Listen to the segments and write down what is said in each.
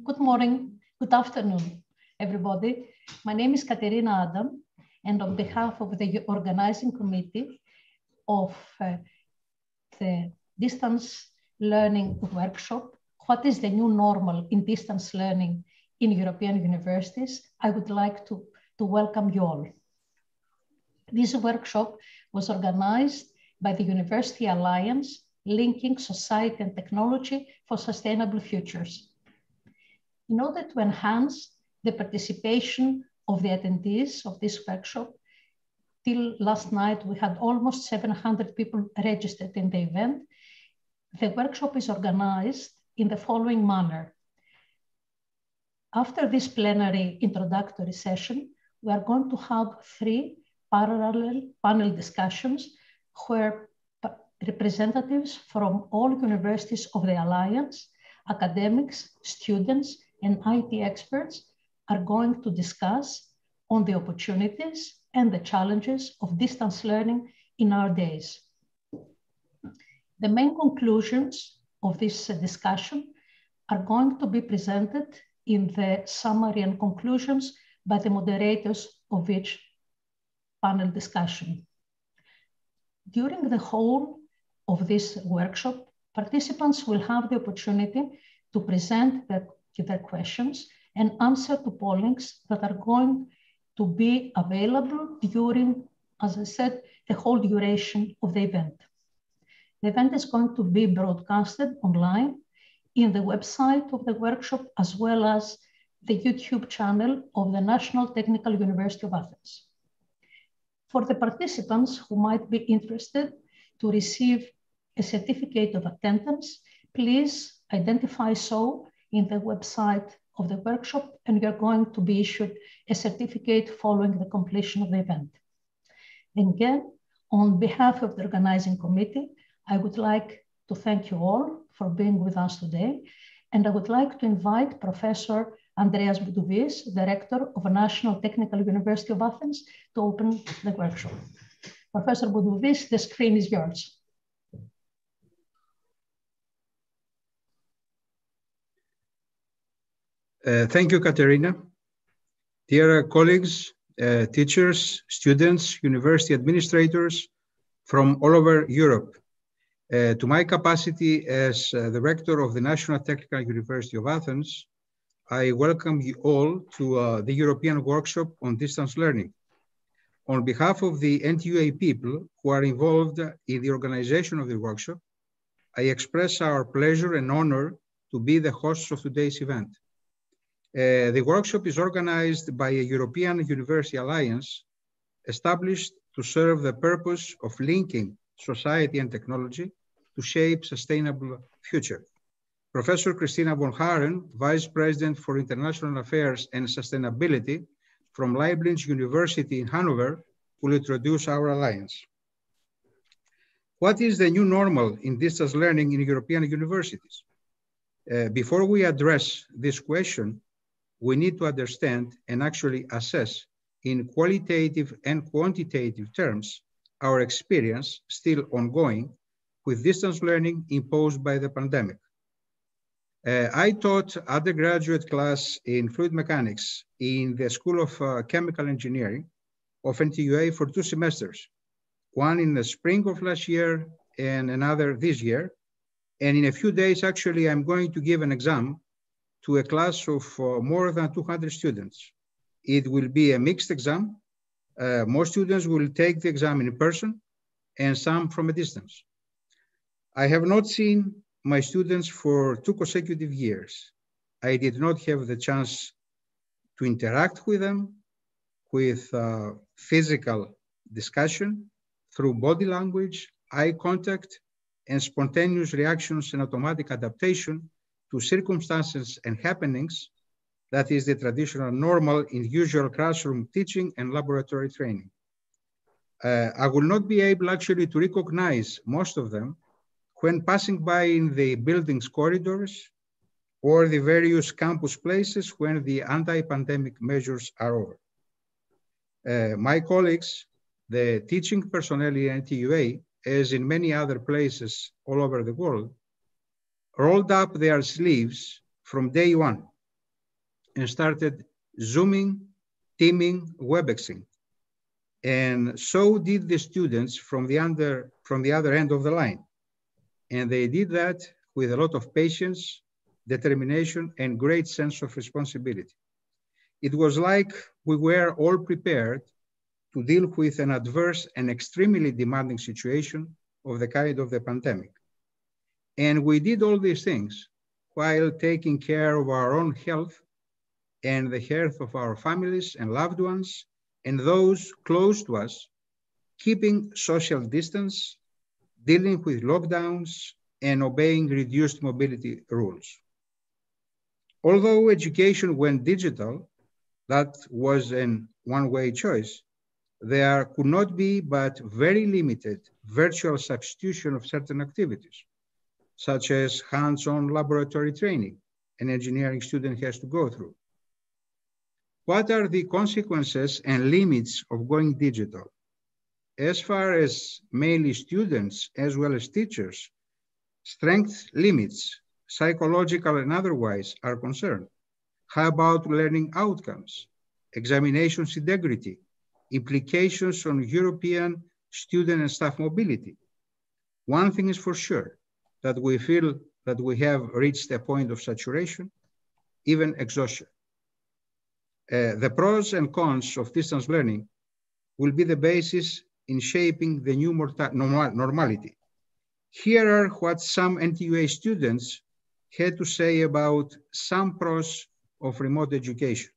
Good morning, good afternoon. everybody. My name is Katerina Adam, and on behalf of the organizing committee of the distance learning workshop, what is the new normal in distance learning in European universities, I would like to welcome you all. This workshop was organized by the University Alliance, Linking Society and Technology for Sustainable Futures. In order to enhance the participation of the attendees of this workshop, till last night we had almost 700 people registered in the event. The workshop is organized in the following manner. After this plenary introductory session, we are going to have 3 parallel panel discussions where representatives from all universities of the Alliance, academics, students, and IT experts are going to discuss on the opportunities and the challenges of distance learning in our days. The main conclusions of this discussion are going to be presented in the summary and conclusions by the moderators of each panel discussion. During the whole of this workshop, participants will have the opportunity to present their questions and answer to pollings that are going to be available during, as I said, the whole duration of the event. The event is going to be broadcasted online in the website of the workshop, as well as the YouTube channel of the National Technical University of Athens. For the participants who might be interested to receive a certificate of attendance, please identify so in the website of the workshop, and you're going to be issued a certificate following the completion of the event. And again, on behalf of the organizing committee, I would like to thank you all for being with us today. And I would like to invite Professor Andreas Boudouvis, Director of the National Technical University of Athens, to open the workshop. Professor Boudouvis, the screen is yours. Thank you, Katerina. Dear colleagues, teachers, students, university administrators from all over Europe, to my capacity as the rector of the National Technical University of Athens, I welcome you all to the European Workshop on Distance Learning. On behalf of the NTUA people who are involved in the organization of the workshop, I express our pleasure and honor to be the hosts of today's event. The workshop is organized by a European University Alliance established to serve the purpose of linking society and technology to shape sustainable future. Professor Christina von Haaren, Vice President for International Affairs and Sustainability from Leibniz University in Hannover, will introduce our alliance. What is the new normal in distance learning in European universities? Before we address this question, we need to understand and actually assess in qualitative and quantitative terms our experience still ongoing with distance learning imposed by the pandemic. I taught undergraduate class in fluid mechanics in the School of Chemical Engineering of NTUA for 2 semesters, one in the spring of last year and another this year. And in a few days, actually, I'm going to give an exam to a class of more than 200 students. It will be a mixed exam. Most students will take the exam in person and some from a distance. I have not seen my students for 2 consecutive years. I did not have the chance to interact with them with physical discussion through body language, eye contact, and spontaneous reactions and automatic adaptation to circumstances and happenings that is the traditional normal in usual classroom teaching and laboratory training. I will not be able actually to recognize most of them when passing by in the building's corridors or the various campus places when the anti-pandemic measures are over. My colleagues, the teaching personnel in NTUA, as in many other places all over the world, rolled up their sleeves from day one and started Zooming, teaming, Webexing. And so did the students from the other end of the line. And they did that with a lot of patience, determination, and great sense of responsibility. It was like we were all prepared to deal with an adverse and extremely demanding situation of the kind of the pandemic. And we did all these things while taking care of our own health and the health of our families and loved ones and those close to us, keeping social distance, dealing with lockdowns, and obeying reduced mobility rules. Although education went digital, that was an one-way choice, there could not be but very limited virtual substitution of certain activities, such as hands-on laboratory training an engineering student has to go through. What are the consequences and limits of going digital? As far as mainly students as well as teachers, strengths limits, psychological and otherwise, are concerned. How about learning outcomes, examinations integrity, implications on European student and staff mobility? One thing is for sure, that we feel that we have reached a point of saturation, even exhaustion. The pros and cons of distance learning will be the basis in shaping the new normality. Here are what some NTUA students had to say about some pros of remote education.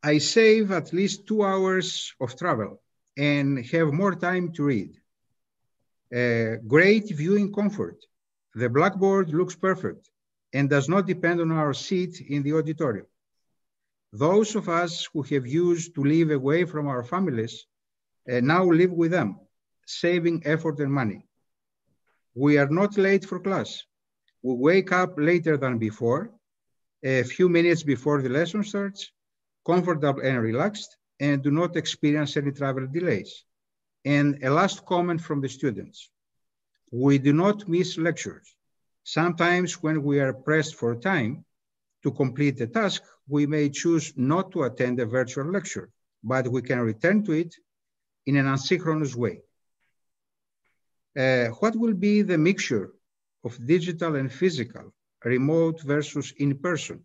I save at least 2 hours of travel and have more time to read. Great viewing comfort. The blackboard looks perfect and does not depend on our seat in the auditorium. Those of us who have used to live away from our families now live with them, saving effort and money. We are not late for class. We wake up later than before, a few minutes before the lesson starts, comfortable and relaxed, and do not experience any travel delays. And a last comment from the students. We do not miss lectures. Sometimes when we are pressed for time to complete a task, we may choose not to attend a virtual lecture, but we can return to it in an asynchronous way. What will be the mixture of digital and physical, remote versus in-person,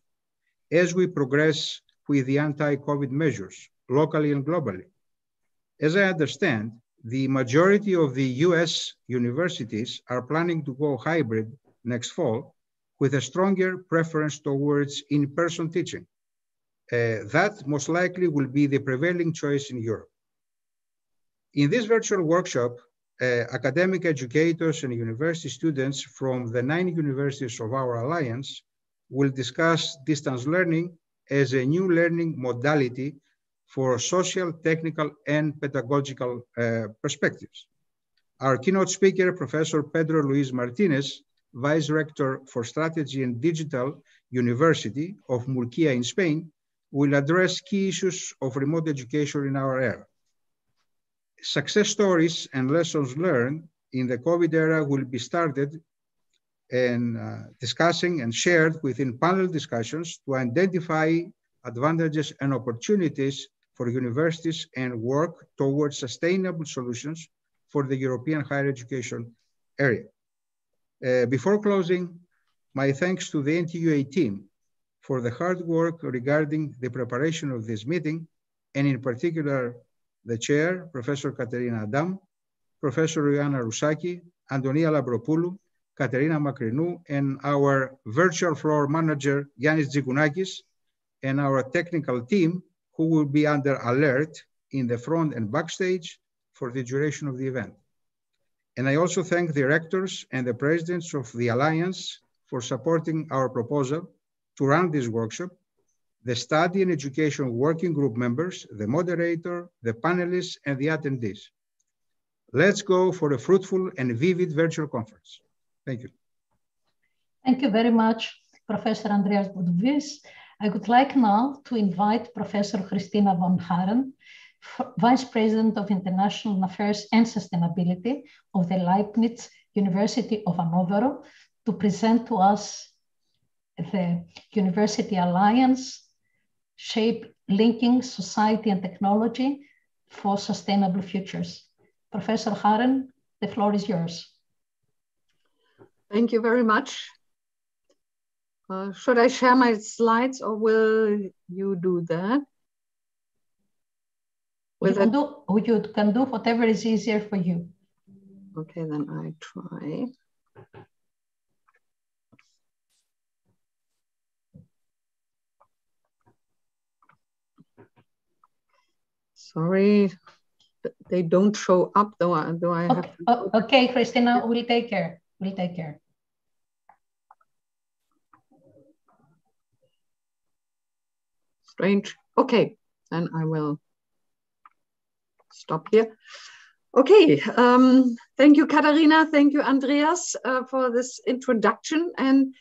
as we progress with the anti-COVID measures, locally and globally? As I understand, the majority of the US universities are planning to go hybrid next fall with a stronger preference towards in-person teaching. That most likely will be the prevailing choice in Europe. In this virtual workshop, academic educators and university students from the 9 universities of our alliance will discuss distance learning as a new learning modality for social, technical, and pedagogical perspectives. Our keynote speaker, Professor Pedro Luis Martinez, Vice Rector for Strategy and Digital University of Murcia in Spain, will address key issues of remote education in our era. Success stories and lessons learned in the COVID era will be started and discussing and shared within panel discussions to identify advantages and opportunities for universities and work towards sustainable solutions for the European higher education area. Before closing, my thanks to the NTUA team for the hard work regarding the preparation of this meeting, and in particular, the chair, Professor Katerina Adam, Professor Ioanna Rousaki, Antonia Labropoulou, Katerina Makrinou, and our virtual floor manager, Yannis Zikounakis, and our technical team, who will be under alert in the front and backstage for the duration of the event. And I also thank the rectors and the presidents of the Alliance for supporting our proposal to run this workshop, the study and education working group members, the moderator, the panelists, and the attendees. Let's go for a fruitful and vivid virtual conference. Thank you. Thank you very much, Professor Andreas Budvis. I would like now to invite Professor Christina von Haaren, Vice President of International Affairs and Sustainability of the Leibniz University of Hannover, to present to us the University Alliance shape linking society and technology for sustainable futures. Professor Haren, the floor is yours. Thank you very much. Should I share my slides or will you do that? You can do whatever is easier for you. Okay, then I try. Sorry, they don't show up though. I have to... Okay, Christina, we'll take care. We'll take care. Strange. Okay, then I will stop here. Okay, thank you, Katharina. Thank you, Andreas, for this introduction. And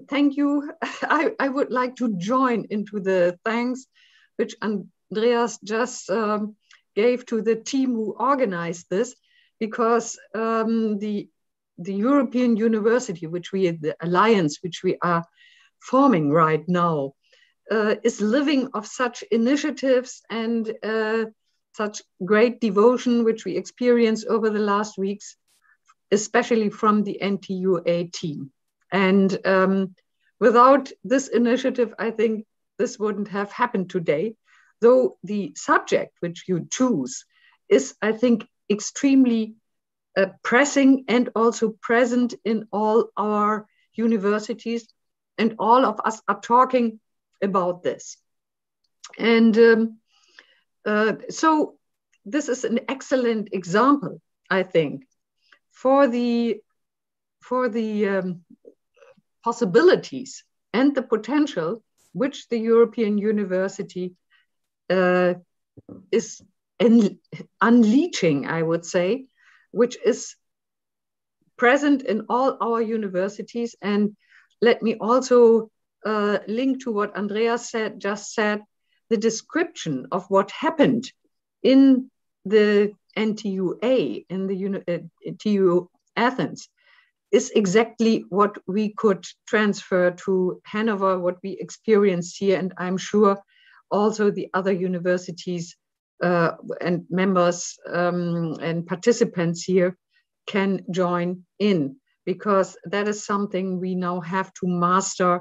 thank you. I would like to join into the thanks which Andreas just gave to the team who organized this, because the European University, the alliance which we are forming right now, is living of such initiatives and such great devotion which we experienced over the last weeks, especially from the NTUA team. And without this initiative, I think this wouldn't have happened today, though the subject which you choose is, I think, extremely pressing and also present in all our universities, and all of us are talking about this. And so this is an excellent example, I think, for the possibilities and the potential which the European University is unleashing, I would say, which is present in all our universities. And let me also link to what Andreas just said, the description of what happened in the NTUA, in the TU Athens, is exactly what we could transfer to Hanover, what we experienced here. And I'm sure also the other universities and members and participants here can join in, because that is something we now have to master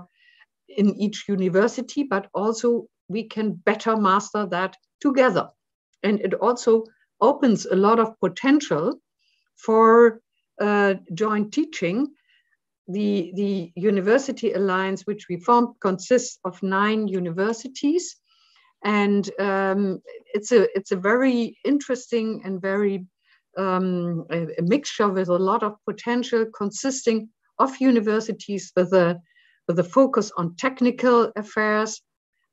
in each university, but also we can better master that together. And it also opens a lot of potential for joint teaching. The University Alliance, which we formed, consists of 9 universities. And it's a very interesting and very a mixture with a lot of potential, consisting of universities with a focus on technical affairs,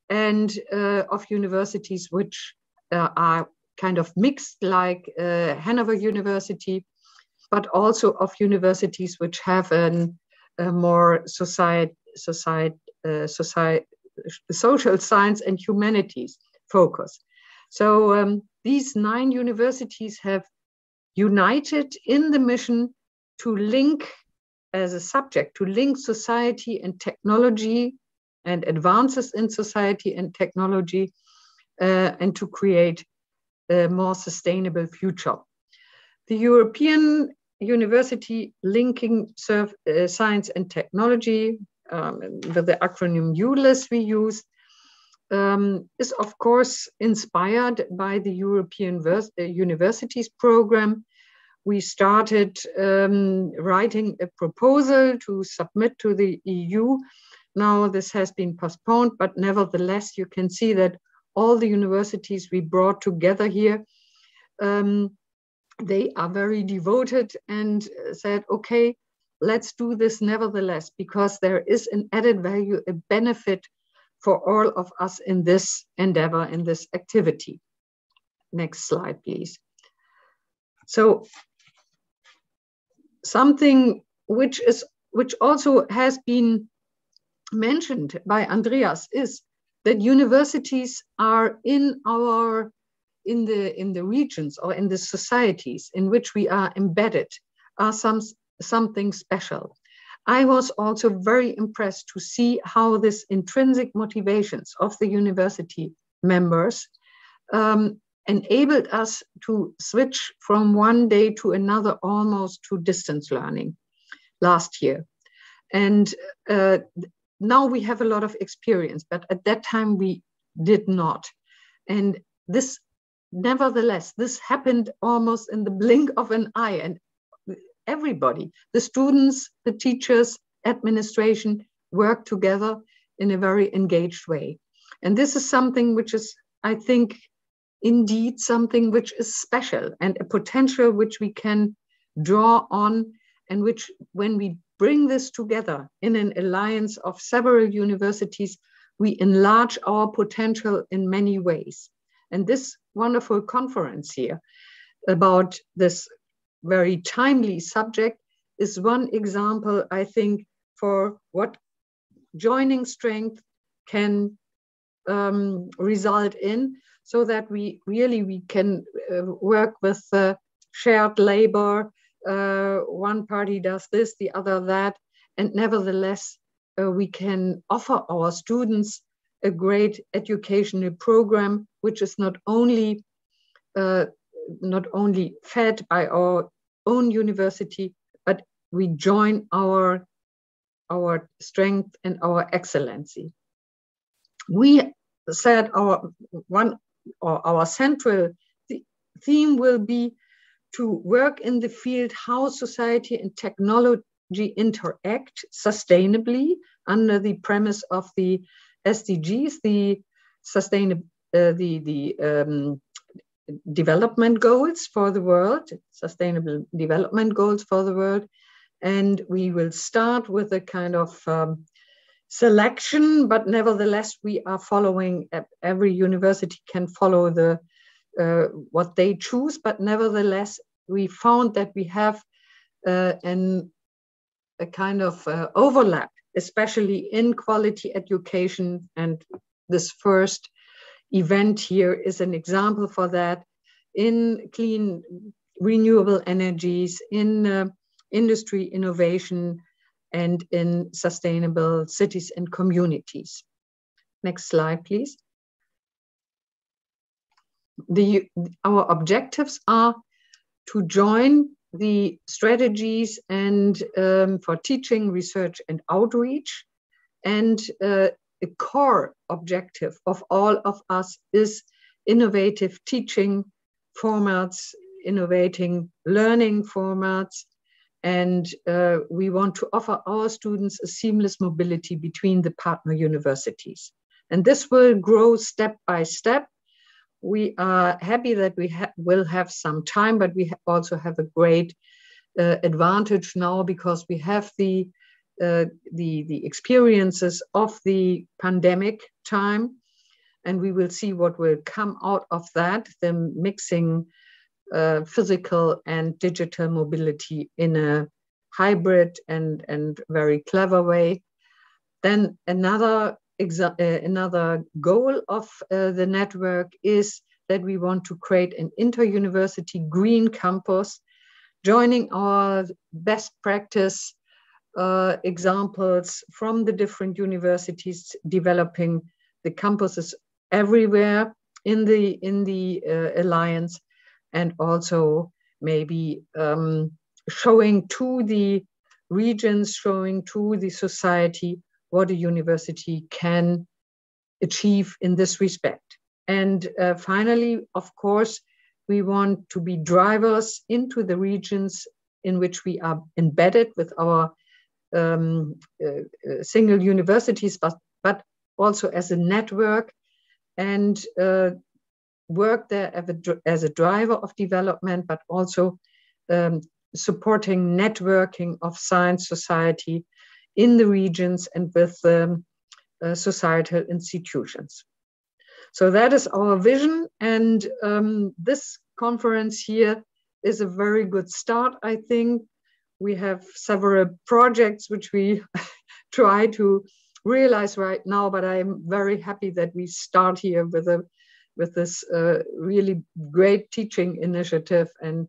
and of universities which are kind of mixed, like Hanover University, but also of universities which have a more social science and humanities focus. So these 9 universities have united in the mission to link, as a subject, to link society and technology and advances in society and technology, and to create a more sustainable future. The European University Linking Science and Technology, with the acronym ULIS we use, is of course inspired by the European Universities Program. We started writing a proposal to submit to the EU. Now this has been postponed, but nevertheless, you can see that all the universities we brought together here, they are very devoted and said, okay, let's do this nevertheless, because there is an added value, a benefit for all of us in this endeavor, in this activity. Next slide, please. So something which also has been mentioned by Andreas is that universities are in the regions or in the societies in which we are embedded are something special. I was also very impressed to see how this intrinsic motivations of the university members enabled us to switch from one day to another almost to distance learning last year. And now we have a lot of experience, but at that time we did not. And this, nevertheless, this happened almost in the blink of an eye, and everybody, the students, the teachers, administration, work together in a very engaged way. And this is something which is, I think, indeed something which is special and a potential which we can draw on, and which, when we bring this together in an alliance of several universities, we enlarge our potential in many ways. And this wonderful conference here about this very timely subject is one example, I think, for what joining strength can result in, so that we can work with shared labor. One party does this, the other that, and nevertheless, we can offer our students a great educational program, which is not only fed by our own university, but we join our strength and our excellency. We said our central theme will be to work in the field how society and technology interact sustainably under the premise of the SDGs, the development goals for the world, sustainable development goals for the world. And we will start with a kind of selection, but nevertheless, we are following, every university can follow the what they choose, but nevertheless, we found that we have a kind of overlap, especially in quality education. And this first event here is an example for that, in clean renewable energies, in industry innovation, and in sustainable cities and communities. Next slide, please. Our objectives are to join the strategies and for teaching, research, and outreach. And a core objective of all of us is innovative teaching formats, innovating learning formats. And we want to offer our students a seamless mobility between the partner universities. And this will grow step by step. We are happy that we will have some time, but we also have a great advantage now, because we have the experiences of the pandemic time, and we will see what will come out of that, the mixing physical and digital mobility in a hybrid and very clever way. Then another goal of the network is that we want to create an inter-university green campus, joining our best practice examples from the different universities, developing the campuses everywhere in the alliance, and also maybe showing to the regions, showing to the society what a university can achieve in this respect. And finally, of course, we want to be drivers into the regions in which we are embedded with our single universities, but also as a network, and work there as a driver of development, but also supporting networking of science society in the regions and with societal institutions. So that is our vision, and this conference here is a very good start, I think. We have several projects which we try to realize right now, but I'm very happy that we start here with this really great teaching initiative, and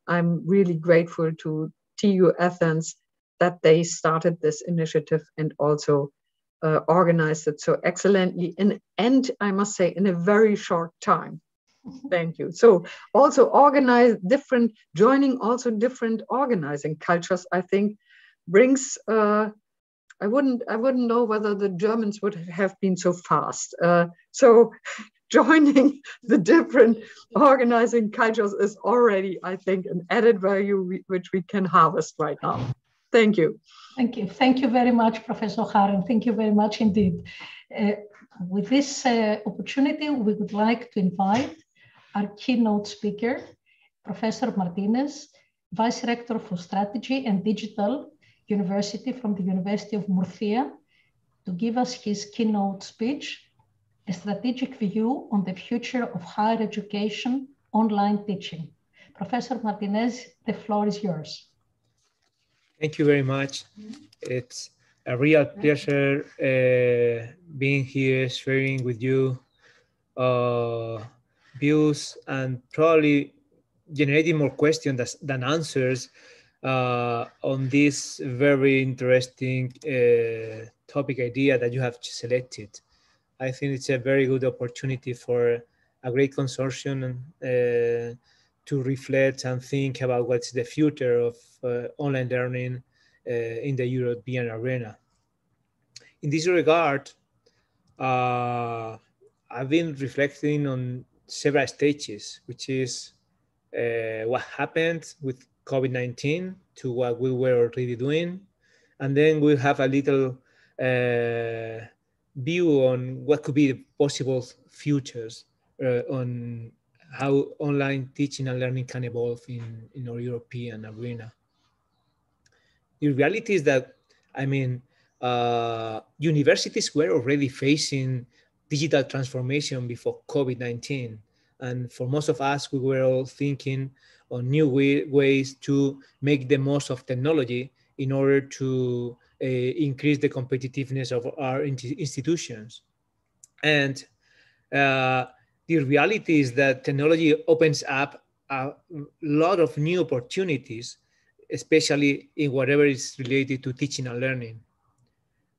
I'm really grateful to TU Athens that they started this initiative and also organized it so excellently, and I must say, in a very short time. Thank you. So also joining also different organizing cultures, I think brings, I wouldn't know whether the Germans would have been so fast. So joining the different organizing cultures is already, I think, an added value which we can harvest right now. Thank you. Thank you. Thank you very much, Professor Haren. Thank you very much indeed. With this opportunity, we would like to invite our keynote speaker, Professor Martinez, Vice Rector for Strategy and Digital University from the University of Murcia, to give us his keynote speech, A Strategic View on the Future of Higher Education Online Teaching. Professor Martinez, the floor is yours. Thank you very much. It's a real pleasure being here, sharing with you views and probably generating more questions than answers on this very interesting topic idea that you have selected. I think it's a very good opportunity for a great consortium to reflect and think about what's the future of online learning in the European arena. In this regard, I've been reflecting on several stages, which is what happened with COVID-19 to what we were already doing. And then we'll have a little view on what could be the possible futures on how online teaching and learning can evolve in our European arena. The reality is that, I mean, universities were already facing digital transformation before COVID-19. And for most of us, we were all thinking on new ways to make the most of technology in order to increase the competitiveness of our institutions. And the reality is that technology opens up a lot of new opportunities, especially in whatever is related to teaching and learning.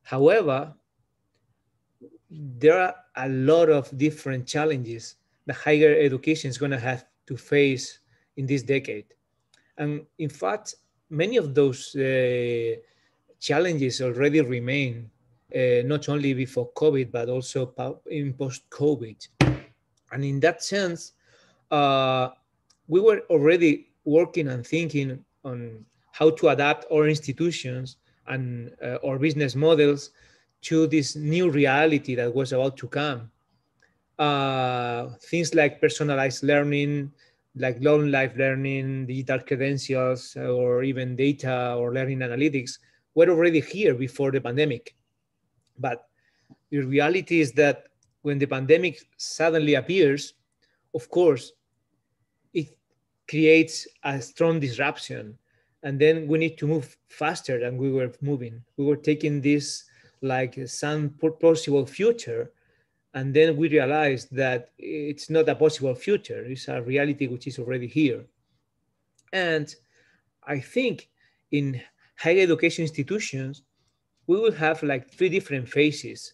However, there are a lot of different challenges that higher education is going to have to face in this decade. And in fact, many of those challenges already remain, not only before COVID, but also in post-COVID. And in that sense, we were already working and thinking on how to adapt our institutions and our business models to this new reality that was about to come. Things like personalized learning, like long life learning, digital credentials, or even data or learning analytics were already here before the pandemic. But the reality is that when the pandemic suddenly appears, of course, it creates a strong disruption. And then we need to move faster than we were moving. We were taking this like some possible future. And then we realized that it's not a possible future. It's a reality which is already here. And I think in higher education institutions, we will have like 3 different phases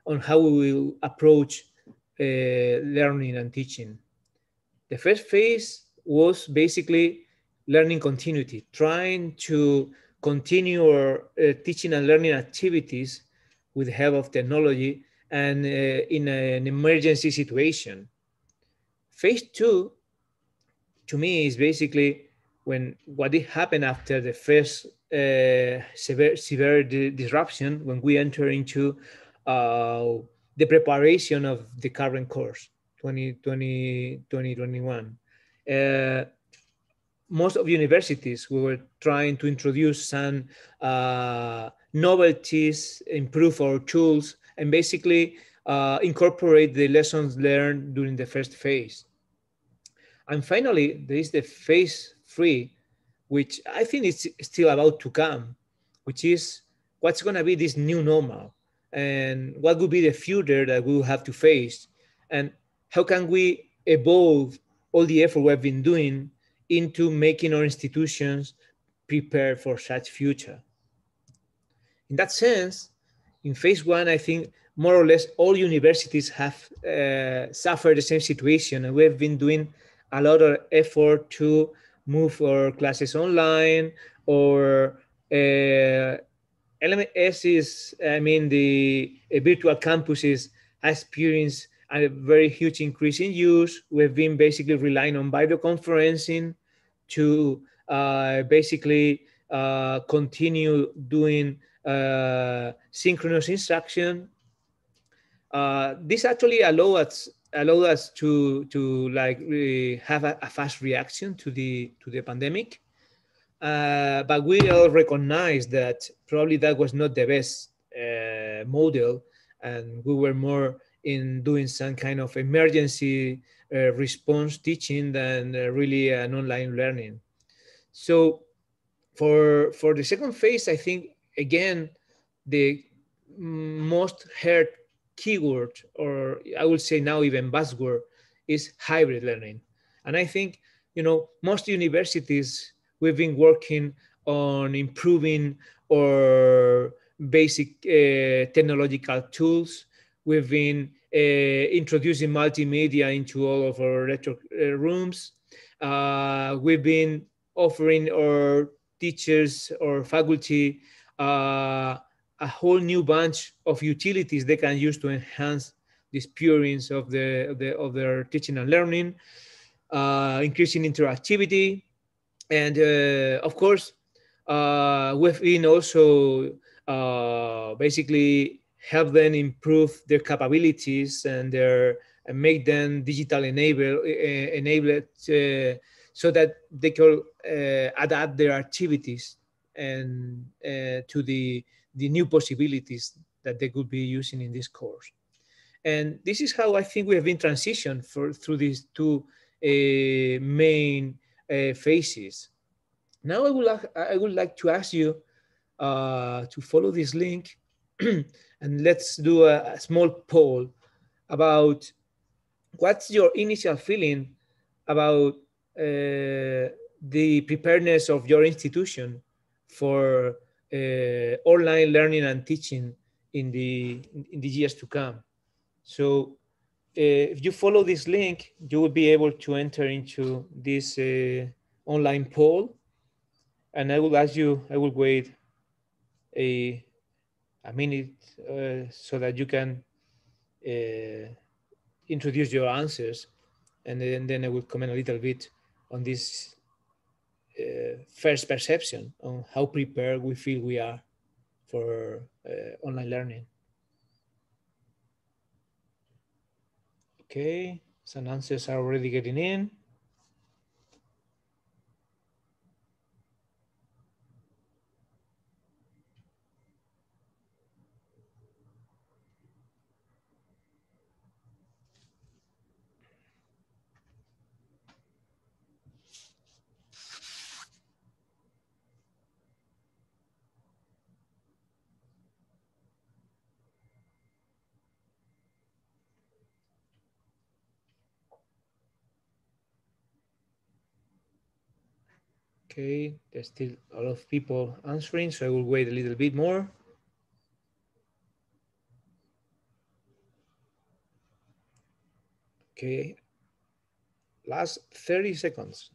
on how we will approach learning and teaching. The first phase was basically learning continuity, trying to continue our teaching and learning activities with the help of technology and in an emergency situation. Phase 2, to me, is basically when what did happen after the first severe disruption, when we enter into the preparation of the current course, 2020-2021. Most of universities, we were trying to introduce some novelties, improve our tools, and basically incorporate the lessons learned during the first phase. And finally, there is the phase 3, which I think is still about to come, which is what's going to be this new normal and what will be the future that we will have to face, and how can we evolve all the effort we've been doing into making our institutions prepare for such future. In that sense, in phase one, I think more or less all universities have suffered the same situation, and we've been doing a lot of effort to move our classes online, or LMS is, I mean, the virtual campuses experience a very huge increase in use. We've been basically relying on video conferencing to basically continue doing synchronous instruction. This actually allow us to like really have a fast reaction to the pandemic. But we all recognize that probably that was not the best model, and we were more in doing some kind of emergency response teaching than really an online learning. So for the second phase, I think, again, the most heard keyword, or I would say now even buzzword, is hybrid learning. And I think, most universities, we've been working on improving our basic technological tools. We've been introducing multimedia into all of our lecture rooms. We've been offering our teachers or faculty a whole new bunch of utilities they can use to enhance the experience of their teaching and learning, increasing interactivity. And of course, we've been also basically help them improve their capabilities and make them digital enabled so that they can adapt their activities and to the new possibilities that they could be using in this course. And this is how I think we have been transitioned through these two main phases. Now I would like to ask you to follow this link and let's do a small poll about what's your initial feeling about the preparedness of your institution for online learning and teaching in the years to come. So if you follow this link, you will be able to enter into this online poll. And I will ask you, I will wait a minute so that you can introduce your answers. And then I will comment a little bit on this first perception on how prepared we feel we are for online learning. Okay, some answers are already getting in. Okay, there's still a lot of people answering, so I will wait a little bit more. Okay, last 30 seconds.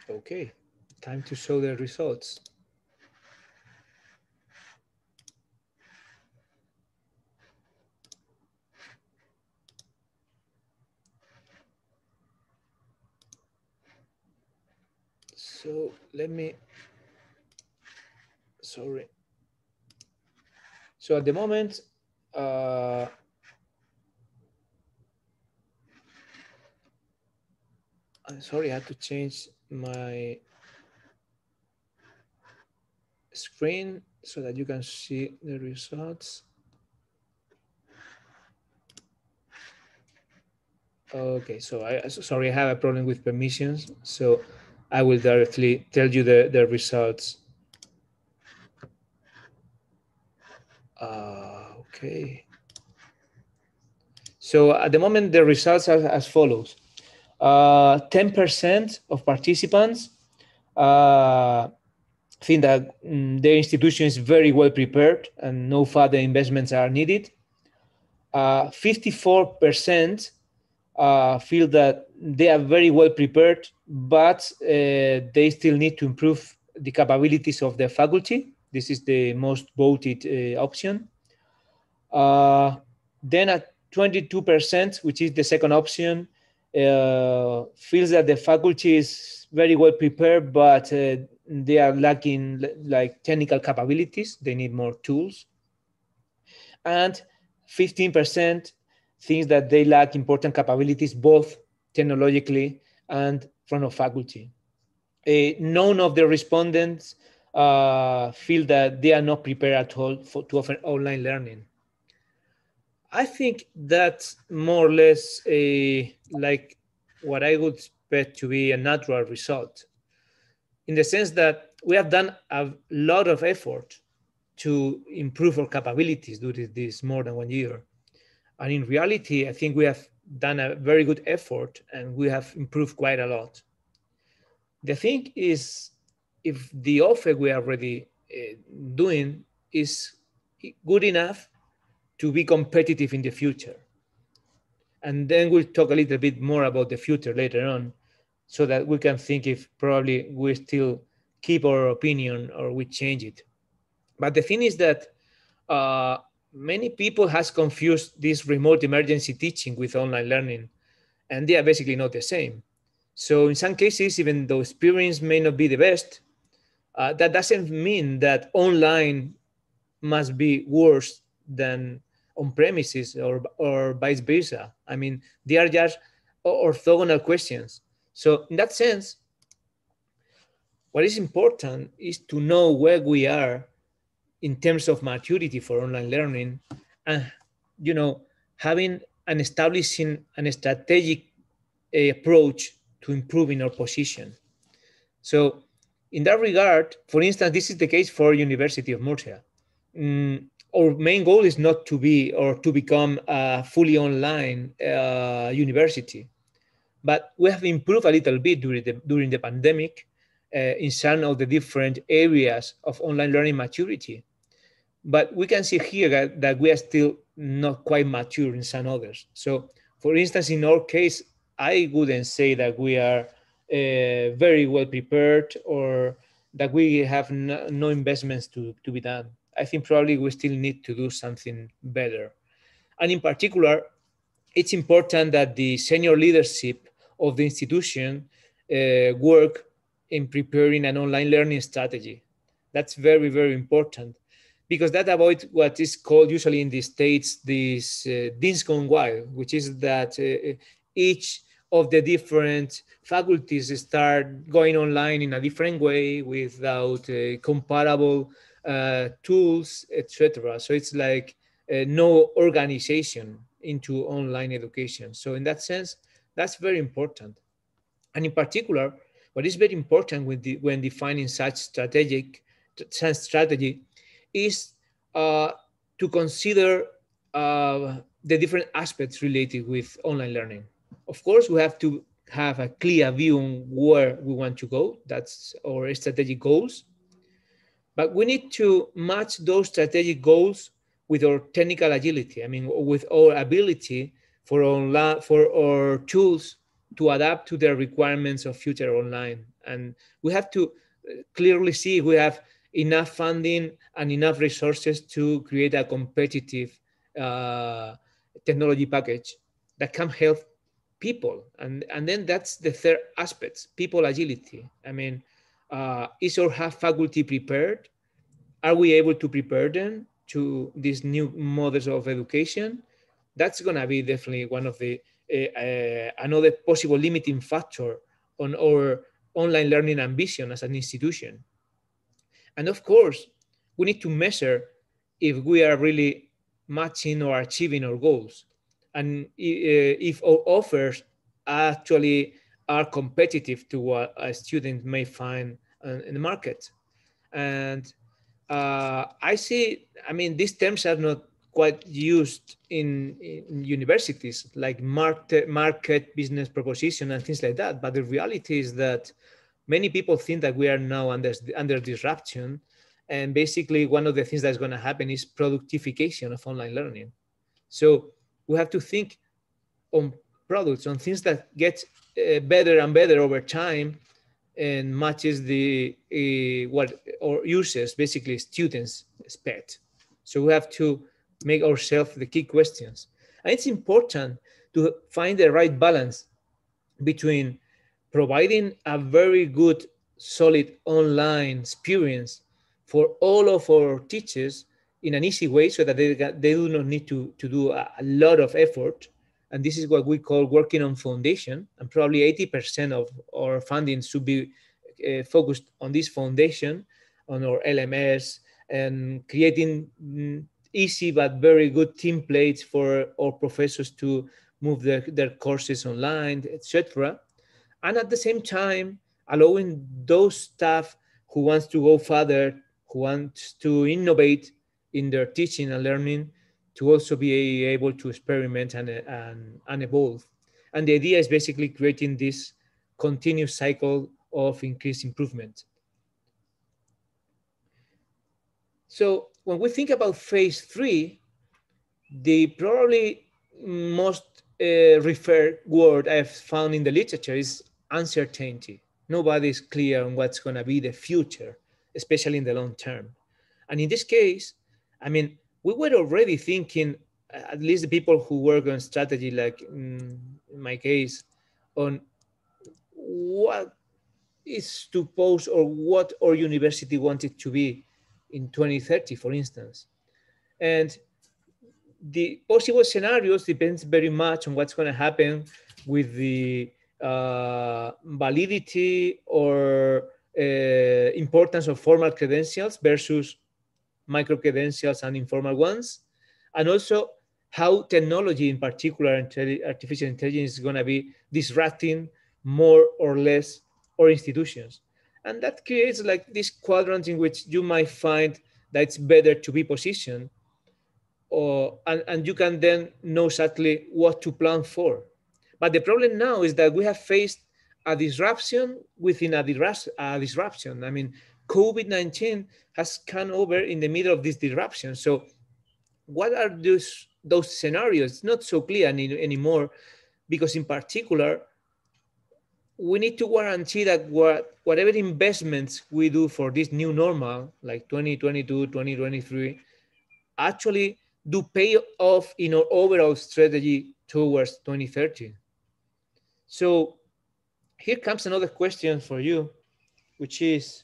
Okay, time to show the results. So let me, sorry. So at the moment, I'm sorry, I had to change my screen so that you can see the results. Okay, so sorry, I have a problem with permissions, so I will directly tell you the results. Okay. So at the moment, the results are as follows. 10% of participants think that their institution is very well prepared and no further investments are needed. 54% feel that they are very well prepared, but they still need to improve the capabilities of their faculty. This is the most voted option. Then at 22%, which is the second option, feels that the faculty is very well prepared, but they are lacking like technical capabilities. They need more tools. And 15% thinks that they lack important capabilities, both technologically and from the faculty. None of the respondents feel that they are not prepared at all to offer online learning. I think that's more or less like what I would expect to be a natural result, in the sense that we have done a lot of effort to improve our capabilities during this more than 1 year. And in reality, I think we have done a very good effort and we have improved quite a lot. The thing is, if the offer we are already doing is good enough to be competitive in the future. And then we'll talk a little bit more about the future later on, so that we can think if probably we still keep our opinion or we change it. But the thing is that many people has confused this remote emergency teaching with online learning, and they are basically not the same. So in some cases, even though experience may not be the best, that doesn't mean that online must be worse than on premises or vice versa. I mean, they are just orthogonal questions. So in that sense, what is important is to know where we are in terms of maturity for online learning, and having and establishing an strategic approach to improving our position. So in that regard, for instance, this is the case for University of Murcia. Our main goal is not to be or to become a fully online university, but we have improved a little bit during the pandemic in some of the different areas of online learning maturity. But we can see here that we are still not quite mature in some others. So for instance, in our case, I wouldn't say that we are very well prepared or that we have no investments to be done. I think probably we still need to do something better. And in particular, it's important that the senior leadership of the institution work in preparing an online learning strategy. That's very, very important, because that avoids what is called usually in the States this Dean's Gone Wild, which is that each of the different faculties start going online in a different way without comparable tools, etc. So it's like no organization into online education. So in that sense, that's very important. And in particular, what is very important when defining such strategy is to consider the different aspects related with online learning. Of course, we have to have a clear view on where we want to go. That's our strategic goals. But we need to match those strategic goals with our technical agility. I mean, with our ability for our tools to adapt to the requirements of future online. And we have to clearly see if we have enough funding and enough resources to create a competitive technology package that can help people. And then that's the third aspect, people agility. I mean, is our faculty prepared? Are we able to prepare them to these new models of education? That's going to be definitely one of the another possible limiting factor on our online learning ambition as an institution. And of course, we need to measure if we are really matching or achieving our goals. and if our offers actually are competitive to what a student may find in the market. And I see, I mean, these terms are not quite used in universities, like market business proposition and things like that. But the reality is that many people think that we are now under disruption. And basically one of the things that's going to happen is productification of online learning. So we have to think on products, on things that get better and better over time and matches the what our users, basically students, expect. So we have to make ourselves the key questions. And it's important to find the right balance between providing a very good, solid online experience for all of our teachers in an easy way so that they do not need to do a lot of effort. And this is what we call working on foundation. And probably 80% of our funding should be focused on this foundation, on our LMS, and creating easy but very good templates for our professors to move their courses online, etc. And at the same time, allowing those staff who wants to go further, who wants to innovate in their teaching and learning, to also be able to experiment and evolve. And the idea is basically creating this continuous cycle of increased improvement. So when we think about phase 3, the probably most referred word I've found in the literature is uncertainty. Nobody is clear on what's going to be the future, especially in the long term. And in this case, I mean, we were already thinking, at least the people who work on strategy, like in my case, on what is to pose or what our university wanted to be in 2030, for instance. And the possible scenarios depends very much on what's going to happen with the validity or importance of formal credentials versus micro credentials and informal ones, and also how technology, in particular artificial intelligence, is going to be disrupting more or less our institutions. And that creates like this quadrant in which you might find that it's better to be positioned, and you can then know exactly what to plan for. But the problem now is that we have faced a disruption within a disruption. I mean, COVID-19 has come over in the middle of this disruption. So what are those scenarios? It's not so clear anymore, because in particular, we need to guarantee that whatever investments we do for this new normal, like 2022, 2023, actually do pay off in our overall strategy towards 2030. So here comes another question for you, which is,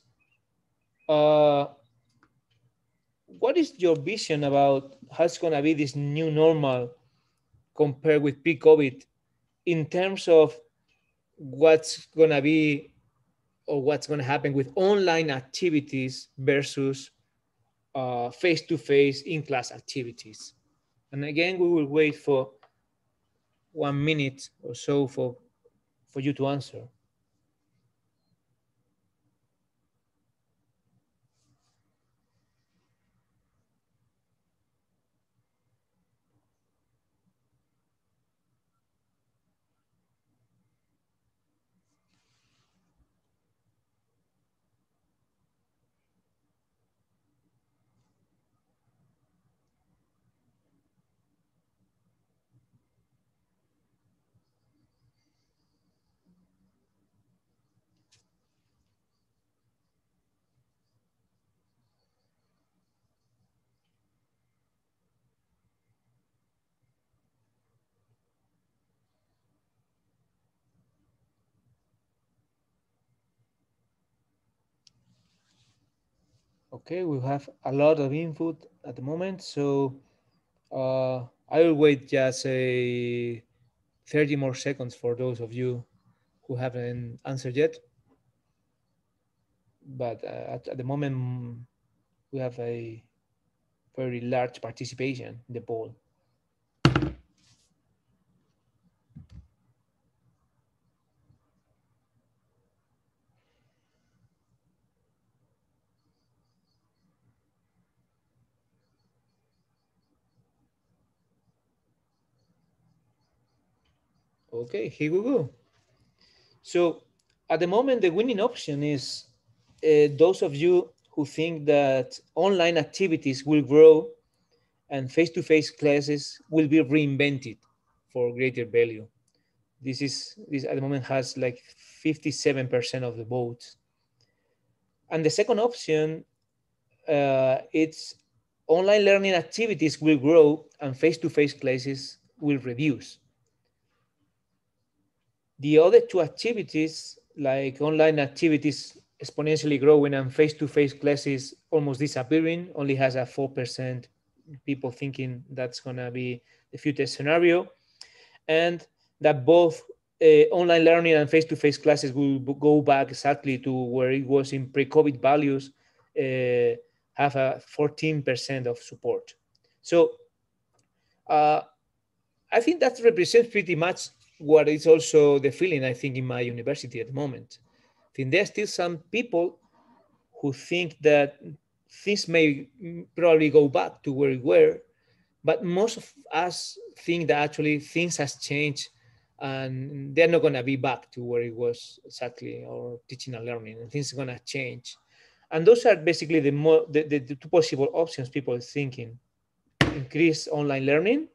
what is your vision about how it's going to be this new normal compared with pre-COVID in terms of what's going to be or what's going to happen with online activities versus face-to-face in-class activities? And again, we will wait for 1 minute or so for you to answer. Okay, we have a lot of input at the moment, so I will wait just 30 more seconds for those of you who haven't answered yet. But at the moment, we have a very large participation in the poll. Okay, here we go. So at the moment, the winning option is those of you who think that online activities will grow and face-to-face classes will be reinvented for greater value. This at the moment has like 57% of the votes. And the second option, it's online learning activities will grow and face-to-face classes will reduce. The other two activities, like online activities exponentially growing and face-to-face classes almost disappearing, only has a 4% people thinking that's gonna be the future scenario, and that both online learning and face-to-face classes will go back exactly to where it was in pre-COVID values, have a 14% of support. So I think that represents pretty much what is also the feeling, I think, in my university at the moment. I think there are still some people who think that things may probably go back to where it were, but most of us think that actually things has changed and they're not going to be back to where it was exactly, or teaching and learning, and things are going to change. And those are basically the two possible options people are thinking: increase online learning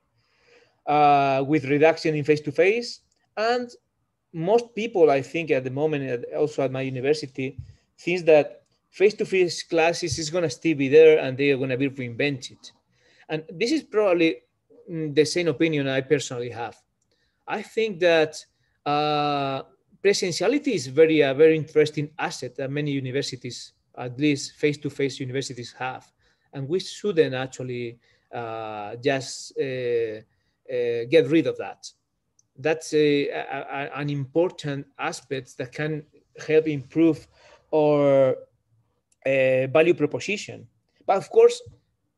with reduction in face-to-face. And most people, I think, at the moment, also at my university, thinks that face-to-face classes is going to still be there and they are going to be reinvented. And this is probably the same opinion I personally have. I think that presentiality is a very interesting asset that many universities, at least face-to-face universities, have. And we shouldn't actually just get rid of that. That's an important aspect that can help improve our value proposition. But of course,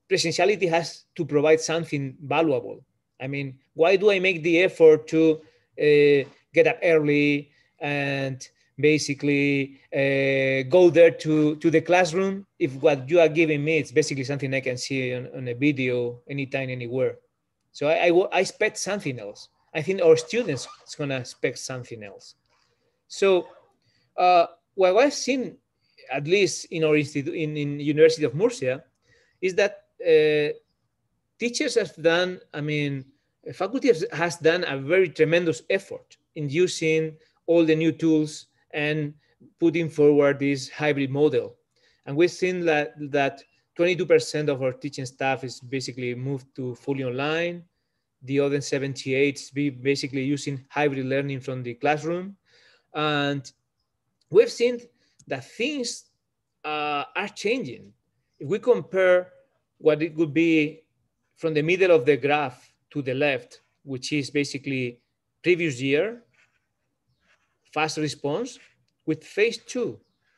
presentiality has to provide something valuable. I mean, why do I make the effort to get up early and basically go there to the classroom if what you are giving me is basically something I can see on a video anytime, anywhere? So I expect something else. I think our students is going to expect something else. So what I've seen, at least in our institute, in University of Murcia, is that teachers have done, I mean, faculty has done a very tremendous effort in using all the new tools and putting forward this hybrid model. And we've seen that 22% of our teaching staff is basically moved to fully online. The other 78 be basically using hybrid learning from the classroom. And we've seen that things are changing. If we compare what it could be from the middle of the graph to the left, which is basically previous year, fast response, with phase 2,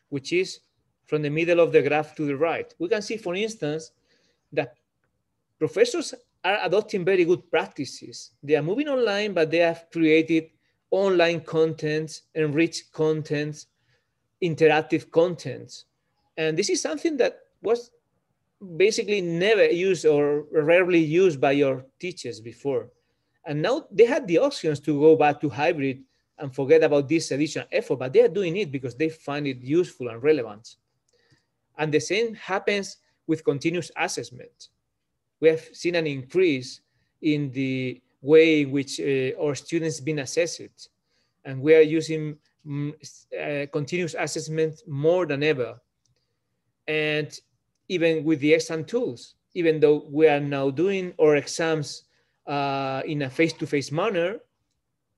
which is from the middle of the graph to the right. We can see, for instance, that professors are adopting very good practices. They are moving online, but they have created online contents, enriched contents, interactive contents. And this is something that was basically never used or rarely used by your teachers before. And now they had the options to go back to hybrid and forget about this additional effort, but they are doing it because they find it useful and relevant. And the same happens with continuous assessment. We have seen an increase in the way in which our students have been assessed. And we are using continuous assessment more than ever. And even with the exam tools, even though we are now doing our exams in a face-to-face manner,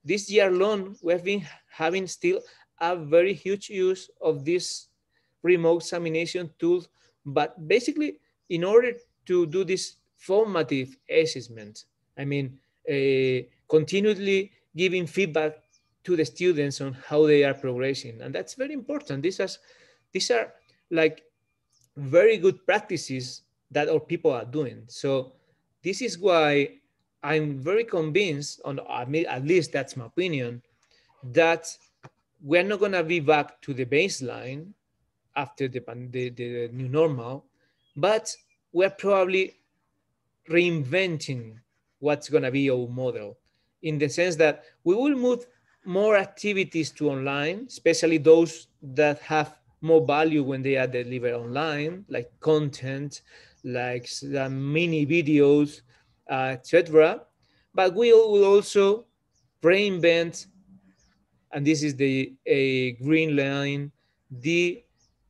this year alone, we have been having still a very huge use of this remote examination tool. But basically, in order to do this formative assessment, I mean, continually giving feedback to the students on how they are progressing. And that's very important. These are like very good practices that our people are doing. So this is why I'm very convinced, at least that's my opinion, that we're not gonna be back to the baseline after the new normal, but we're probably reinventing what's gonna be our model. in the sense that we will move more activities to online, especially those that have more value when they are delivered online, like content, like mini videos, etc. But we will also reinvent, and this is the green line, the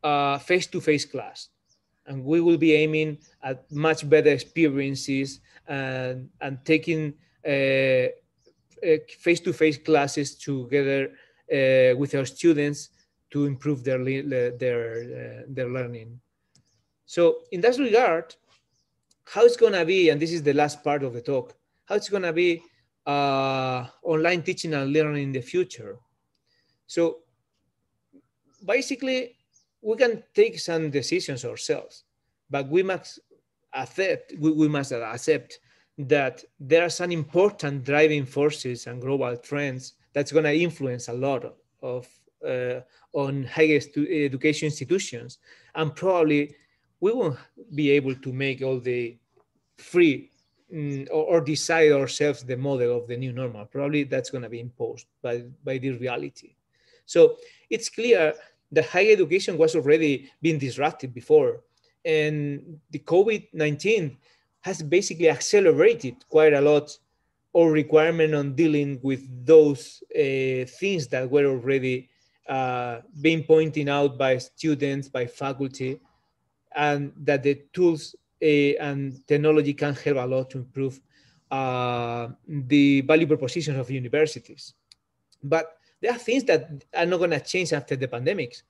face-to-face class. And we will be aiming at much better experiences and taking face-to-face classes together with our students to improve their learning. So in that regard, how it's going to be, and this is the last part of the talk, how it's going to be online teaching and learning in the future. So basically, we can take some decisions ourselves, but we must accept that there are some important driving forces and global trends that's going to influence a lot of on higher education institutions, and probably we won't be able to make all the free or decide ourselves the model of the new normal. Probably that's going to be imposed by the reality. So it's clear that higher education was already being disrupted before, and the COVID-19 has basically accelerated quite a lot our requirement on dealing with those things that were already being pointed out by students, by faculty, and that the tools and technology can help a lot to improve the value proposition of universities. But there are things that are not going to change after the pandemics.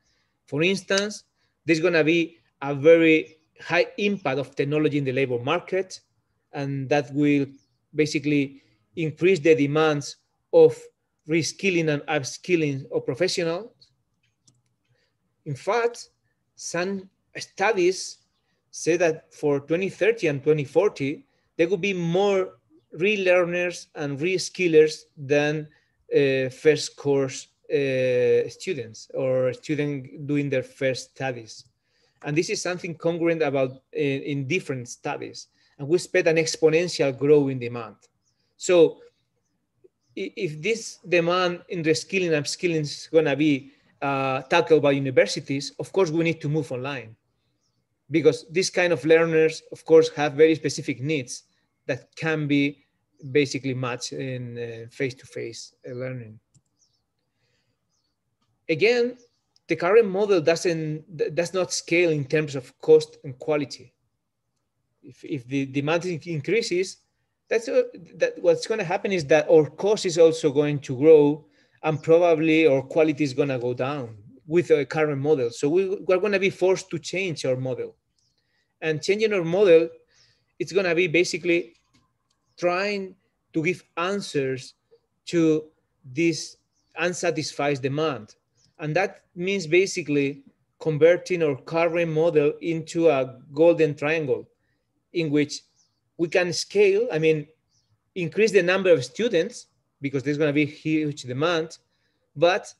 For instance, there's going to be a very high impact of technology in the labor market, and that will basically increase the demands of reskilling and upskilling of professionals. In fact, some studies say that for 2030 and 2040, there will be more relearners and reskillers than first course students or students doing their first studies. And this is something congruent about in different studies. And we expect an exponential growth in demand. So if this demand in reskilling and upskilling is going to be tackled by universities, of course, we need to move online, because these kind of learners, of course, have very specific needs that can be basically matched in face-to-face learning. Again, the current model does not scale in terms of cost and quality. If the demand increases, that what's going to happen is that our cost is also going to grow, and probably our quality is going to go down with the current model. So we're going to be forced to change our model. And changing our model, it's going to be basically trying to give answers to this unsatisfied demand. And that means basically converting our current model into a golden triangle in which we can scale, increase the number of students, because there's going to be huge demand, but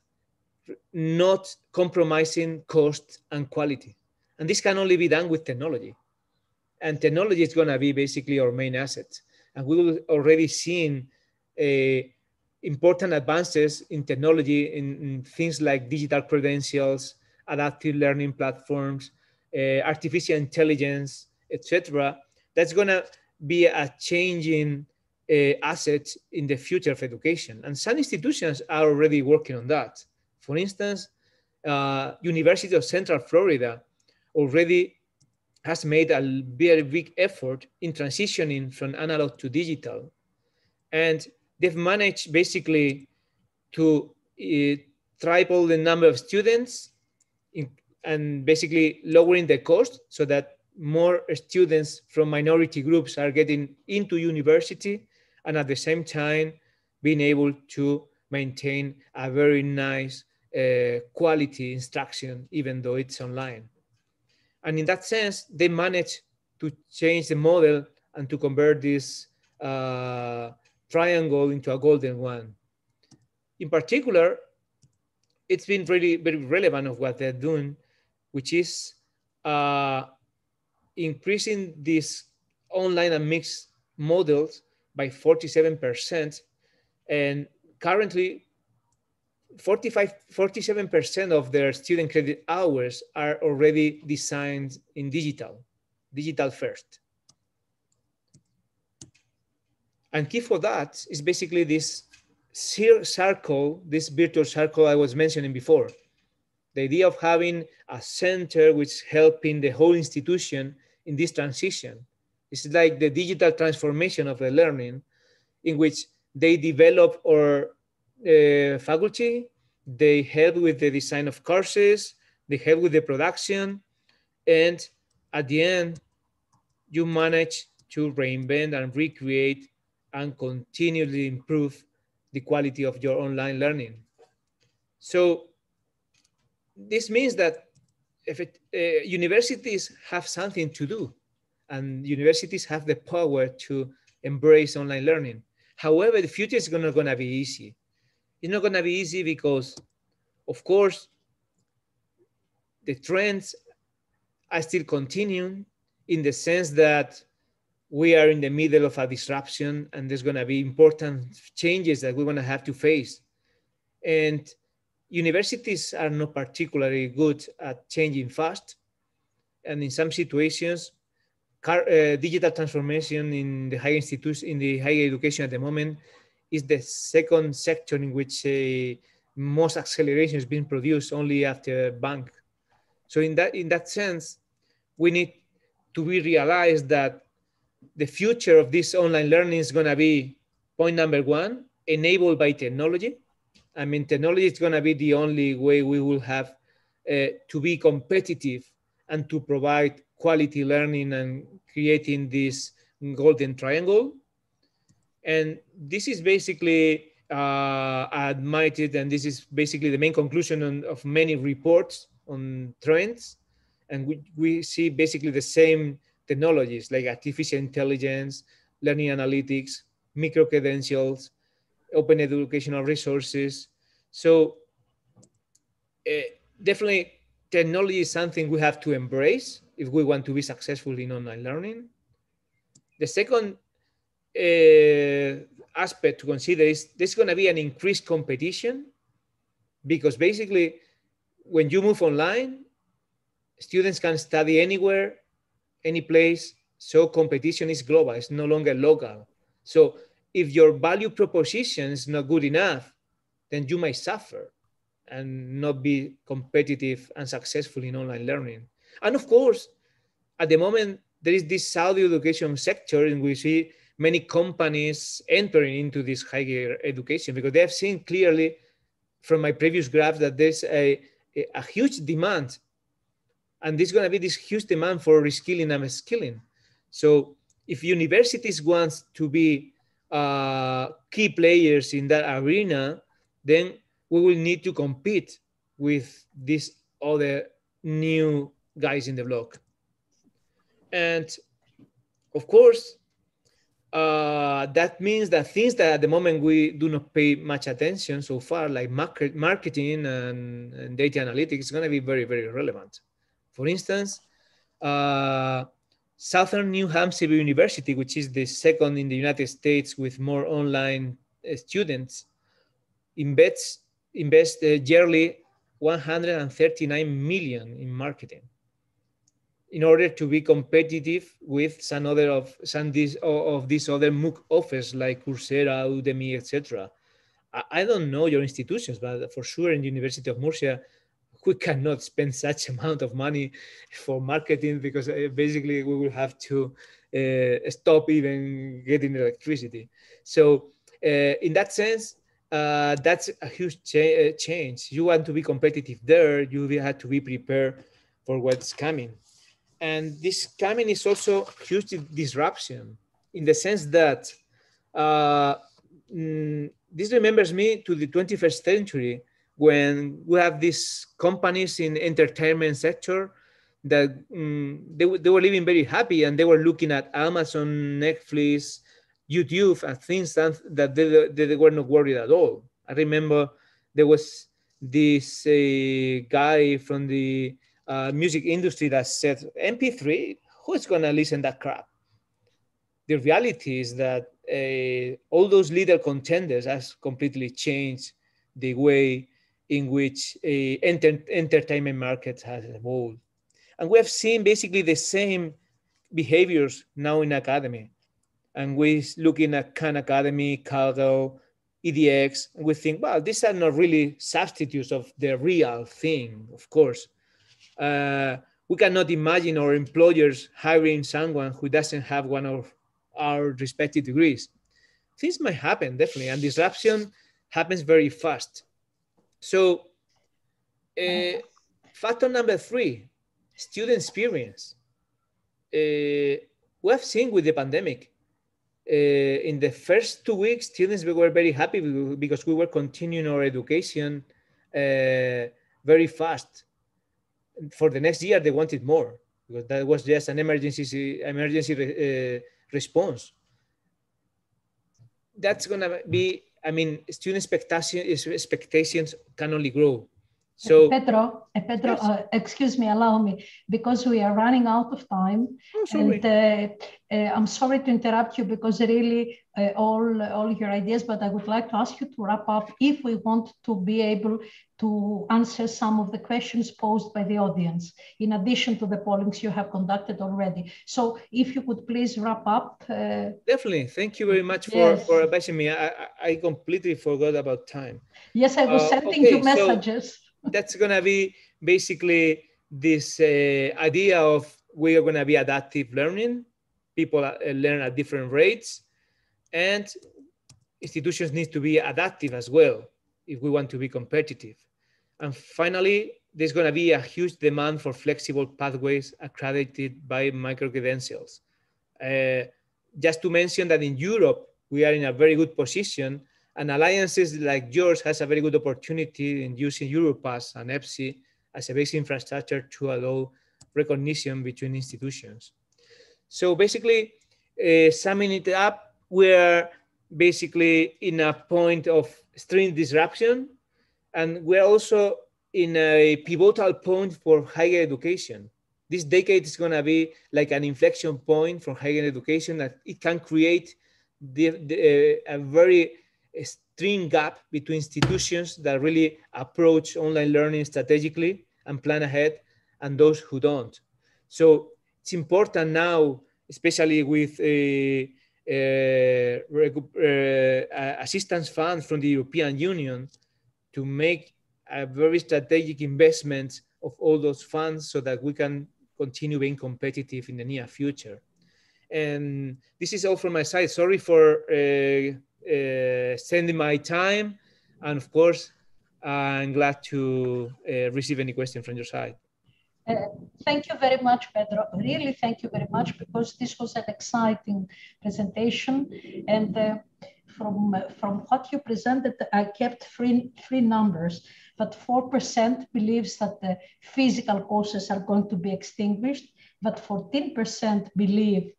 not compromising cost and quality. And this can only be done with technology. And technology is going to be basically our main asset. And we will already seen important advances in technology in things like digital credentials, adaptive learning platforms, artificial intelligence, etc. That's going to be a changing asset in the future of education. And some institutions are already working on that. For instance, University of Central Florida already has made a very big effort in transitioning from analog to digital. And they've managed basically to triple the number of students and basically lowering the cost so that more students from minority groups are getting into university, and at the same time being able to maintain a very nice quality instruction, even though it's online. And in that sense, they managed to change the model and to convert this triangle into a golden one. In particular, it's been really very relevant of what they're doing, which is increasing these online and mixed models by 47%, And currently, 47% of their student credit hours are already designed in digital first. And key for that is basically this circle, this virtual circle I was mentioning before. The idea of having a center which is helping the whole institution in this transition. It's like the digital transformation of the learning, in which they develop our faculty, they help with the design of courses, they help with the production, and at the end, you manage to reinvent and recreate and continually improve the quality of your online learning. So this means that if universities have something to do, and universities have the power to embrace online learning. However, the future is not going to be easy. It's not going to be easy because, of course, the trends are still continuing in the sense that we are in the middle of a disruption and there's going to be important changes that we're going to have to face. And universities are not particularly good at changing fast. And in some situations, digital transformation in the higher institutions, in the higher education at the moment, is the second sector in which most acceleration is being produced only after bank. So in that sense, we need to be realized that the future of this online learning is going to be, point number one, enabled by technology. I mean, technology is going to be the only way we will have to be competitive and to provide quality learning and creating this golden triangle. And this is basically admitted, and this is basically the main conclusion of many reports on trends. And we see basically the same technologies like artificial intelligence, learning analytics, micro-credentials, open educational resources. So definitely technology is something we have to embrace if we want to be successful in online learning. The second aspect to consider is there's going to be an increased competition, because basically when you move online, students can study anywhere, any place. So competition is global, it's no longer local. So if your value proposition is not good enough, then you might suffer and not be competitive and successful in online learning. And of course, at the moment, there is this Saudi education sector in which we see many companies entering into this higher education, because they have seen clearly from my previous graph that there's a huge demand. And there's going to be this huge demand for reskilling and skilling. So if universities want to be key players in that arena, then we will need to compete with these other new guys in the block. And of course, that means that things that at the moment we do not pay much attention so far, like marketing and data analytics, is going to be very, very relevant. For instance, Southern New Hampshire University, which is the second in the United States with more online students, invests yearly 139 million in marketing in order to be competitive with some of these other MOOC offers like Coursera, Udemy, etc. I don't know your institutions, but for sure in the University of Murcia, we cannot spend such amount of money for marketing, because basically we will have to stop even getting electricity. So in that sense, that's a huge change. You want to be competitive there, you have to be prepared for what's coming. And this coming is also huge disruption in the sense that this remembers me to the 21st century, when we have these companies in entertainment sector that they were living very happy, and they were looking at Amazon, Netflix, YouTube, and things that they were not worried at all. I remember there was this guy from the music industry that said, MP3, who's going to listen to that crap? The reality is that all those little contenders has completely changed the way in which entertainment markets has evolved. And we have seen basically the same behaviors now in academy. And we're looking at Khan Academy, Kaggle, EDX, and we think, well, these are not really substitutes of the real thing, of course. We cannot imagine our employers hiring someone who doesn't have one of our respective degrees. Things might happen, definitely, and disruption happens very fast. So factor number 3, student experience. We have seen with the pandemic, in the first 2 weeks, students were very happy because we were continuing our education very fast. For the next year, they wanted more because that was just an emergency response. That's gonna be, I mean, student expectations can only grow. So Pedro, yes. Excuse me, allow me, because we are running out of time. Oh, sorry. And I'm sorry to interrupt you because really all your ideas, but I would like to ask you to wrap up if we want to be able to answer some of the questions posed by the audience, in addition to the pollings you have conducted already. So if you could please wrap up. Definitely, thank you very much for advising me. I completely forgot about time. Yes, I was sending you messages. So that's gonna be basically this idea of we are gonna be adaptive learning. People learn at different rates, and institutions need to be adaptive as well if we want to be competitive. And finally, there's gonna be a huge demand for flexible pathways accredited by micro-credentials. Just to mention that in Europe, we are in a very good position, and alliances like yours has a very good opportunity in using Europass and EPSI as a basic infrastructure to allow recognition between institutions. So basically, summing it up, we're basically in a point of extreme disruption, and we're also in a pivotal point for higher education. This decade is gonna be like an inflection point for higher education, that it can create a very extreme gap between institutions that really approach online learning strategically and plan ahead and those who don't. So it's important now, especially with assistance funds from the European Union, to make a very strategic investment of all those funds so that we can continue being competitive in the near future. And this is all from my side. Sorry for sending my time. And of course, I'm glad to receive any question from your side. Thank you very much, Pedro. Really, thank you very much, because this was an exciting presentation. And from what you presented, I kept three numbers, but 4% believes that the physical courses are going to be extinguished, but 14% believe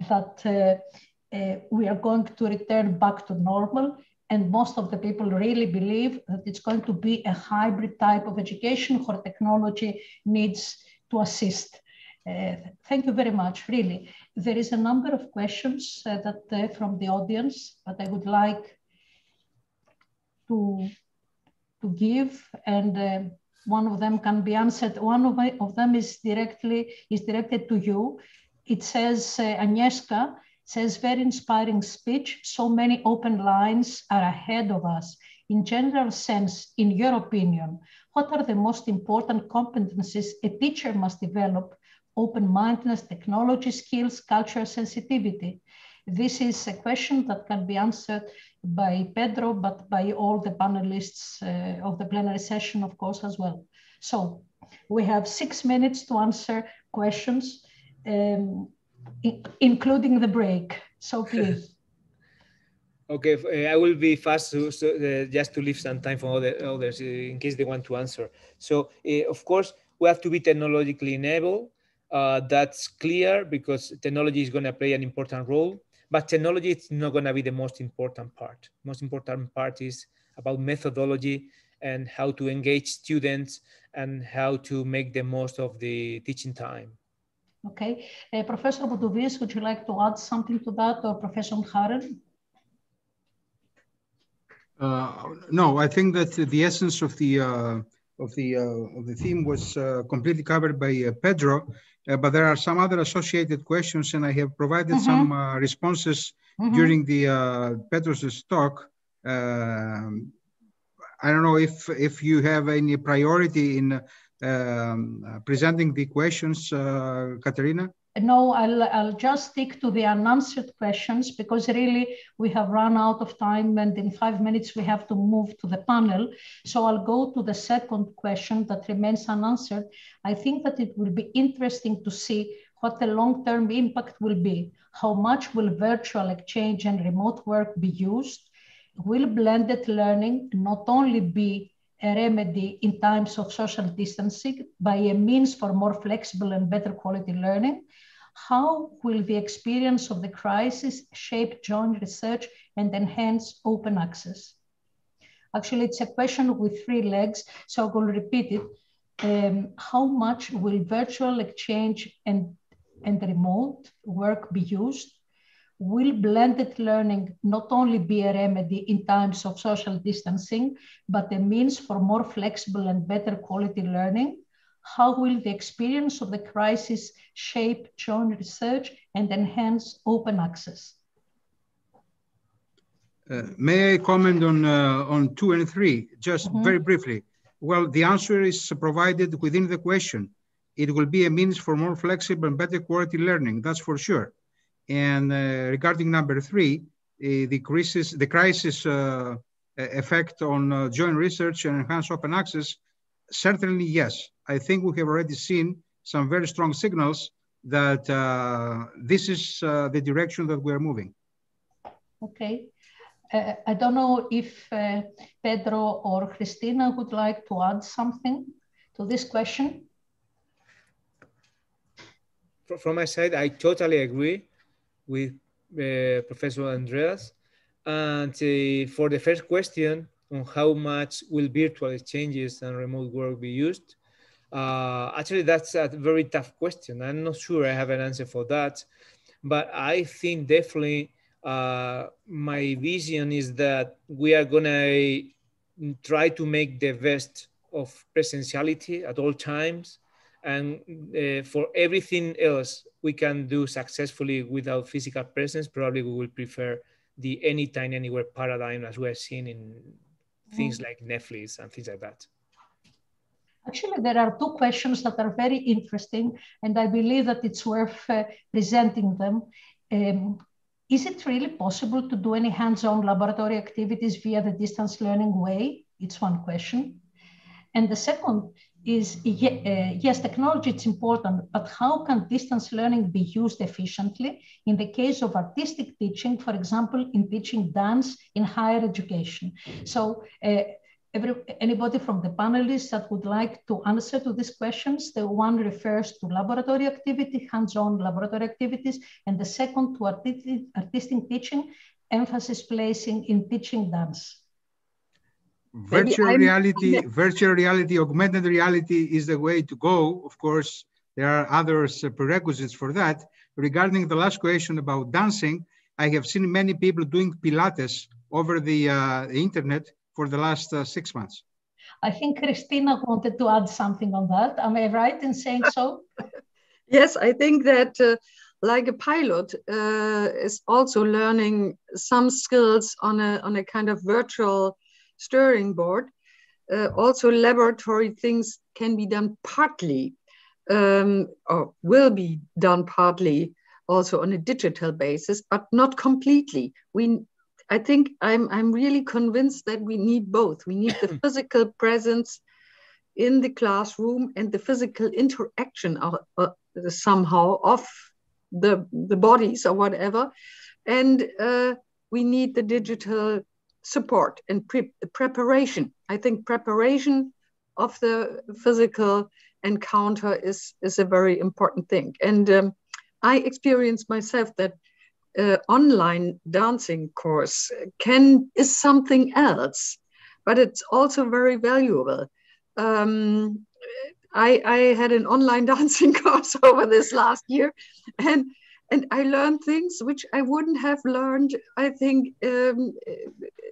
that we are going to return back to normal. And most of the people really believe that it's going to be a hybrid type of education where technology needs to assist. Thank you very much, really. There is a number of questions that from the audience that I would like to give, and one of them can be answered. One of them is directed to you. It says, Agnieszka says, very inspiring speech. So many open lines are ahead of us. In general sense, in your opinion, what are the most important competencies a teacher must develop? Open-mindedness, technology skills, cultural sensitivity. This is a question that can be answered by Pedro, but by all the panelists of the plenary session, of course, as well. So we have 6 minutes to answer questions, including the break. So please. Okay, I will be fast, just to leave some time for others in case they want to answer. So, of course, we have to be technologically enabled. That's clear, because technology is going to play an important role, but technology is not going to be the most important part. Most important part is about methodology and how to engage students and how to make the most of the teaching time. Okay. Professor Budovius, would you like to add something to that, or Professor Mcharen? No, I think that the essence of the theme was completely covered by Pedro, but there are some other associated questions, and I have provided some responses during the Pedro's talk. I don't know if you have any priority in presenting the questions, Katerina? No, I'll just stick to the unanswered questions, because really we have run out of time, and in 5 minutes we have to move to the panel. So I'll go to the second question that remains unanswered. I think that it will be interesting to see what the long-term impact will be. How much will virtual exchange and remote work be used? Will blended learning not only be a remedy in times of social distancing, by a means for more flexible and better quality learning? How will the experience of the crisis shape joint research and enhance open access? Actually, it's a question with 3 legs, so I will repeat it. How much will virtual exchange and remote work be used? Will blended learning not only be a remedy in times of social distancing, but a means for more flexible and better quality learning? How will the experience of the crisis shape joint research and enhance open access? May I comment on 2 and 3, just very briefly? Well, the answer is provided within the question. It will be a means for more flexible and better quality learning, that's for sure. And regarding number 3, the crisis effect on joint research and enhanced open access, certainly yes. I think we have already seen some very strong signals that this is the direction that we are moving. Okay. I don't know if Pedro or Christina would like to add something to this question. From my side, I totally agree with Professor Andreas. And for the first question on how much will virtual exchanges and remote work be used, actually that's a very tough question. I'm not sure I have an answer for that, but I think definitely my vision is that we are gonna try to make the best of presentiality at all times, and for everything else we can do successfully without physical presence, probably we will prefer the anytime, anywhere paradigm, as we're seeing in things like Netflix and things like that. Actually, there are 2 questions that are very interesting, and I believe that it's worth presenting them. Is it really possible to do any hands-on laboratory activities via the distance learning way? It's one question. And the second is, yes, technology is important, but how can distance learning be used efficiently in the case of artistic teaching, for example, in teaching dance in higher education? So anybody from the panelists that would like to answer to these questions? The one refers to laboratory activity, hands-on laboratory activities, and the second to artistic teaching, emphasis placing in teaching dance. Virtual reality, augmented reality is the way to go. Of course, there are other prerequisites for that. Regarding the last question about dancing, I have seen many people doing Pilates over the internet for the last 6 months. I think Christina wanted to add something on that. Am I right in saying so? Yes, I think that like a pilot is also learning some skills on a kind of virtual steering board. Also laboratory things can be done partly or will be done partly also on a digital basis, but not completely. I think I'm really convinced that we need both. We need the physical presence in the classroom and the physical interaction somehow of the bodies or whatever. And we need the digital support and preparation. I think preparation of the physical encounter is a very important thing. And I experienced myself that online dancing course is something else, but it's also very valuable. I had an online dancing course over this last year, and I learned things which I wouldn't have learned, I think, in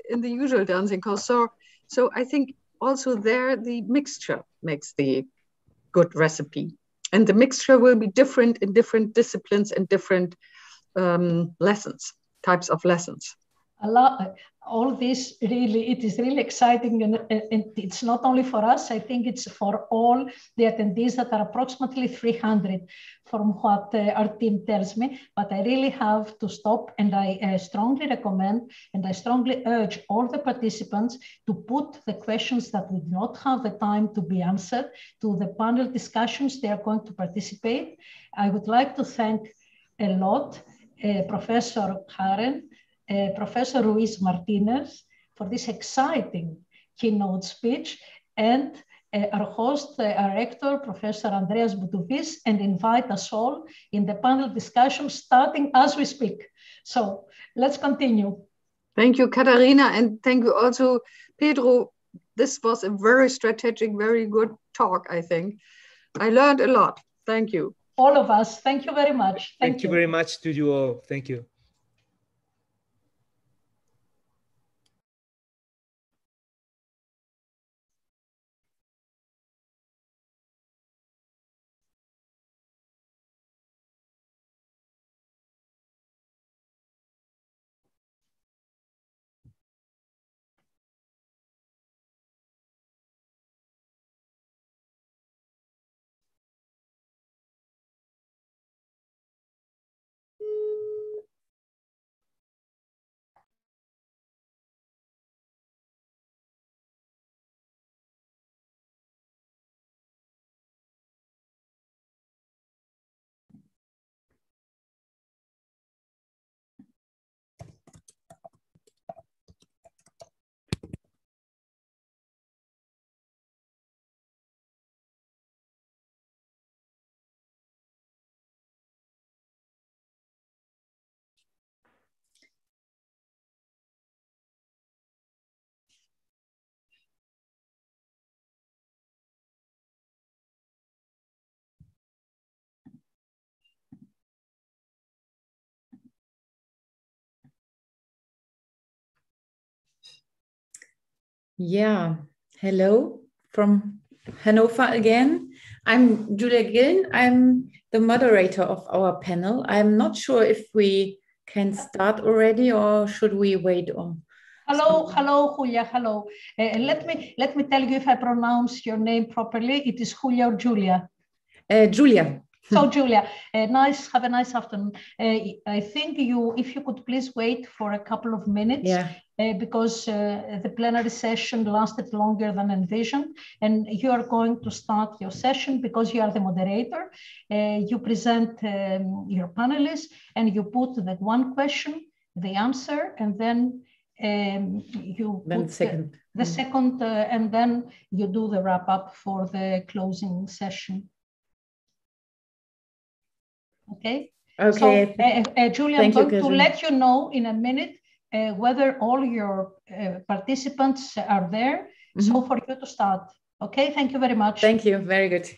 the usual dancing course. So I think also there the mixture makes the good recipe, and the mixture will be different in different disciplines and different lessons, types of lessons. All this really, it is really exciting, and it's not only for us. I think it's for all the attendees that are approximately 300 from what our team tells me. But I really have to stop, and I strongly recommend and I strongly urge all the participants to put the questions that we do not have the time to be answered to the panel discussions they are going to participate. I would like to thank a lot Professor Karen, Professor Ruiz Martinez for this exciting keynote speech, and our host, our rector, Professor Andreas Boutovis, and invite us all in the panel discussion starting as we speak. So let's continue. Thank you, Katharina, and thank you also, Pedro. This was a very strategic, very good talk, I think. I learned a lot. Thank you. All of us. Thank you very much. Thank you very much to you all. Thank you. Yeah, hello from Hannover again. I'm Julia Gillen. I'm the moderator of our panel. I'm not sure if we can start already or should we wait on. Hello, Julia. Hello. Let me tell you if I pronounce your name properly. It is Julia or Julia? Julia. So Julia, have a nice afternoon. I think if you could please wait for a couple of minutes, yeah. Because the plenary session lasted longer than envisioned, and you are going to start your session because you are the moderator. You present your panelists, and you put the one question, the answer, and then you put the second, and then you do the wrap up for the closing session. Okay. Okay. So, Julia, I'm going to let you know in a minute whether all your participants are there. Mm-hmm. So for you to start. Okay. Thank you very much. Thank you. Very good.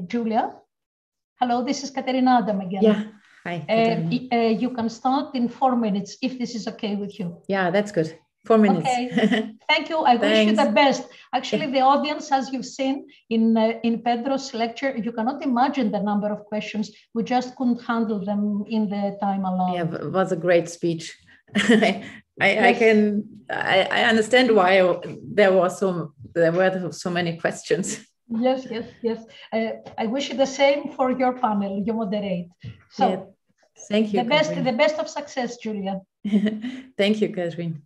Julia, hello, this is Katerina Adam again. Yeah, hi. You can start in 4 minutes if this is okay with you. Yeah, that's good. 4 minutes. Okay, thank you. I wish you the best. Actually, the audience, as you've seen in Pedro's lecture, you cannot imagine the number of questions. We just couldn't handle them in the time allowed. Yeah, it was a great speech. I understand why there was so there were so many questions. Yes, yes, yes. I wish you the same for your panel you moderate. So, yeah. Thank you. The best of success, Julia. Thank you, Catherine.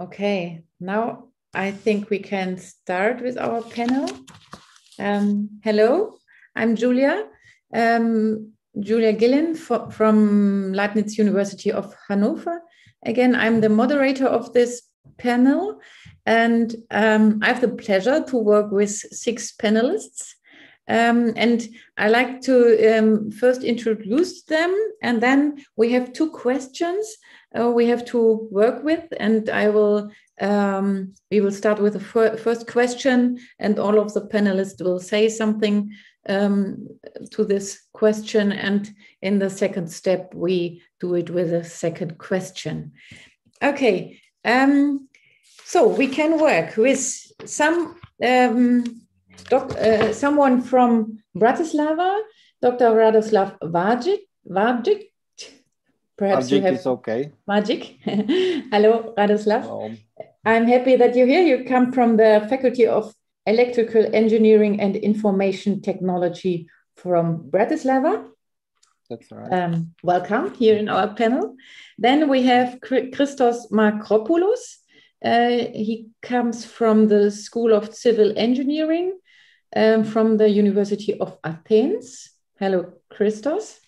Okay, now I think we can start with our panel. Hello, I'm Julia. Julia Gillen from Leibniz University of Hannover. Again, I'm the moderator of this panel, and I have the pleasure to work with 6 panelists. And I like to first introduce them, and then we have 2 questions we have to work with, and we will start with the first question, and all of the panelists will say something to this question, and in the second step we do it with a second question. Okay, so we can work with someone from Bratislava, Dr. Radoslav Vargic. Perhaps you have... is okay. Magic. Hello, Radoslav. I'm happy that you're here. You come from the Faculty of Electrical Engineering and Information Technology from Bratislava. That's right. Welcome here in our panel. Then we have Christos Makropoulos. He comes from the School of Civil Engineering from the University of Athens. Hello, Christos.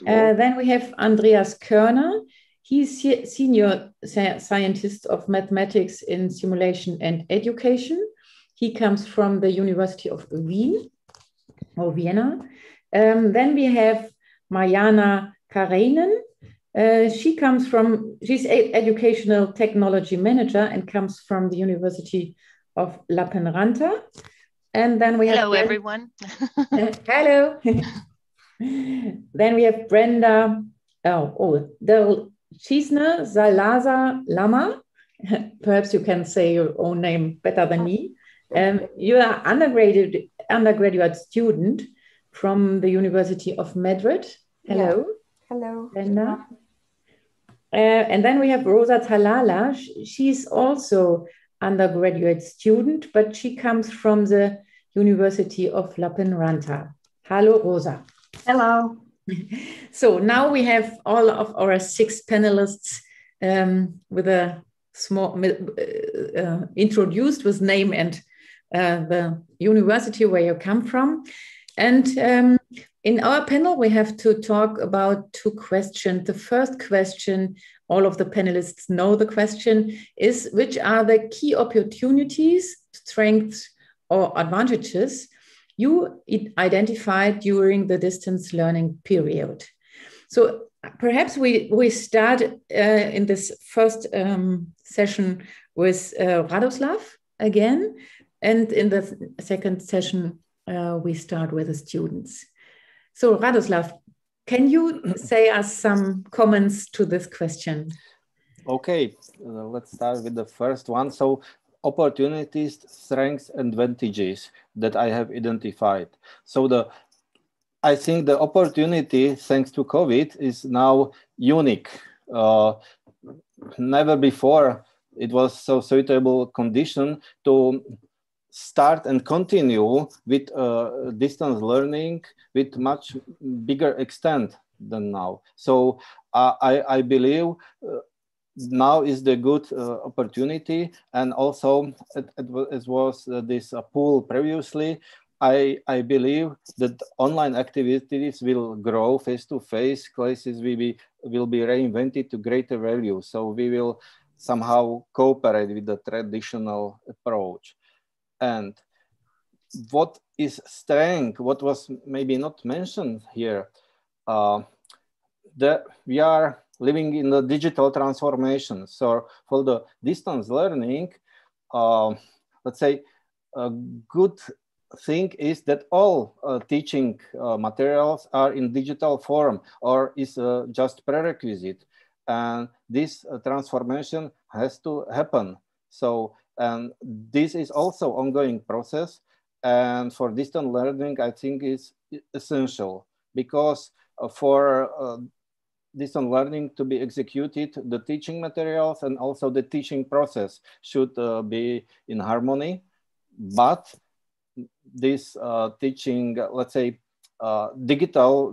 Then we have Andreas Körner. He's senior scientist of mathematics in simulation and education. He comes from the University of Wien or Vienna. Then we have Marjana Karainen. She's educational technology manager and comes from the University of Lappeenranta. And then we have... Hello, everyone. Hello. Then we have Brenda, Del Cisne Salazar Lama. Perhaps you can say your own name better than me. You are undergraduate student from the University of Madrid. Hello. Yeah. Hello. Brenda. And then we have Rosa Talala. She's also undergraduate student, but she comes from the University of Lappeenranta. Hello, Rosa. Hello. So now we have all of our 6 panelists with a small introduced with name and the university where you come from. And in our panel, we have to talk about 2 questions. The first question, all of the panelists know the question, is which are the key opportunities, strengths, or advantages you identified during the distance learning period? So perhaps we start in this first session with Radoslav again. And in the second session, we start with the students. So Radoslav, can you say us some comments to this question? Okay, let's start with the first one. So opportunities, strengths, and advantages that I have identified. So I think the opportunity, thanks to COVID, is now unique. Never before it was so suitable condition to start and continue with distance learning with much bigger extent than now. So I believe now is the good opportunity, and also it was this pool previously. I believe that online activities will grow, face-to-face classes will be reinvented to greater value. So we will somehow cooperate with the traditional approach. And what is strength, what was maybe not mentioned here, that we are living in the digital transformation. So for the distance learning, let's say a good thing is that all teaching materials are in digital form, or is just prerequisite. And this transformation has to happen. So, and this is also ongoing process. And for distance learning, I think is essential, because for distance learning to be executed, the teaching materials and also the teaching process should be in harmony. But this teaching, let's say, digital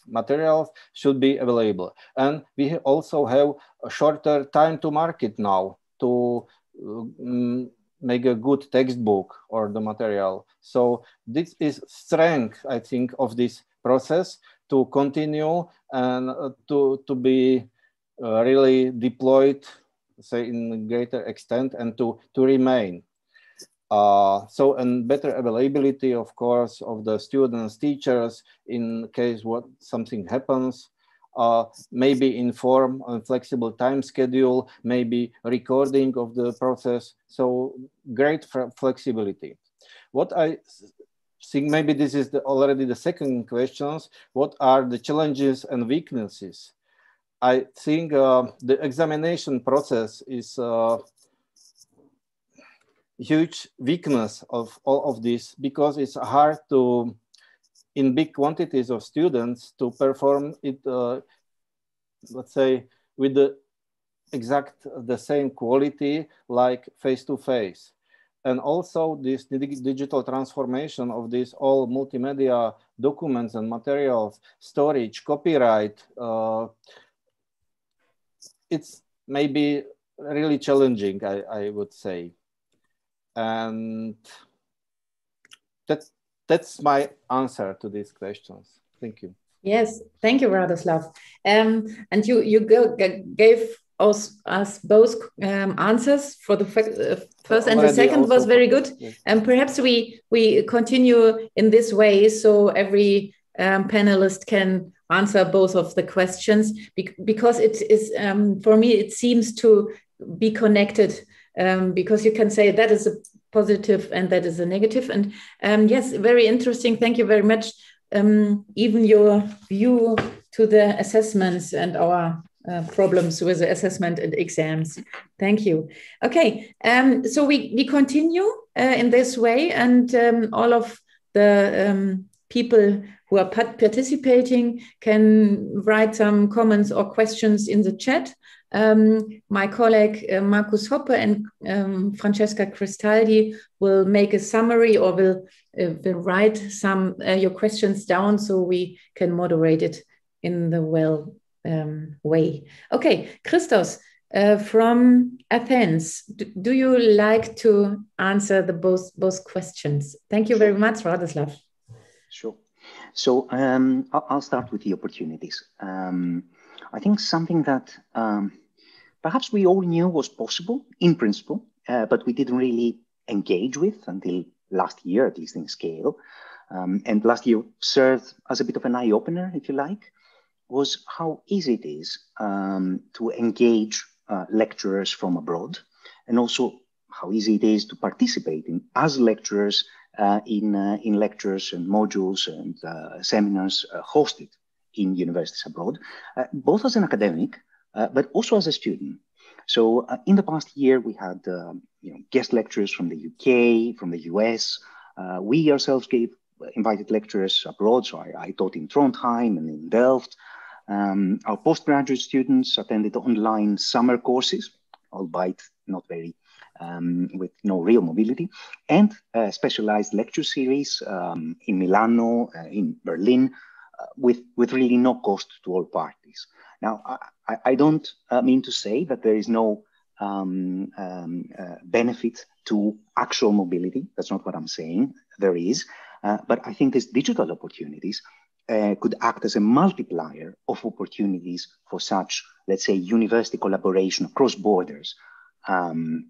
materials should be available. And we also have a shorter time to market now to make a good textbook or the material. So this is strength, I think, of this process to continue and to be really deployed, say, in greater extent, and to remain. So, and better availability, of course, of the students, teachers, in case something happens, maybe inform on flexible time schedule, maybe recording of the process. So great flexibility. What I think, maybe this is already the second question, what are the challenges and weaknesses? I think the examination process is huge weakness of all of this, because it's hard to, in big quantities of students, to perform it, let's say, with the same quality like face-to-face. And also this digital transformation of these all multimedia documents and materials, storage, copyright, it's maybe really challenging, I would say. And that's my answer to these questions. Thank you. Yes, thank you, Radoslav. And you gave us both answers for the first and the second was very good. Yes. And perhaps we continue in this way, so every panelist can answer both of the questions, because it is, for me, it seems to be connected because you can say that is a positive and that is a negative. And yes, very interesting. Thank you very much. Even your view to the assessments and our problems with the assessment and exams. Thank you. Okay, so we continue in this way, and all of the people who are participating can write some comments or questions in the chat. My colleague Markus Hoppe and Francesca Cristaldi will make a summary or will write some your questions down so we can moderate it in the well way. Okay, Christos from Athens, do you like to answer the both questions? Thank you very much, Radoslav. Sure. So I'll start with the opportunities. I think something that perhaps we all knew was possible in principle, but we didn't really engage with until last year, at least in scale. And last year served as a bit of an eye-opener, if you like, was how easy it is to engage lecturers from abroad, and also how easy it is to participate as lecturers in lectures and modules and seminars hosted in universities abroad, both as an academic, but also as a student. So in the past year, we had guest lecturers from the UK, from the US. We ourselves invited lecturers abroad. So I taught in Trondheim and in Delft. Our postgraduate students attended online summer courses, albeit not very, with no real mobility, and specialized lecture series in Milano, in Berlin, with really no cost to all parties. Now, I don't mean to say that there is no benefit to actual mobility. That's not what I'm saying. There is. But I think these digital opportunities could act as a multiplier of opportunities for such, let's say, university collaboration across borders. And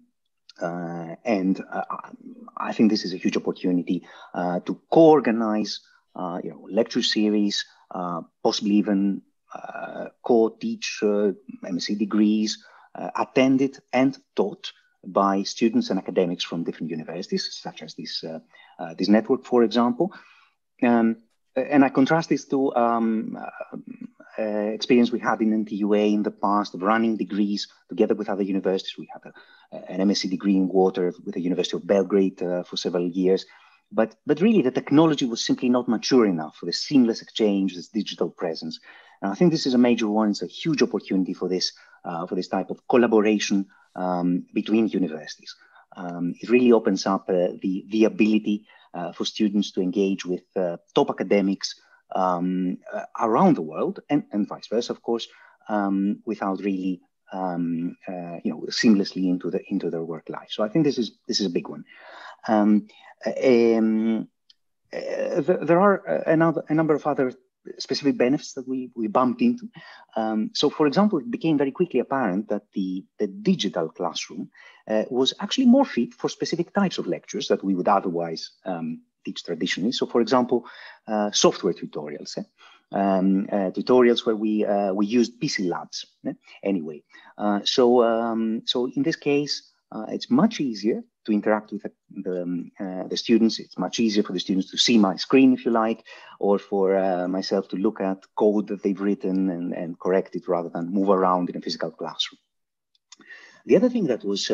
I think this is a huge opportunity to co-organize lecture series, possibly even co-teach MSc degrees, attended and taught by students and academics from different universities, such as this network, for example. And I contrast this to experience we had in NTUA in the past of running degrees together with other universities. We had an MSc degree in water with the University of Belgrade for several years. But really, the technology was simply not mature enough for the seamless exchange, this digital presence. And I think this is a major one. It's a huge opportunity for this type of collaboration between universities. It really opens up the ability for students to engage with top academics around the world, and vice versa, of course, without really seamlessly into their work life. So I think this is a big one. There are a number of other specific benefits that we bumped into. So, for example, it became very quickly apparent that the digital classroom was actually more fit for specific types of lectures that we would otherwise teach traditionally. So, for example, software tutorials, tutorials where we used PC labs. Anyway, so in this case, it's much easier to interact with the students. It's much easier for the students to see my screen, if you like, or for myself to look at code that they've written and correct it rather than move around in a physical classroom. The other thing that was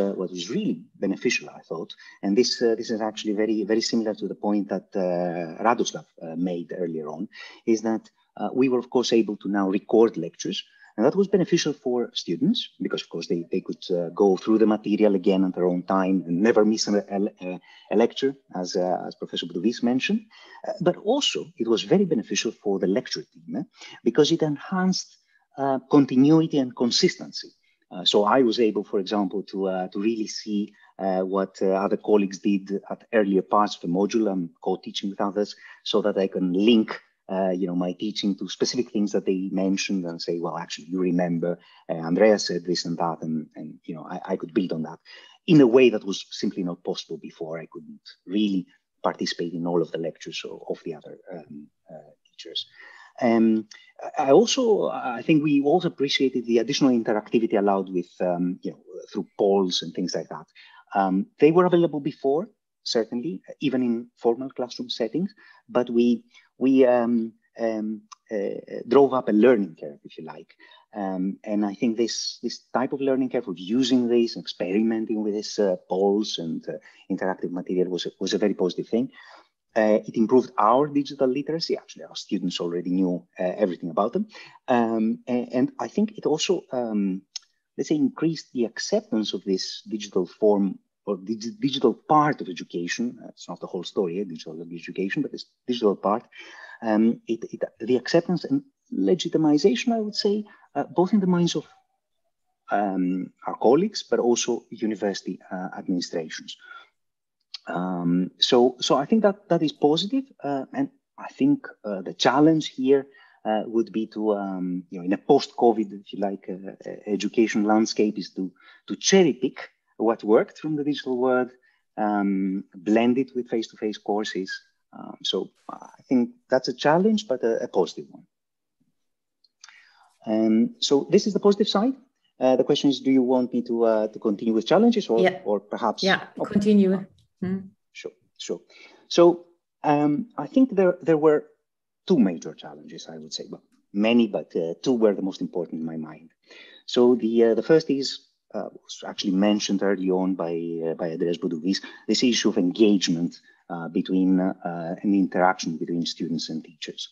really beneficial, I thought, and this is actually very, very similar to the point that Radoslav made earlier on, is that we were, of course, able to now record lectures. And that was beneficial for students because, of course, they could go through the material again at their own time and never miss a lecture, as Professor Boudovis mentioned. But also, it was very beneficial for the lecture team because it enhanced continuity and consistency. So I was able, for example, to really see what other colleagues did at earlier parts of the module. I'm co-teaching with others so that I can link my teaching to specific things that they mentioned and say, well, actually, you remember Andrea said this and that, and I could build on that in a way that was simply not possible before. I couldn't really participate in all of the lectures of the other teachers. I think we also appreciated the additional interactivity allowed with through polls and things like that. They were available before, certainly, even in formal classroom settings, but we drove up a learning curve, if you like. And I think this type of learning curve of using this, experimenting with this polls and interactive material was a very positive thing. It improved our digital literacy. Actually, our students already knew everything about them. And I think it also, let's say, increased the acceptance of this digital form or digital part of education. It's not the whole story, digital education, but this digital part. The acceptance and legitimization, I would say, both in the minds of our colleagues, but also university administrations. So I think that is positive, and I think the challenge here would be to, in a post-COVID, if you like, education landscape, is to cherry pick what worked from the digital world, blend it with face-to-face courses. So I think that's a challenge, but a positive one. So this is the positive side. The question is, do you want me to continue with challenges, or perhaps? Yeah, continue. Sure. So I think there were two major challenges, I would say. Well, many, but two were the most important in my mind. So the first is was actually mentioned early on by Andreas Boudouris, this issue of engagement between and interaction between students and teachers.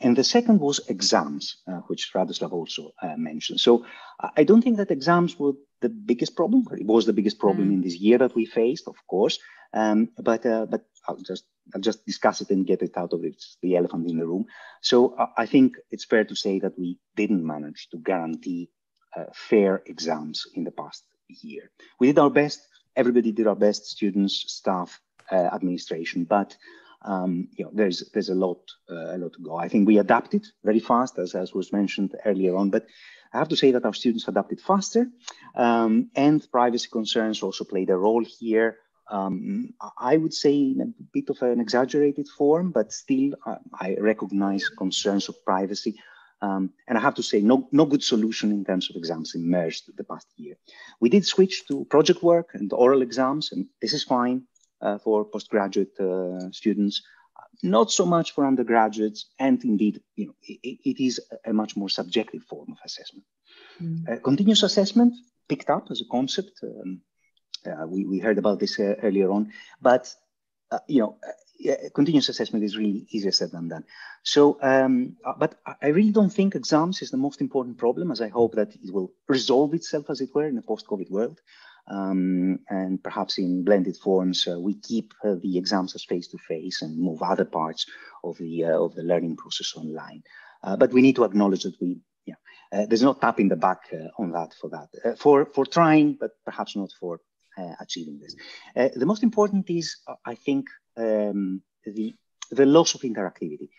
And the second was exams, which Radoslav also mentioned. So I don't think that exams were the biggest problem. It was the biggest problem in this year that we faced, of course. But I'll just discuss it and get it out of it, the elephant in the room. So I think it's fair to say that we didn't manage to guarantee fair exams in the past year. We did our best. Everybody did our best, students, staff, administration, but there's a lot to go. I think we adapted very fast, as was mentioned earlier on, but I have to say that our students adapted faster, and privacy concerns also played a role here. I would say in a bit of an exaggerated form, but still I recognize concerns of privacy. And I have to say, no good solution in terms of exams emerged the past year. We did switch to project work and oral exams, and this is fine for postgraduate students, not so much for undergraduates, and indeed, it is a much more subjective form of assessment. Continuous assessment picked up as a concept. We heard about this earlier on, but continuous assessment is really easier said than done. So, but I really don't think exams is the most important problem, as I hope that it will resolve itself, as it were, in a post-COVID world. And perhaps in blended forms, we keep the exams as face-to-face and move other parts of the learning process online. But we need to acknowledge that there's no tap in the back on that for trying, but perhaps not for achieving this. The most important is, I think, the loss of interactivity,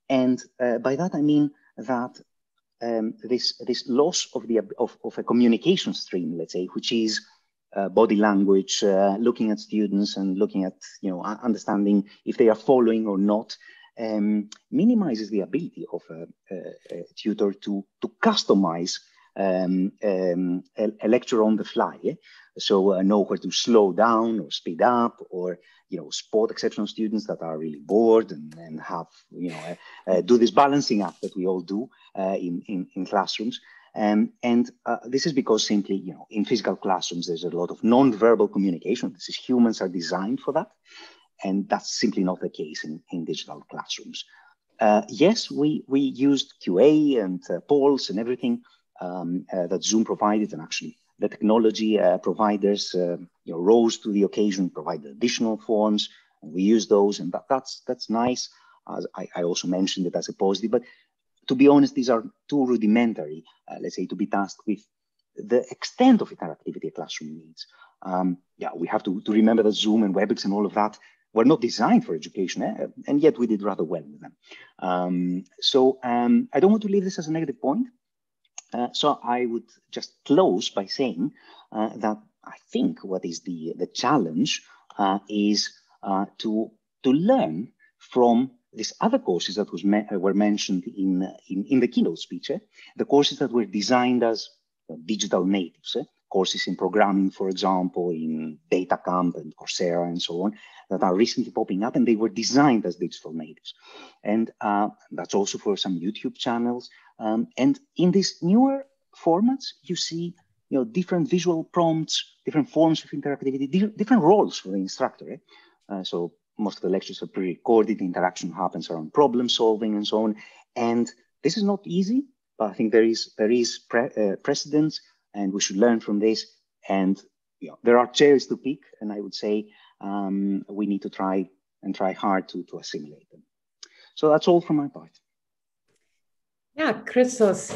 and by that I mean that this loss of a communication stream, let's say, which is body language, looking at students and looking at understanding if they are following or not, minimizes the ability of a tutor to customize a lecture on the fly. So know where to slow down or speed up, or spot exceptional students that are really bored and have do this balancing act that we all do in classrooms. And this is because simply in physical classrooms there's a lot of non-verbal communication. This is, humans are designed for that, and that's simply not the case in digital classrooms. Yes, we used QA and polls and everything that Zoom provided, and actually the technology providers rose to the occasion, provided additional forms, and we use those, and that's nice. As I also mentioned it as a positive, but to be honest, these are too rudimentary, let's say, to be tasked with the extent of interactivity a classroom needs. We have to remember that Zoom and WebEx and all of that were not designed for education, and yet we did rather well with them. So I don't want to leave this as a negative point. So I would just close by saying that I think what is the challenge is to learn from these other courses that were mentioned in the keynote speech, the courses that were designed as digital natives, courses in programming, for example, in data camp and Coursera and so on, that are recently popping up, and they were designed as digital natives. And that's also for some YouTube channels. And in these newer formats, you see different visual prompts, different forms of interactivity, different roles for the instructor. So most of the lectures are pre-recorded, the interaction happens around problem solving and so on. And this is not easy, but I think there is precedence, and we should learn from this. And there are cherries to pick, and I would say we need to try hard to assimilate them. So that's all from my part. Yeah, Christos,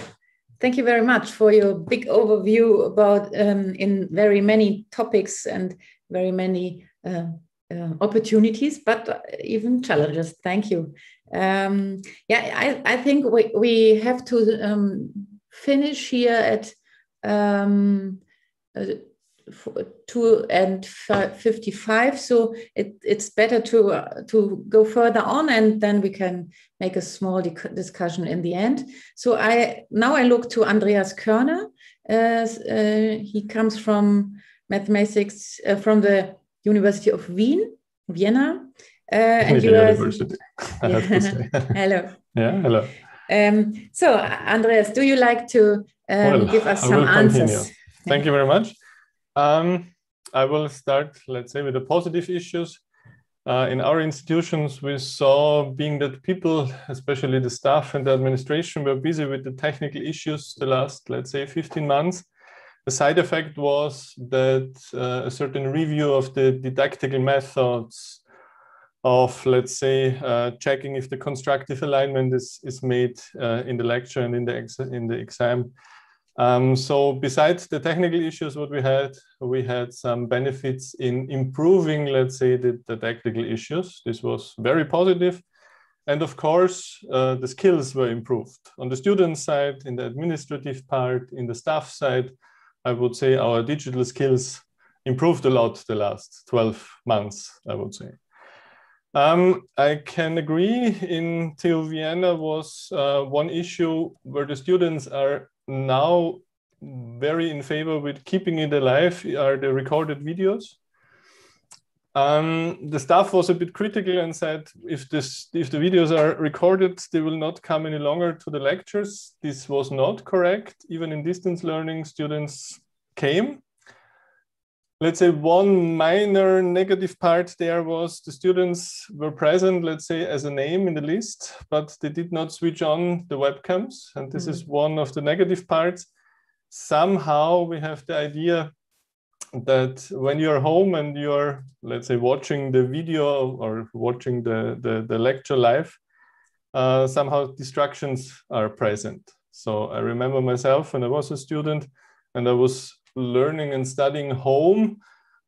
thank you very much for your big overview about in very many topics and very many opportunities, but even challenges. Thank you. Yeah, I think we have to finish here at 2:55. So it's better to go further on, and then we can make a small discussion in the end. So now I look to Andreas Körner. He comes from mathematics from the University of Vienna. And you University, I have to say. Hello. Yeah, hello. So, Andreas, do you like to give us some answers? Thank you very much. I will start, let's say, with the positive issues. In our institutions, we saw being that people, especially the staff and the administration, were busy with the technical issues the last, let's say, 15 months. The side effect was that a certain review of the didactical methods of, let's say, checking if the constructive alignment is made in the lecture and in the exam. So besides the technical issues, what we had some benefits in improving, let's say, the technical issues. This was very positive. And of course, the skills were improved. On the student side, in the administrative part, in the staff side, I would say our digital skills improved a lot the last 12 months, I would say. I can agree in TU Vienna was one issue where the students are now very in favor with keeping it alive are the recorded videos. The staff was a bit critical and said if the videos are recorded, they will not come any longer to the lectures. This was not correct. Even in distance learning, students came. Let's say one minor negative part there was the students were present, let's say, as a name in the list, but they did not switch on the webcams. And this is one of the negative parts. Somehow we have the idea that when you're home and you're, let's say, watching the video or watching the lecture live, somehow distractions are present. So I remember myself when I was a student and I was learning and studying home,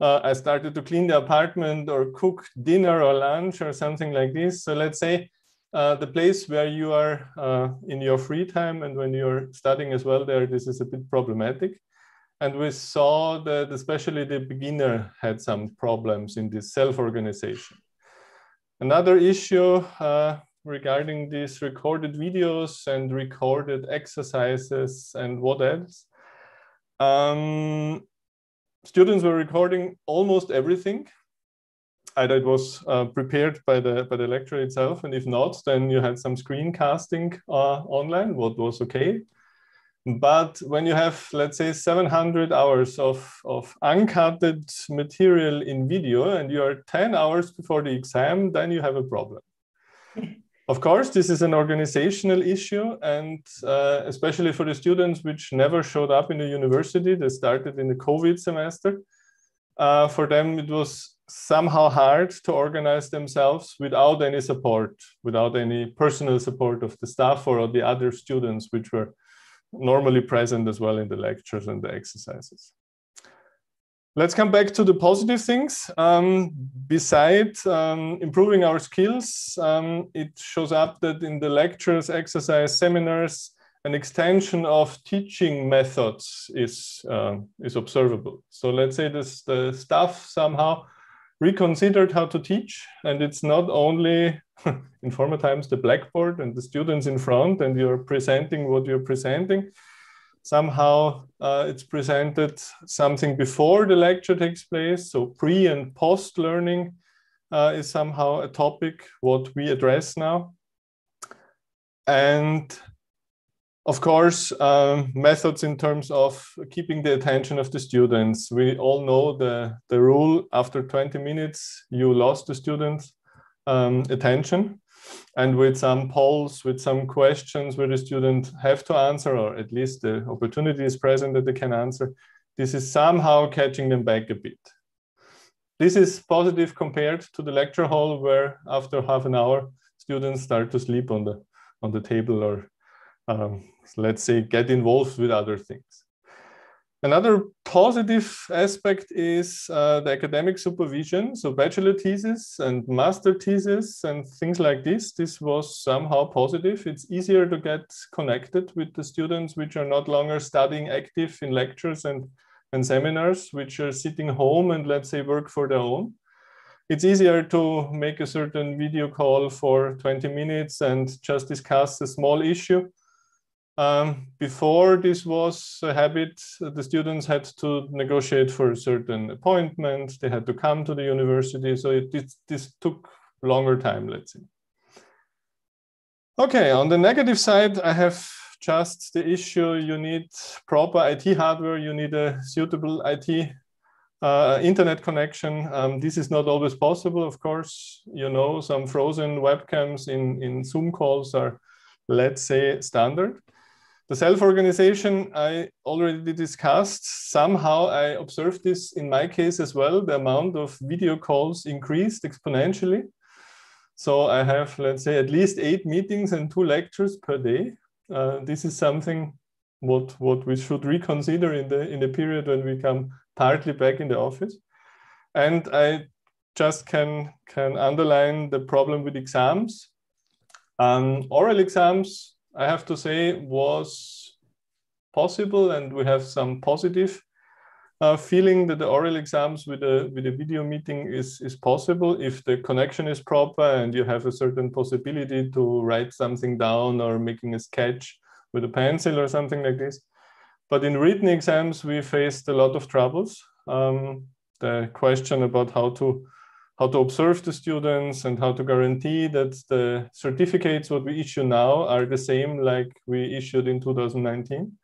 I started to clean the apartment or cook dinner or lunch or something like this. So let's say the place where you are in your free time and when you're studying as well there, this is a bit problematic. And we saw that especially the beginner had some problems in this self-organization. Another issue regarding these recorded videos and recorded exercises and what else. Students were recording almost everything. Either it was prepared by the lecturer itself, and if not, then you had some screencasting online, what was okay. But when you have, let's say, 700 hours of uncutted material in video and you are 10 hours before the exam, then you have a problem. Of course, this is an organizational issue, and especially for the students which never showed up in the university, they started in the COVID semester. For them, it was somehow hard to organize themselves without any support, without any personal support of the staff or the other students which were normally present as well in the lectures and the exercises. Let's come back to the positive things. Besides improving our skills, it shows up that in the lectures, exercise, seminars, an extension of teaching methods is observable. So let's say the staff somehow reconsidered how to teach, and it's not only in former times the blackboard and the students in front and you're presenting what you're presenting, Somehow it's presented something before the lecture takes place. So pre and post learning is somehow a topic what we address now. And of course, methods in terms of keeping the attention of the students. We all know the rule: after 20 minutes, you lost the student's attention. And with some polls, with some questions where the student have to answer, or at least the opportunity is present that they can answer, this is somehow catching them back a bit. This is positive compared to the lecture hall, where after half an hour, students start to sleep on the table, or let's say get involved with other things. Another positive aspect is the academic supervision. So bachelor thesis and master thesis and things like this. This was somehow positive. It's easier to get connected with the students which are not longer studying active in lectures and seminars, which are sitting home and, let's say, work for their own. It's easier to make a certain video call for 20 minutes and just discuss a small issue. Before this was a habit, the students had to negotiate for a certain appointment. They had to come to the university. So this took longer time, let's say. Okay, on the negative side, I have just the issue: you need proper IT hardware, you need a suitable IT internet connection. This is not always possible, of course. You know, some frozen webcams in Zoom calls are, let's say, standard. The self-organization I already discussed. Somehow I observed this in my case as well. The amount of video calls increased exponentially. So I have, let's say, at least 8 meetings and 2 lectures per day. This is something what we should reconsider in the period when we come partly back in the office. And I just can underline the problem with exams. Oral exams, I have to say, was possible, and we have some positive feeling that the oral exams with a video meeting is possible if the connection is proper and you have a certain possibility to write something down or making a sketch with a pencil or something like this. But in written exams, we faced a lot of troubles. The question about how to observe the students and how to guarantee that the certificates what we issue now are the same like we issued in 2019.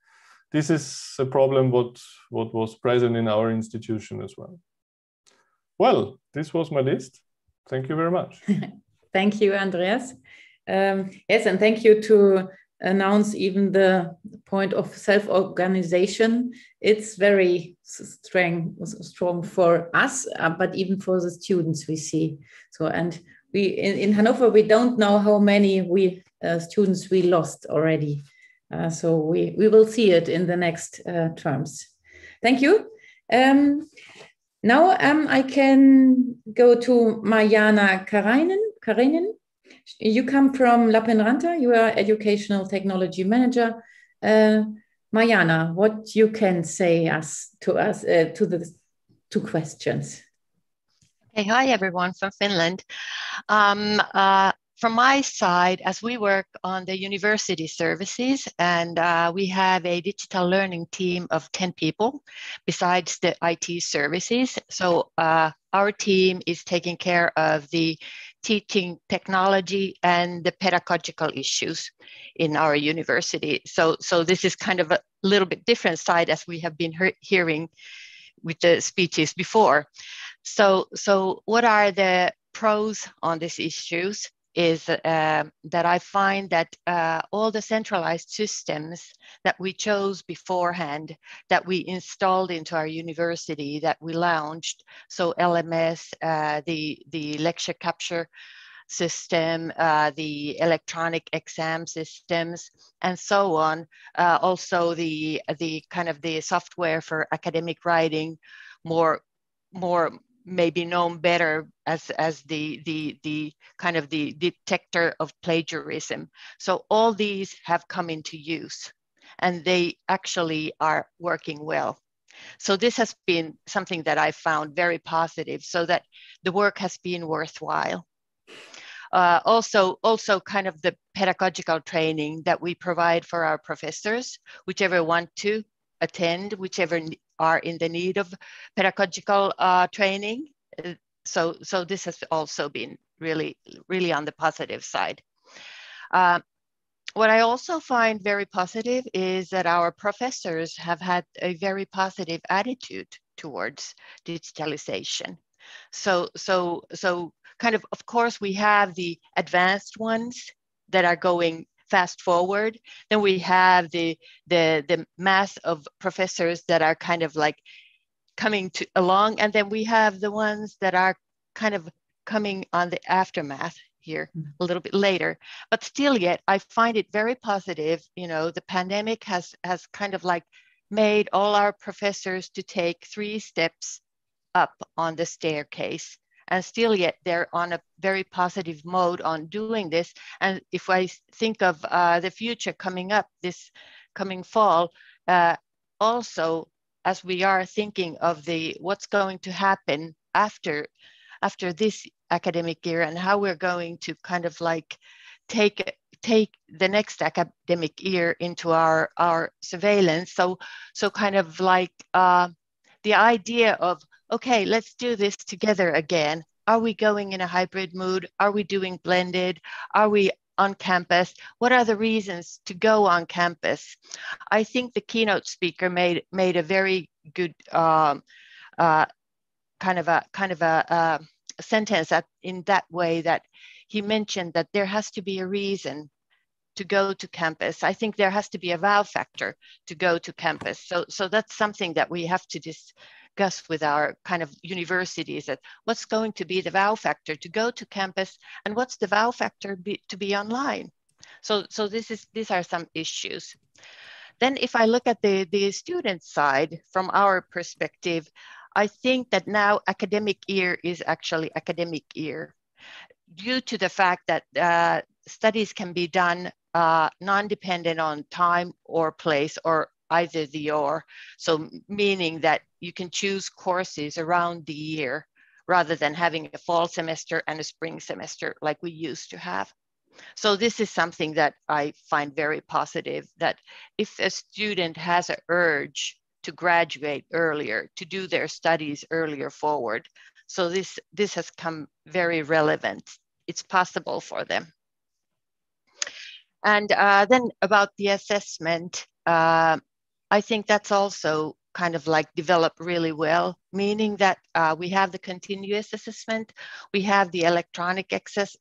This is a problem what was present in our institution as well. Well, this was my list. Thank you very much. Thank you, Andreas. Yes, and thank you to announce even the point of self-organization. It's very strong for us, but even for the students we see. So, and we in Hannover, we don't know how many students we lost already. So we will see it in the next terms. Thank you. Now I can go to Mariana Karinen. You come from Lappeenranta. You are Educational Technology Manager. Mariana, what you can say to the 2 questions? Okay, hi everyone from Finland. From my side, as we work on the university services, and we have a digital learning team of 10 people besides the IT services. So our team is taking care of the teaching technology and the pedagogical issues in our university. So this is kind of a little bit different side as we have been hearing with the speeches before. So what are the pros on these issues is that I find that all the centralized systems that we chose beforehand, that we installed into our university, that we launched, so LMS, the lecture capture system, the electronic exam systems, and so on. Also the kind of the software for academic writing, more maybe known better as the kind of the detector of plagiarism. So all these have come into use and they actually are working well. So this has been something that I found very positive, so that the work has been worthwhile. Also kind of the pedagogical training that we provide for our professors, whichever want to attend, whichever are in the need of pedagogical training. So this has also been really on the positive side. What I also find very positive is that our professors have had a very positive attitude towards digitalization. So kind of course, we have the advanced ones that are going fast forward. Then we have the mass of professors that are kind of like coming along, and then we have the ones that are kind of coming on the aftermath here a little bit later. But still yet, I find it very positive. You know, the pandemic has kind of like made all our professors to take 3 steps up on the staircase. And still yet, they're on a very positive mode on doing this. And if I think of the future coming up this coming fall, also, as we are thinking of what's going to happen after this academic year and how we're going to kind of like take the next academic year into our surveillance. So kind of like the idea of, okay, let's do this together again. Are we going in a hybrid mood? Are we doing blended? Are we on campus? What are the reasons to go on campus? I think the keynote speaker made a very good kind of a sentence in that way, that he mentioned that there has to be a reason to go to campus. I think there has to be a wow factor to go to campus. So that's something that we have to discuss with our kind of universities, that what's going to be the wow factor to go to campus, and what's the wow factor to be online. So these are some issues. Then if I look at the student side from our perspective, I think that now academic year is actually academic year, due to the fact that studies can be done non-dependent on time or place, or either the or. So meaning that you can choose courses around the year rather than having a fall semester and a spring semester like we used to have. So this is something that I find very positive, that if a student has an urge to graduate earlier, to do their studies earlier forward, so this has come very relevant. It's possible for them. And then about the assessment, I think that's also kind of like developed really well, meaning that we have the continuous assessment, we have the electronic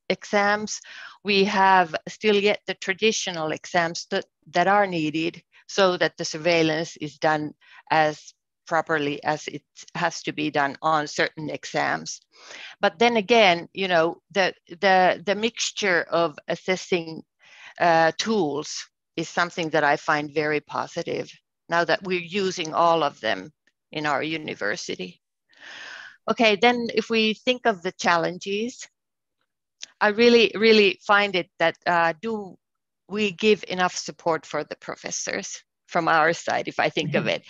exams, we have still yet the traditional exams that are needed, so that the surveillance is done as properly as it has to be done on certain exams. But then again, you know, the mixture of assessing tools is something that I find very positive now that we're using all of them in our university. Okay, then if we think of the challenges, I really find it that do we give enough support for the professors from our side, if I think of it?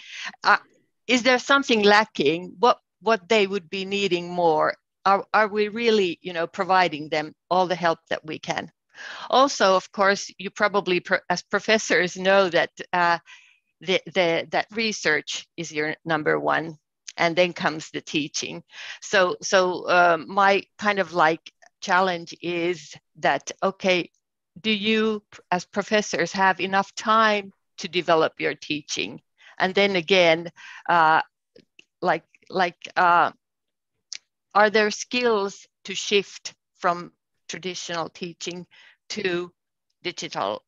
Is there something lacking? What they would be needing more? Are we really, you know, providing them all the help that we can? Also, of course, you probably as professors know that that research is your number one, and then comes the teaching. So my kind of like challenge is that, okay, do you as professors have enough time to develop your teaching? And then again, are there skills to shift from traditional teaching to digital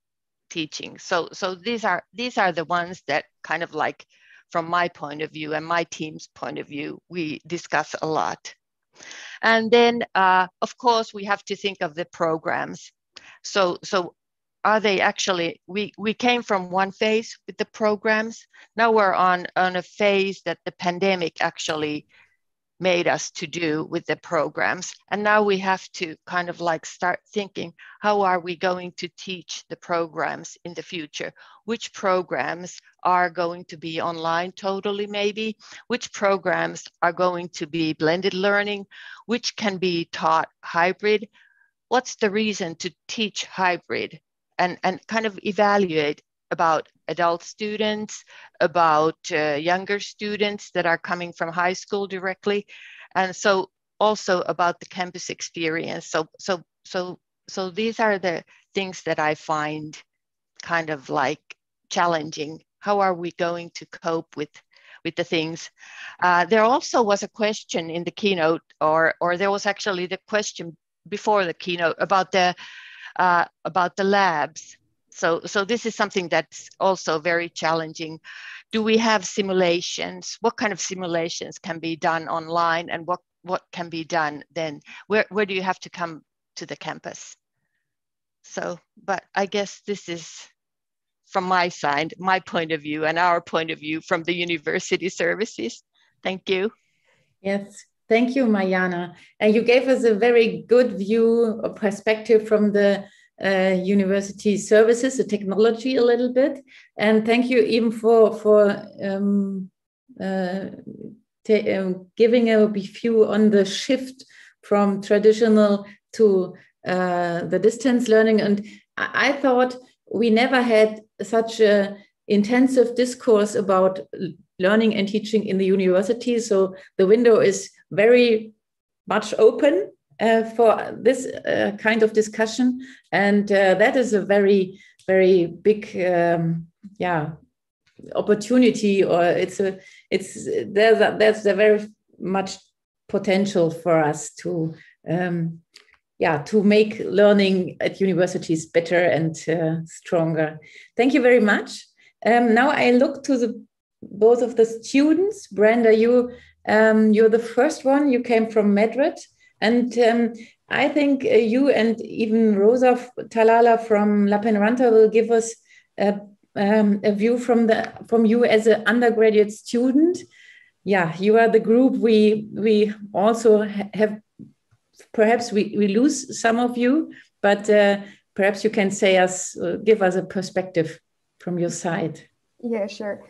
teaching? So these are the ones that kind of like, from my point of view and my team's point of view, we discuss a lot. And then of course we have to think of the programs. So are they actually, we came from one phase with the programs. Now we're on a phase that the pandemic actually made us to do with the programs. And now we have to kind of like start thinking, how are we going to teach the programs in the future? Which programs are going to be online totally maybe? Which programs are going to be blended learning? Which can be taught hybrid? what's the reason to teach hybrid, and kind of evaluate about adult students, about younger students that are coming from high school directly, and so also about the campus experience. So these are the things that I find kind of like challenging. How are we going to cope with the things? There also was a question in the keynote, or there was actually the question before the keynote about the labs. So this is something that's also very challenging. Do we have simulations? What kind of simulations can be done online, and what can be done then? Where do you have to come to the campus? So, but I guess this is from my side, my point of view and our point of view from the university services. Thank you. Yes, thank you, Mariana. And you gave us a very good view or perspective from the university services, the technology a little bit. And thank you even for giving a view on the shift from traditional to the distance learning. And I thought we never had such a intensive discourse about learning and teaching in the university. So the window is very much open for this kind of discussion. And that is a very, very big opportunity, or there's a very much potential for us to make learning at universities better and stronger. Thank you very much. Now I look to both of the students. Brenda, you're the first one. You came from Madrid, and I think you and even Rosa Talala from Lappeenranta will give us a view from you as an undergraduate student. Yeah, you are the group we also have. Perhaps we lose some of you, but perhaps you can give us a perspective from your side. Yeah, sure.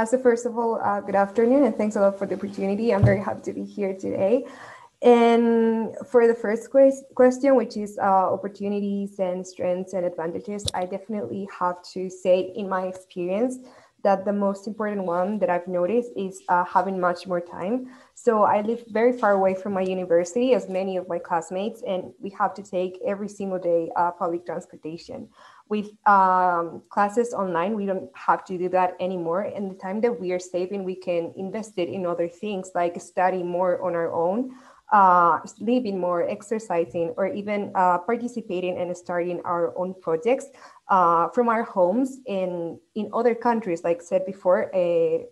So first of all, good afternoon, and thanks a lot for the opportunity. I'm very happy to be here today. And for the first question, which is opportunities and strengths and advantages, I definitely have to say, in my experience, that the most important one that I've noticed is having much more time. So I live very far away from my university, as many of my classmates, and we have to take every single day public transportation. With classes online, we don't have to do that anymore. And the time that we are saving, we can invest it in other things, like studying more on our own, sleeping more, exercising, or even participating and starting our own projects from our homes in other countries, like said before,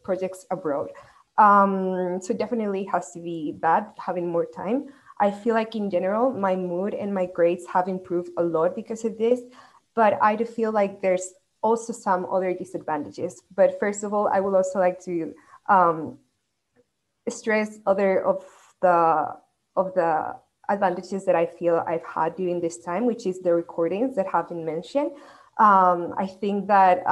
projects abroad. So definitely has to be that, having more time. I feel like in general, my mood and my grades have improved a lot because of this, but I do feel like there's also some other disadvantages. But first of all, I would also like to stress other of the advantages that I feel I've had during this time, which is the recordings that have been mentioned. I think that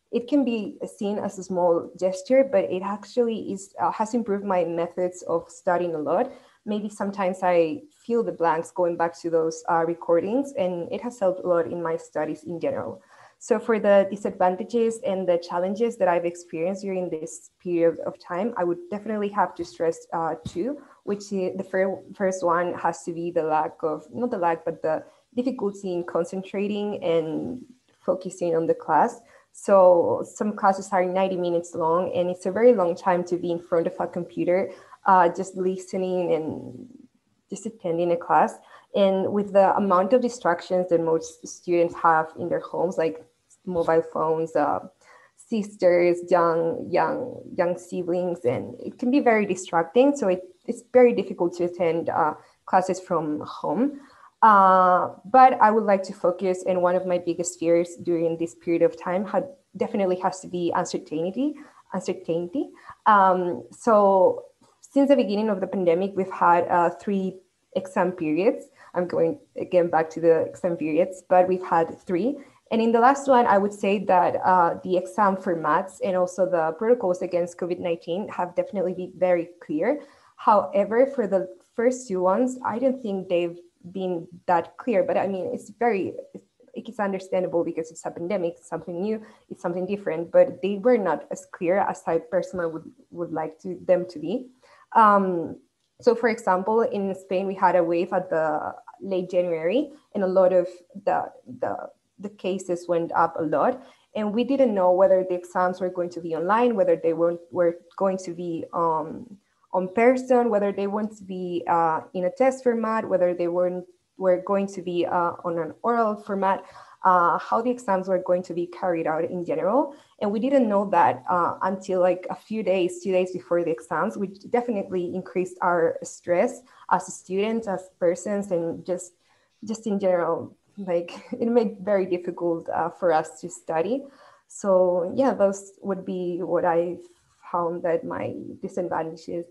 it can be seen as a small gesture, but it actually has improved my methods of studying a lot. Maybe sometimes I feel the blanks going back to those recordings, and it has helped a lot in my studies in general. So for the disadvantages and the challenges that I've experienced during this period of time, I would definitely have to stress two, which is the first one has to be the difficulty in concentrating and focusing on the class. So some classes are 90 minutes long, and it's a very long time to be in front of a computer, just listening and just attending a class. And with the amount of distractions that most students have in their homes, like mobile phones, sisters, young siblings, and it can be very distracting. So it's very difficult to attend classes from home. But I would like to focus, and one of my biggest fears during this period of time definitely has to be uncertainty. So since the beginning of the pandemic, we've had 3 exam periods. I'm going again back to the exam periods, but we've had 3. And in the last one, I would say that the exam formats and also the protocols against COVID-19 have definitely been very clear. However, for the first 2 ones, I don't think they've been that clear. But I mean, it's understandable because it's a pandemic, something new, it's something different, but they were not as clear as I personally would like them to be. So for example, in Spain, we had a wave at the late January, and a lot of the cases went up a lot. And we didn't know whether the exams were going to be online, whether they were going to be on person, whether they were to be in a test format, whether they were going to be on an oral format, how the exams were going to be carried out in general. And we didn't know that until like a few days, 2 days before the exams, which definitely increased our stress as students, as persons, and just in general. Like it made it very difficult for us to study. So yeah, those would be what I found that my disadvantages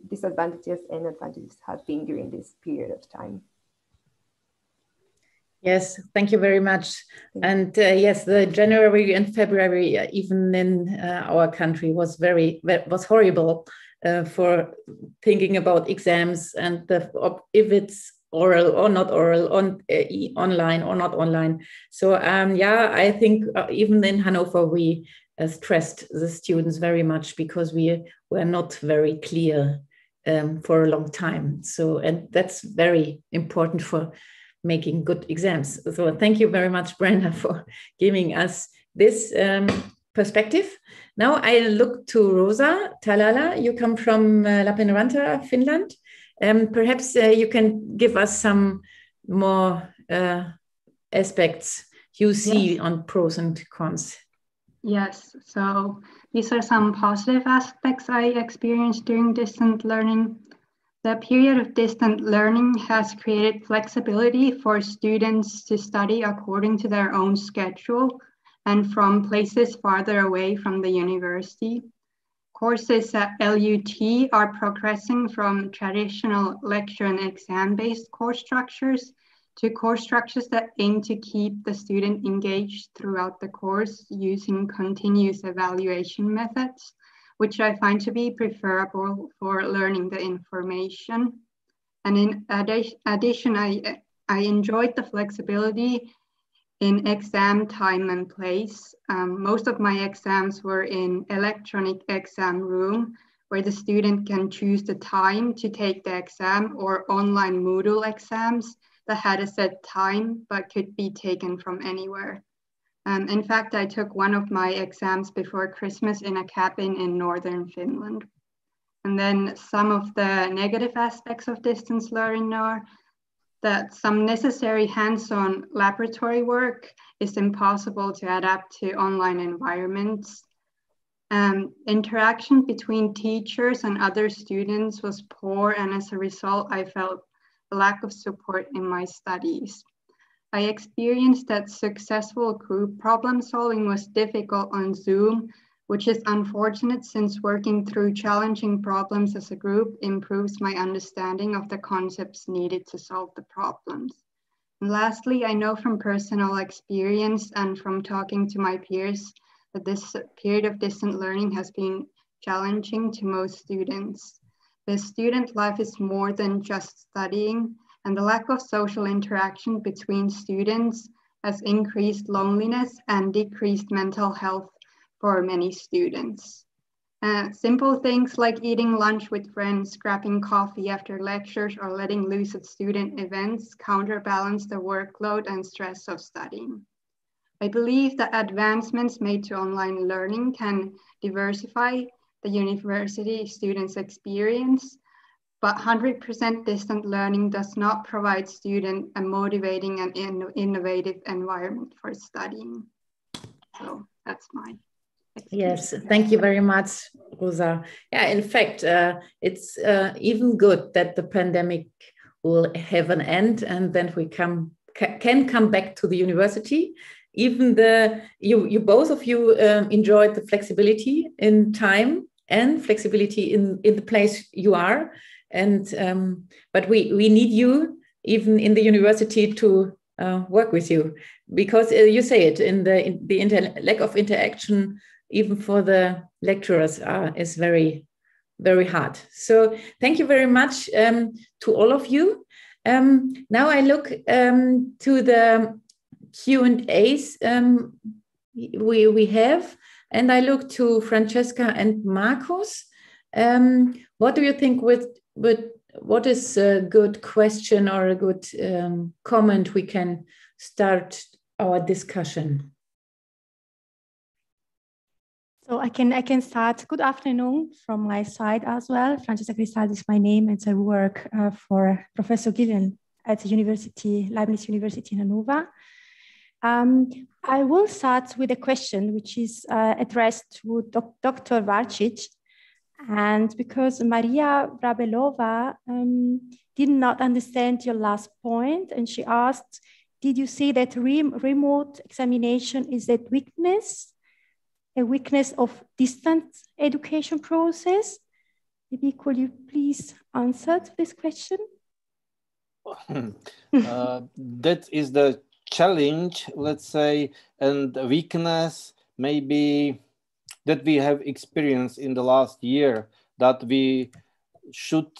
and advantages have been during this period of time. Yes, thank you very much. And yes, the January and February, even in our country, was horrible for thinking about exams and if it's oral or not oral, online or not online. So yeah, I think even in Hannover, we stressed the students very much because we were not very clear for a long time. So, and that's very important for making good exams. So thank you very much, Brenda, for giving us this perspective. Now I look to Rosa Talala. You come from Lappeenranta, Finland. Perhaps you can give us some more aspects you see on pros and cons. Yes, so these are some positive aspects I experienced during distant learning. The period of distant learning has created flexibility for students to study according to their own schedule and from places farther away from the university. Courses at LUT are progressing from traditional lecture and exam-based course structures to course structures that aim to keep the student engaged throughout the course using continuous evaluation methods, which I find to be preferable for learning the information. And in addition, I enjoyed the flexibility in exam time and place. Most of my exams were in electronic exam room, where the student can choose the time to take the exam, or online Moodle exams that had a set time but could be taken from anywhere. In fact, I took one of my exams before Christmas in a cabin in northern Finland. And then some of the negative aspects of distance learning are that some necessary hands-on laboratory work is impossible to adapt to online environments. Interaction between teachers and other students was poor, and as a result, I felt a lack of support in my studies. I experienced that successful group problem solving was difficult on Zoom, which is unfortunate since working through challenging problems as a group improves my understanding of the concepts needed to solve the problems. And lastly, I know from personal experience and from talking to my peers that this period of distant learning has been challenging to most students. The student life is more than just studying, and the lack of social interaction between students has increased loneliness and decreased mental health for many students. Simple things like eating lunch with friends, grabbing coffee after lectures, or letting loose at student events counterbalance the workload and stress of studying. I believe that advancements made to online learning can diversify the university students' experience, but 100% distant learning does not provide students a motivating and innovative environment for studying. So that's mine. Yes, thank you very much, Rosa. Yeah, in fact, it's even good that the pandemic will have an end, and then we can come back to the university. Even you both of you enjoyed the flexibility in time and flexibility in the place you are, and but we need you even in the university to work with you, because you say it in the lack of interaction even for the lecturers is very, very hard. So thank you very much to all of you. Now I look to the Q&As we have, and I look to Francesca and Marcus. What do you think with what is a good question or a good comment we can start our discussion? So I can start. Good afternoon from my side as well. Francesca Cristaldi is my name, and I work for Professor Gillian at the Leibniz University Hannover. I will start with a question which is addressed to Dr. Varcic. And because Maria Vrabelova did not understand your last point, and she asked, did you say that remote examination is a weakness of distance education process? Maybe could you please answer to this question? That is the challenge, let's say, and weakness maybe that we have experienced in the last year, that we should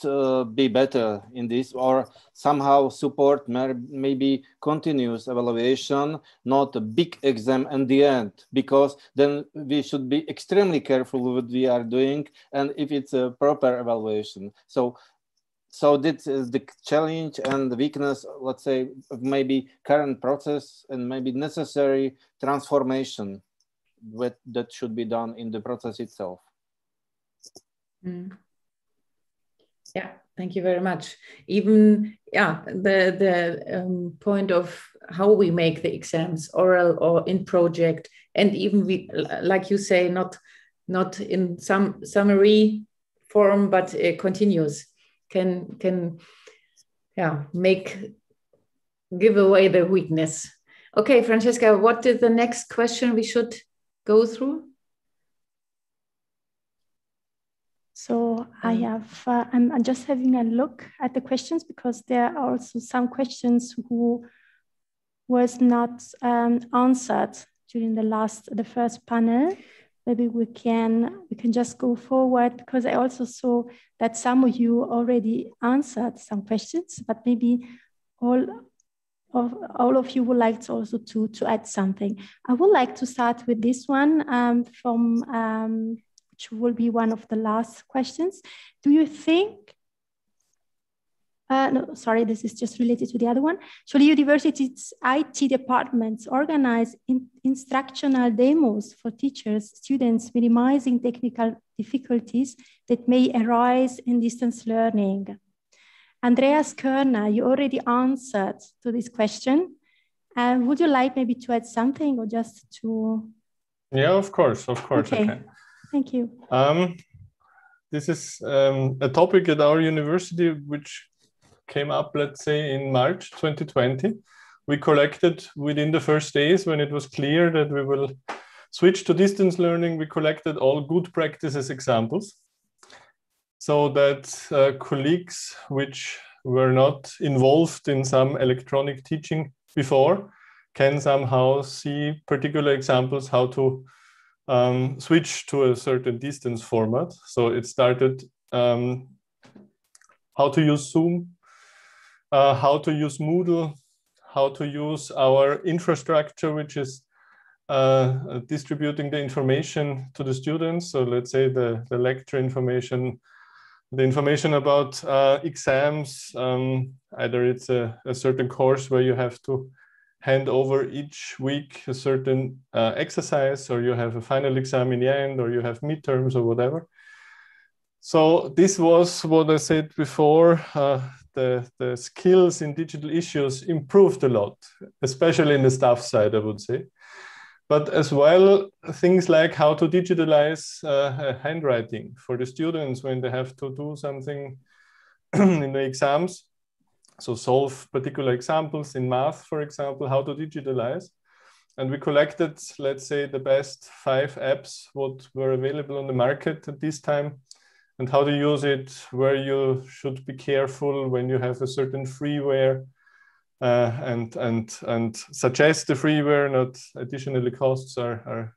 be better in this, or somehow support maybe continuous evaluation, not a big exam in the end, because then we should be extremely careful with what we are doing and if it's a proper evaluation. So this is the challenge and the weakness, let's say, of maybe current process and maybe necessary transformation that should be done in the process itself. Yeah, thank you very much. Even the point of how we make the exams, oral or in project, and even we, like you say, not in some summary form, but continuous, can give away the weakness. Okay, Francesca, what is the next question we should go through? So I'm just having a look at the questions, because there are also some questions who was not answered during the first panel. Maybe we can just go forward, because I also saw that some of you already answered some questions, but maybe all of you would like to also to add something. I would like to start with this one which will be one of the last questions. Do you think, no, sorry, this is just related to the other one. Should universities' IT departments organize instructional demos for teachers, students, minimizing technical difficulties that may arise in distance learning? Andreas Körner, you already answered to this question. Would you like maybe to add something, or just to? Yeah, of course, Okay. I can. Thank you. This is a topic at our university which came up, let's say, in March 2020. We collected within the first days, when it was clear that we will switch to distance learning, we collected all good practices examples, so that colleagues which were not involved in some electronic teaching before can somehow see particular examples how to switch to a certain distance format. So it started how to use Zoom, how to use Moodle, how to use our infrastructure, which is distributing the information to the students. So let's say the lecture information, the information about exams, either it's a certain course where you have to hand over each week a certain exercise, or you have a final exam in the end, or you have midterms or whatever. So this was what I said before, the skills in digital issues improved a lot, especially in the staff side, I would say. But as well, things like how to digitalize handwriting for the students when they have to do something in the exams. So solve particular examples in math, for example, how to digitalize. And we collected, let's say, the best 5 apps what were available on the market at this time, and how to use it, where you should be careful when you have a certain freeware, and suggest the freeware, not additionally costs are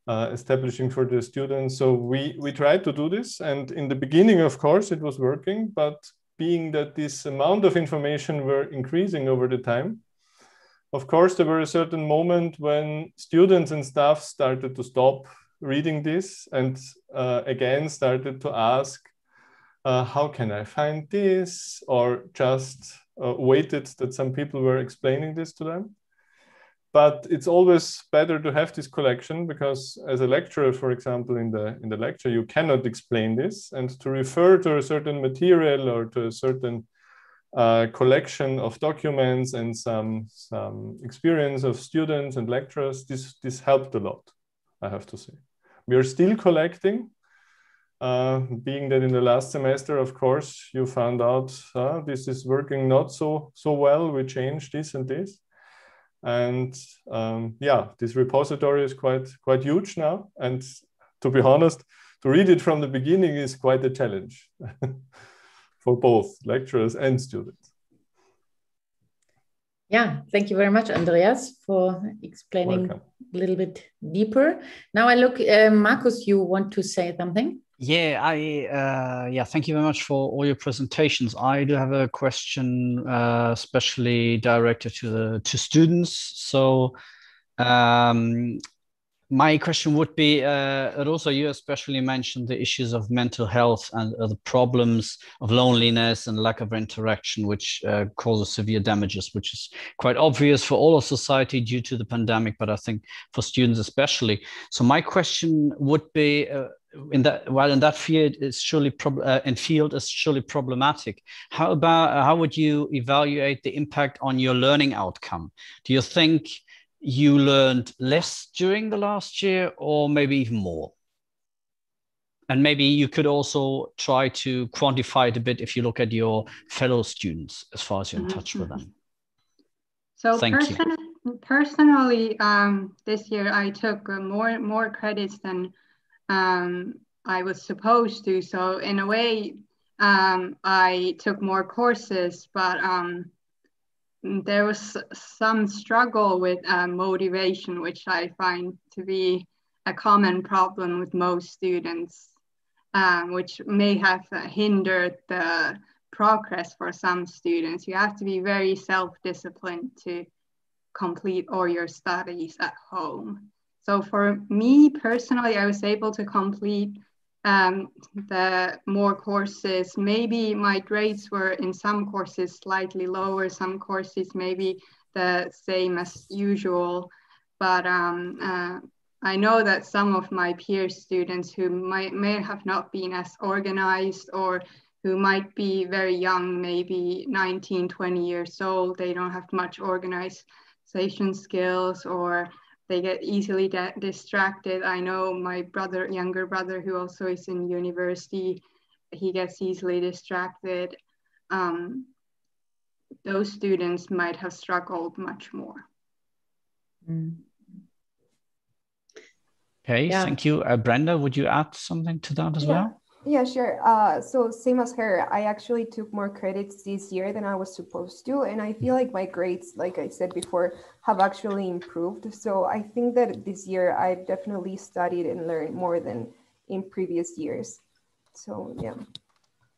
establishing for the students. So we tried to do this, and in the beginning, of course, it was working, but being that this amount of information were increasing over the time. Of course, there were a certain moment when students and staff started to stop reading this and again started to ask, how can I find this? Or just waited that some people were explaining this to them. But it's always better to have this collection, because as a lecturer, for example, in the lecture, you cannot explain this, and to refer to a certain material or to a certain collection of documents and some experience of students and lecturers, this helped a lot, I have to say. We are still collecting, being that in the last semester, of course, you found out this is working not so well, we changed this and this. And yeah, this repository is quite huge now. And to be honest, to read it from the beginning is quite a challenge for both lecturers and students. Yeah, thank you very much, Andreas, for explaining a little bit deeper. Now I look, Markus, you want to say something? Yeah, thank you very much for all your presentations. I do have a question, especially directed to students. So my question would be, also you especially mentioned the issues of mental health and the problems of loneliness and lack of interaction, which causes severe damages, which is quite obvious for all of society due to the pandemic, but I think for students especially. So my question would be, in that field is surely problematic. How would you evaluate the impact on your learning outcome? Do you think you learned less during the last year, or maybe even more? And maybe you could also try to quantify it a bit if you look at your fellow students, as far as you're in touch with them. So personally, this year I took more credits than I was supposed to. So in a way, I took more courses, but there was some struggle with motivation, which I find to be a common problem with most students, which may have hindered the progress for some students. You have to be very self-disciplined to complete all your studies at home. So for me personally, I was able to complete the more courses. Maybe my grades were in some courses slightly lower, some courses maybe the same as usual. But I know that some of my peer students who may have not been as organized, or who might be very young, maybe 19, 20 years old, they don't have much organization skills, or they get easily distracted. I know my younger brother, who also is in university, he gets easily distracted. Those students might have struggled much more. Okay, yeah. Thank you. Brenda, would you add something to that as well? Yeah, sure. So same as her, I actually took more credits this year than I was supposed to. And I feel like my grades, like I said before, have actually improved. So I think that this year I've definitely studied and learned more than in previous years. So yeah,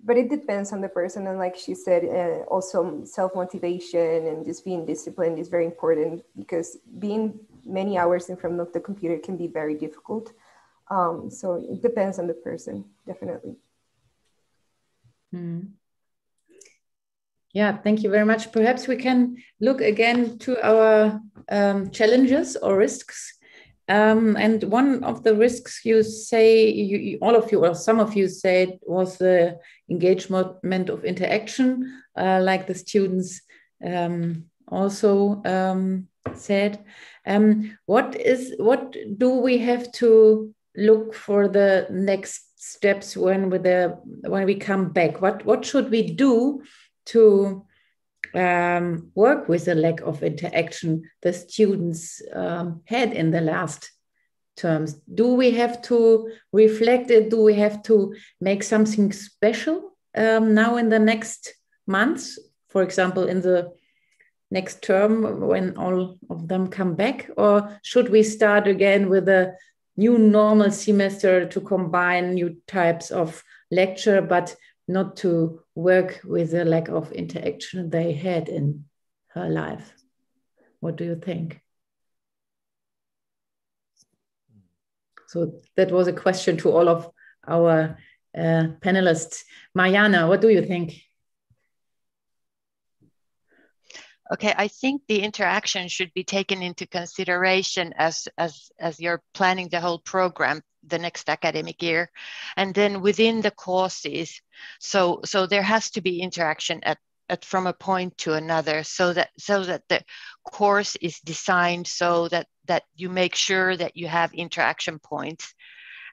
but it depends on the person. And like she said, also self-motivation and just being disciplined is very important, because being many hours in front of the computer can be very difficult. So it depends on the person, definitely. Yeah, thank you very much. Perhaps we can look again to our challenges or risks. And one of the risks you say, all of you or some of you said, was the engagement of interaction, like the students also said. What do we have to look for the next steps when we come back? What should we do to work with the lack of interaction the students had in the last terms? Do we have to reflect it? Do we have to make something special now in the next months? For example, in the next term when all of them come back? Or should we start again with a new normal semester to combine new types of lecture, but not to work with the lack of interaction they had in her life. What do you think? So that was a question to all of our panelists. Mariana, what do you think? Okay, I think the interaction should be taken into consideration as you're planning the whole program the next academic year, and then within the courses. So there has to be interaction at from a point to another, so that the course is designed so that you make sure that you have interaction points.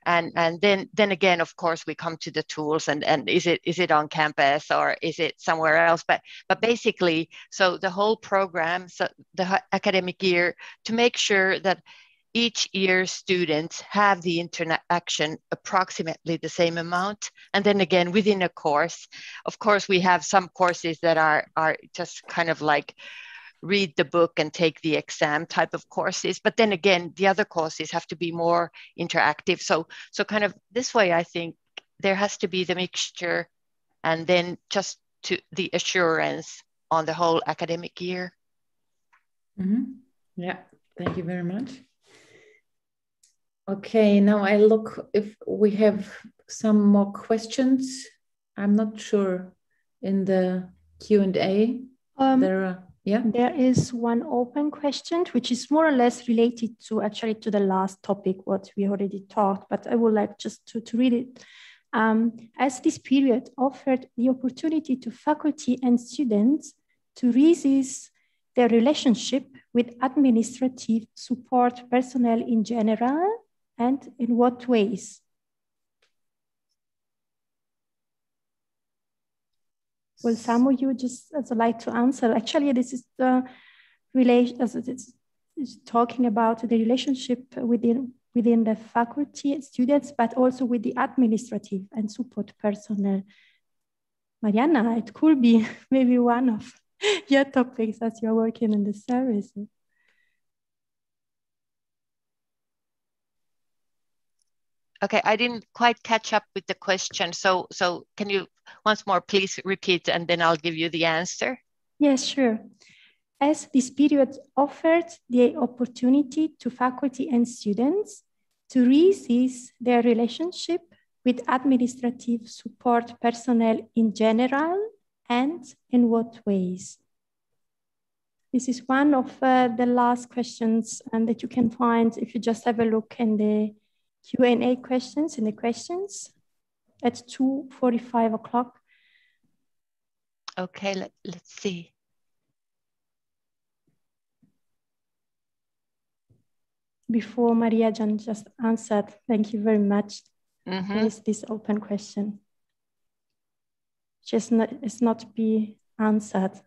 And then again, of course, we come to the tools and is it on campus or is it somewhere else? But basically, so the whole program, so the academic year, to make sure that each year students have the interaction approximately the same amount. And then again, within a course, of course, we have some courses that are just kind of like read the book and take the exam type of courses. But then again, the other courses have to be more interactive. So kind of this way, I think there has to be the mixture and then just to the assurance on the whole academic year. Mm-hmm. Yeah, thank you very much. Okay, now I look if we have some more questions. I'm not sure in the Q&A. There is one open question, which is more or less related to the last topic, what we already talked, but I would like just to read it. As this period offered the opportunity to faculty and students to resist their relationship with administrative support personnel in general, and in what ways? Will some of you just like to answer? Actually, this is the relation, it's talking about the relationship within the faculty and students, but also with the administrative and support personnel. Mariana, it could be maybe one of your topics as you're working in the service. Okay, I didn't quite catch up with the question. So can you once more please repeat and then I'll give you the answer? Yes, sure. As this period offered the opportunity to faculty and students to resist their relationship with administrative support personnel in general, and in what ways? This is one of the last questions that you can find if you just have a look in the Q&A questions, at 2:45 o'clock. Okay, let's see. Before Maria Jan just answered, thank you very much. Mm-hmm. There is this open question. It's not be answered.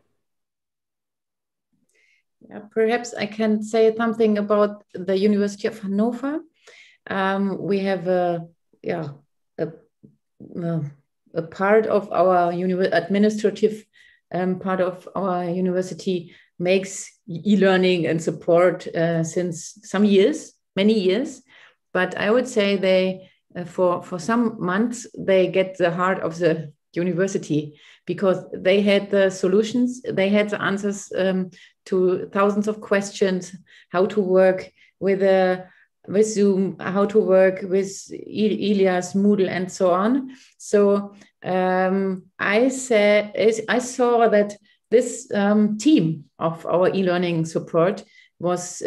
Yeah, perhaps I can say something about the University of Hannover. We have a part of our administrative part of our university makes e-learning and support since many years. But I would say they, for some months, they get the heart of the university because they had the solutions, they had the answers to thousands of questions, how to work with Zoom, how to work with Ilias, Moodle, and so on. So I saw that this team of our e-learning support was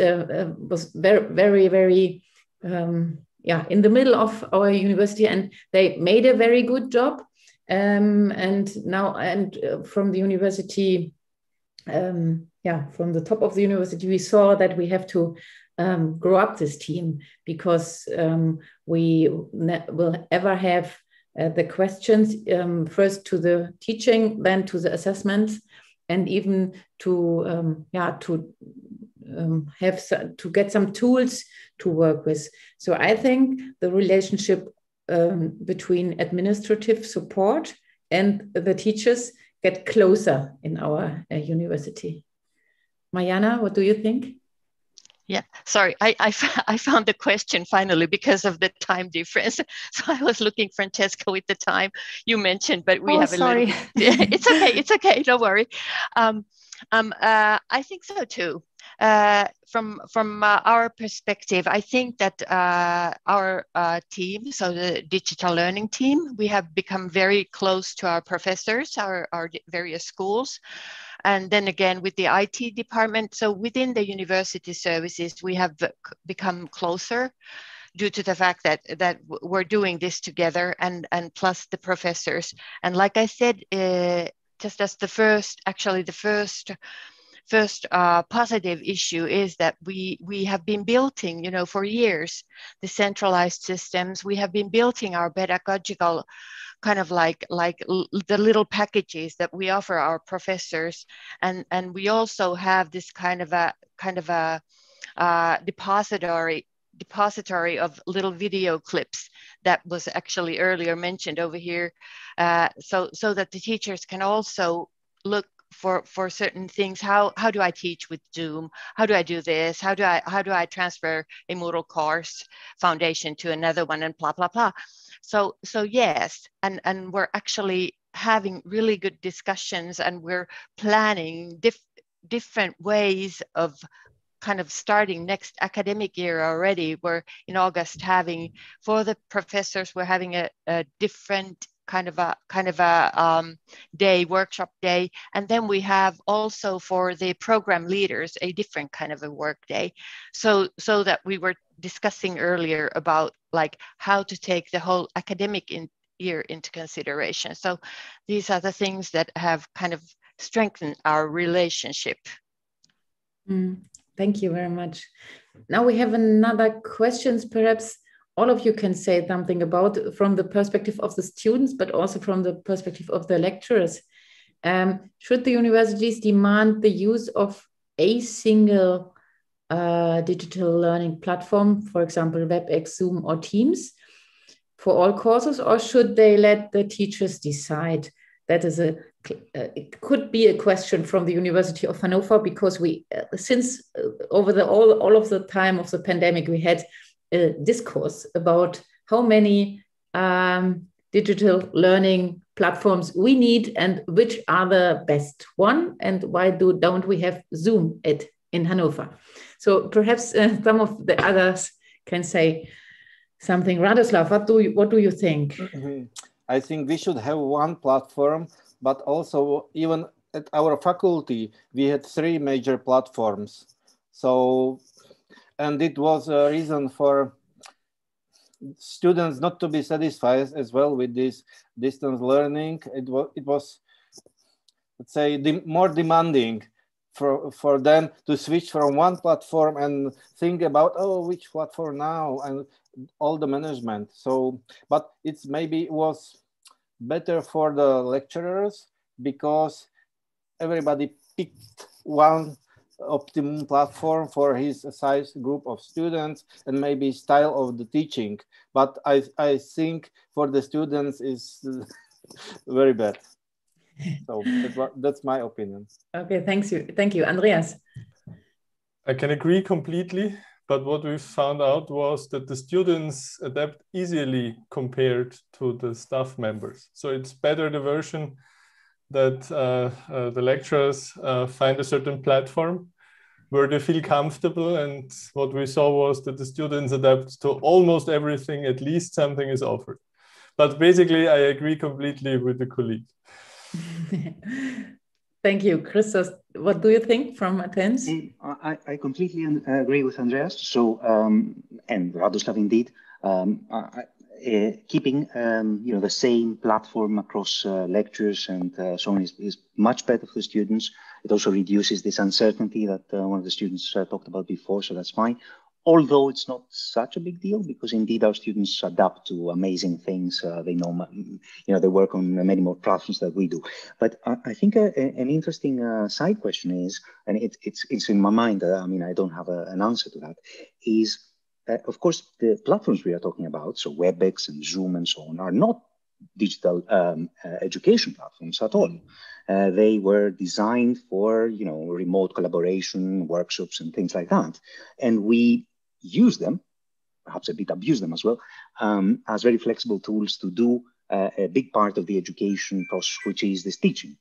very, very in the middle of our university, and they made a very good job. And from the university, from the top of the university, we saw that we have to grow up this team because we will ever have the questions first to the teaching, then to the assessments, and even to get some tools to work with. So I think the relationship between administrative support and the teachers get closer in our university. Mariana, what do you think? Yeah, sorry, I found the question finally because of the time difference. So I was looking, Francesca, with the time you mentioned, but we have a sorry. little bit. It's okay, don't worry. I think so too. From our perspective, I think that our team, so the digital learning team, we have become very close to our professors, our various schools. And then again, with the IT department, so within the university services, we have become closer due to the fact that we're doing this together, and plus the professors. And like I said, just as the first positive issue is that we have been building, for years, the centralized systems. We have been building our pedagogical kind of like the little packages that we offer our professors, and we also have this kind of a depository of little video clips that was actually earlier mentioned over here, so that the teachers can also look for certain things. How do I teach with Zoom? How do I do this? How do I transfer a Moodle course foundation to another one, and blah blah blah. So yes, and we're actually having really good discussions, and we're planning different ways of kind of starting next academic year already. We're in August having, for the professors, we're having a different kind of a day, workshop day, and then we have also for the program leaders a different kind of a work day, so that we were discussing earlier about like how to take the whole academic year into consideration. So these are the things that have kind of strengthened our relationship. Thank you very much. Now we have another questions. Perhaps all of you can say something about from the perspective of the students, but also from the perspective of the lecturers. Should the universities demand the use of a single digital learning platform, for example, WebEx, Zoom, or Teams, for all courses, or should they let the teachers decide? That is it could be a question from the University of Hannover, because we, since over all of the time of the pandemic, we had a discourse about how many digital learning platforms we need and which are the best one, and why don't we have Zoom in Hannover? So perhaps some of the others can say something. Radoslav, what do you think? I think we should have one platform, but also even at our faculty, we had 3 major platforms. So, and it was a reason for students not to be satisfied as well with this distance learning. It was let's say, more demanding for them to switch from one platform and think about, oh, which platform now, and all the management. So, but it's maybe was better for the lecturers because everybody picked one optimum platform for his size group of students and maybe style of the teaching. But I think for the students is very bad. So that's my opinion. Okay, thank you, Andreas. I can agree completely, but what we found out was that the students adapt easily compared to the staff members. So it's better the version that the lecturers find a certain platform where they feel comfortable, and what we saw was that the students adapt to almost everything, at least something is offered. But basically, I agree completely with the colleague. Thank you. Christos, what do you think from Athens? I completely agree with Andreas. So, and Radoslav indeed, keeping the same platform across lectures and so on is much better for the students. It also reduces this uncertainty that one of the students talked about before, so that's fine. Although it's not such a big deal, because indeed our students adapt to amazing things. They know, they work on many more platforms than we do. But I think an interesting side question is, and it's in my mind. I don't have an answer to that. Is of course the platforms we are talking about, so WebEx and Zoom and so on, are not digital education platforms at all. They were designed for, you know, remote collaboration, workshops, and things like that. And we use them, perhaps a bit abuse them as well, as very flexible tools to do a big part of the education process, which is this teaching.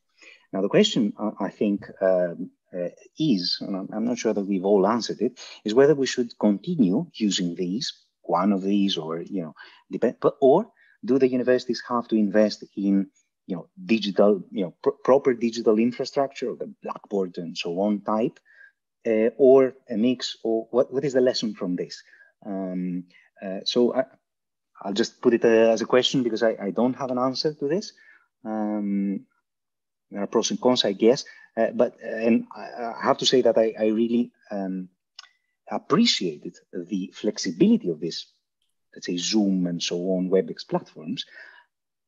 Now, the question, I think, is, and I'm not sure that we've all answered it, is whether we should continue using these, one of these, or, you know, or do the universities have to invest in, you know, digital, you know, proper digital infrastructure, the Blackboard and so on type, or a mix, or what is the lesson from this? So I'll just put it as a question because I don't have an answer to this. There are pros and cons, I guess, and I have to say that I really appreciated the flexibility of this, let's say Zoom and so on, WebEx platforms,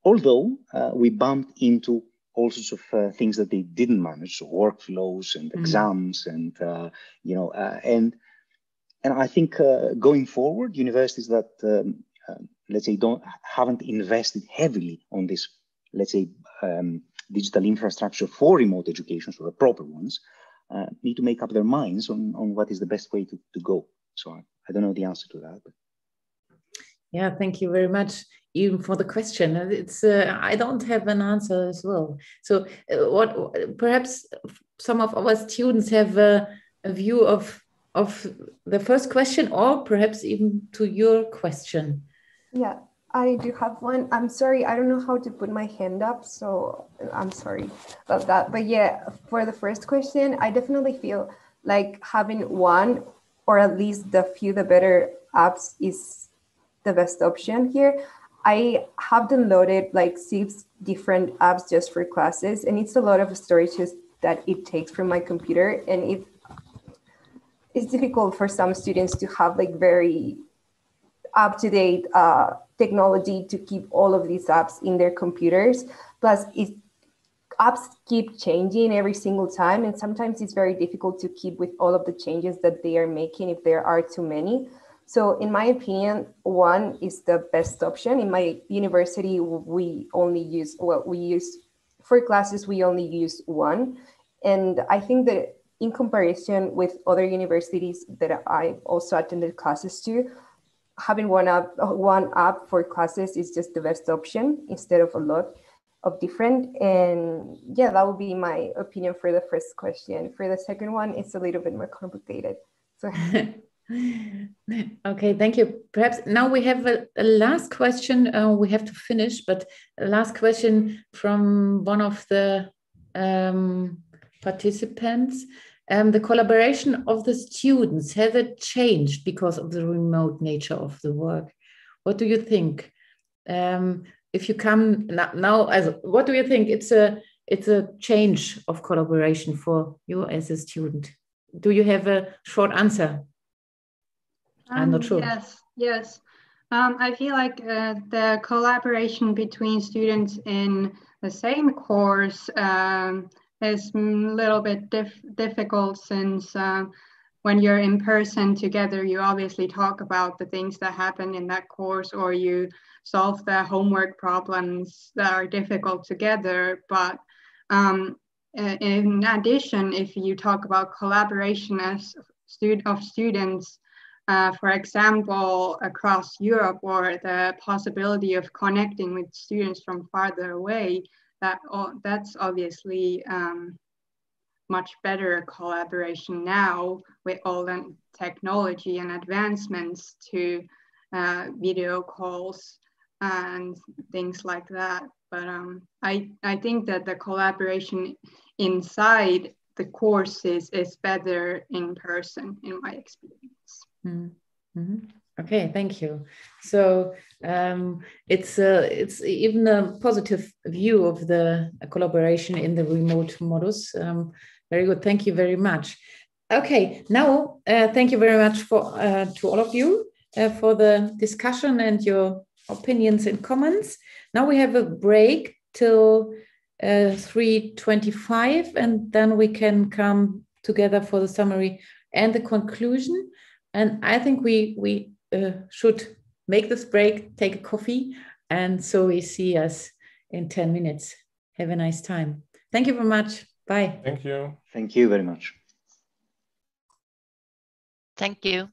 although we bumped into all sorts of things that they didn't manage, so workflows and exams and, you know, and I think going forward, universities that, let's say, haven't invested heavily on this, let's say, digital infrastructure for remote education, so the proper ones, need to make up their minds on what is the best way to go. So I don't know the answer to that. But. Yeah, thank you very much, even for the question. It's I don't have an answer as well. So what perhaps some of our students have a view of the first question, or perhaps even to your question. Yeah, I do have one. I'm sorry, I don't know how to put my hand up, so I'm sorry about that. But yeah, for the first question, I definitely feel like having one, or at least the better apps is the best option here. I have downloaded like 6 different apps just for classes, and it's a lot of storage that it takes from my computer, and it's difficult for some students to have like very up-to-date technology to keep all of these apps in their computers. Plus, apps keep changing every single time, and sometimes it's very difficult to keep with all of the changes that they are making if there are too many. So in my opinion, one is the best option. In my university, we only use, for classes, we only use one. And I think that in comparison with other universities that I also attended classes to, having one app for classes is just the best option instead of a lot of different. And yeah, that would be my opinion for the first question. For the second one, it's a little bit more complicated. So. Okay, thank you. Perhaps now we have a last question. We have to finish, but a last question from one of the participants. The collaboration of the students, has it changed because of the remote nature of the work? What do you think? If you come now, what do you think? It's a change of collaboration for you as a student. Do you have a short answer? I'm not sure. Yes. I feel like the collaboration between students in the same course is a little bit difficult, since when you're in person together, you obviously talk about the things that happen in that course, or you solve the homework problems that are difficult together. But in addition, if you talk about collaboration as students, for example, across Europe, or the possibility of connecting with students from farther away, that's obviously much better collaboration now with all the technology and advancements to video calls and things like that. But I think that the collaboration inside the courses is better in person, in my experience. Mm-hmm. Okay, thank you. So it's even a positive view of the collaboration in the remote modus. Very good. Thank you very much. Okay, now thank you very much to all of you for the discussion and your opinions and comments. Now we have a break till 3:25, and then we can come together for the summary and the conclusion. And I think we should make this break, take a coffee, and so we see us in 10 minutes. Have a nice time. Thank you very much. Bye. Thank you. Thank you very much. Thank you.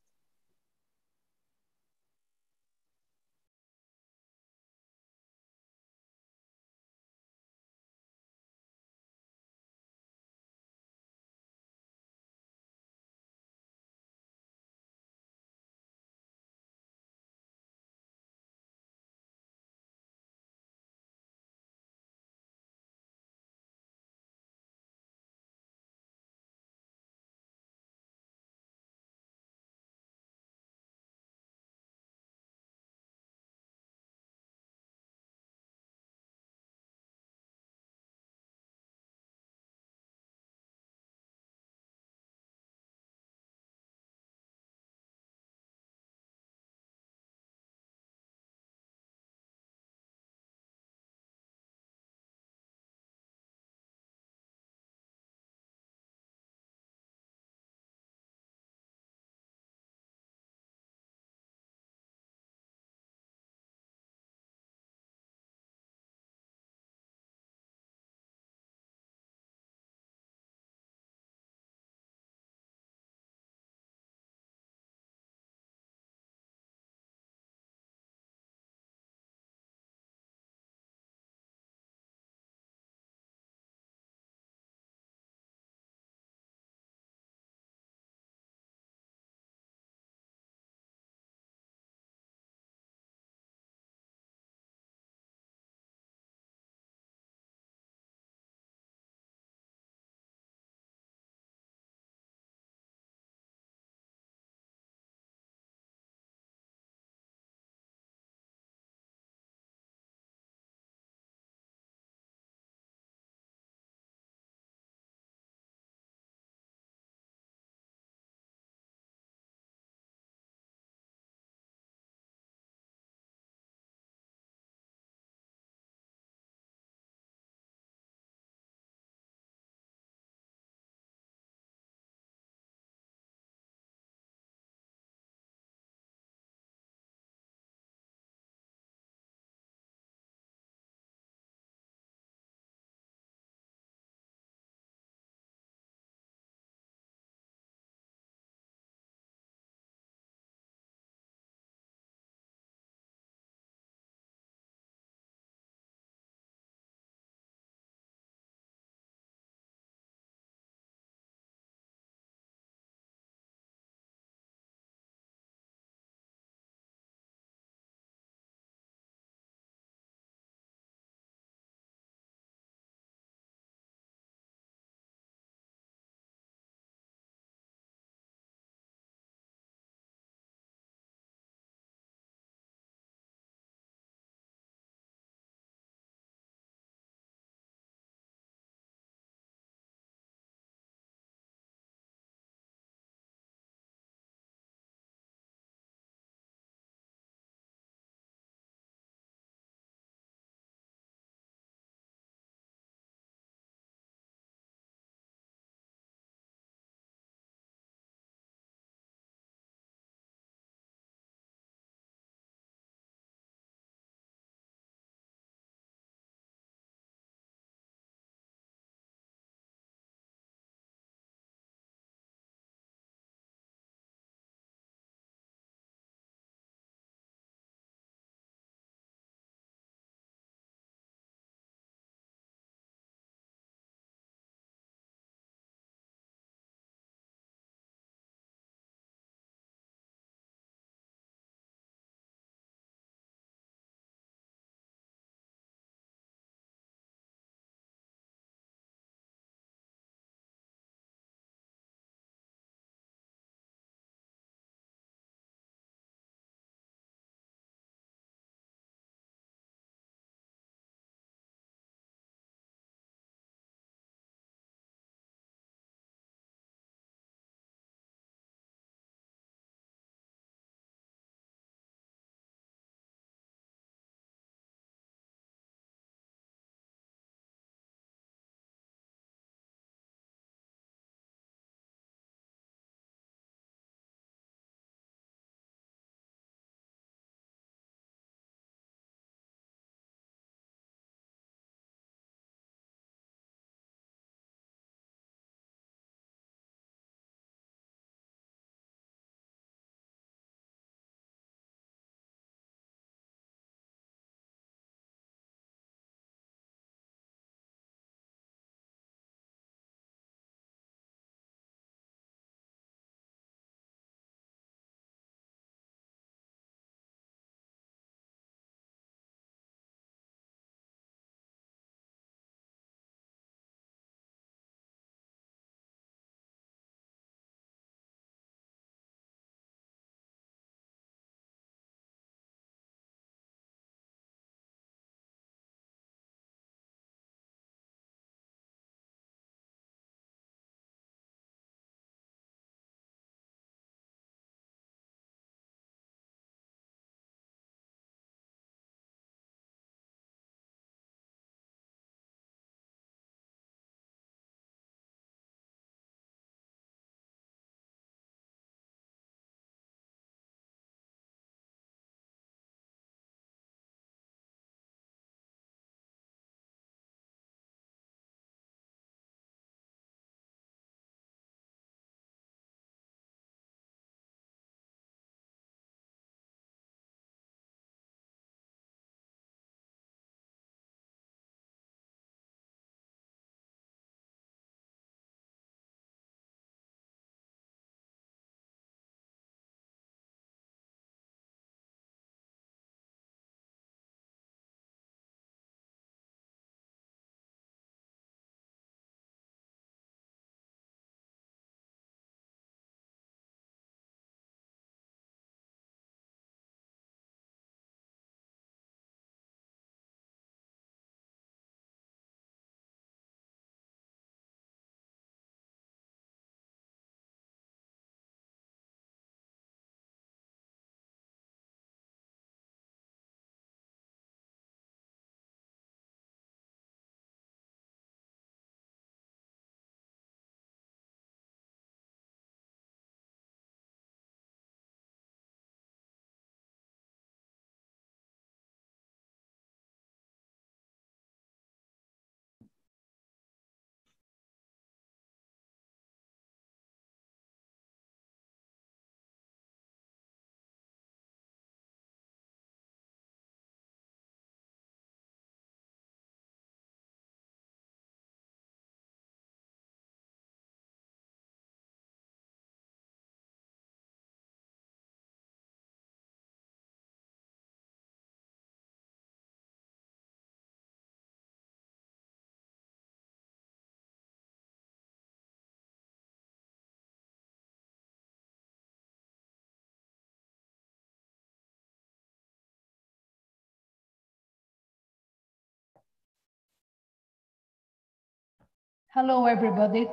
Hello, everybody.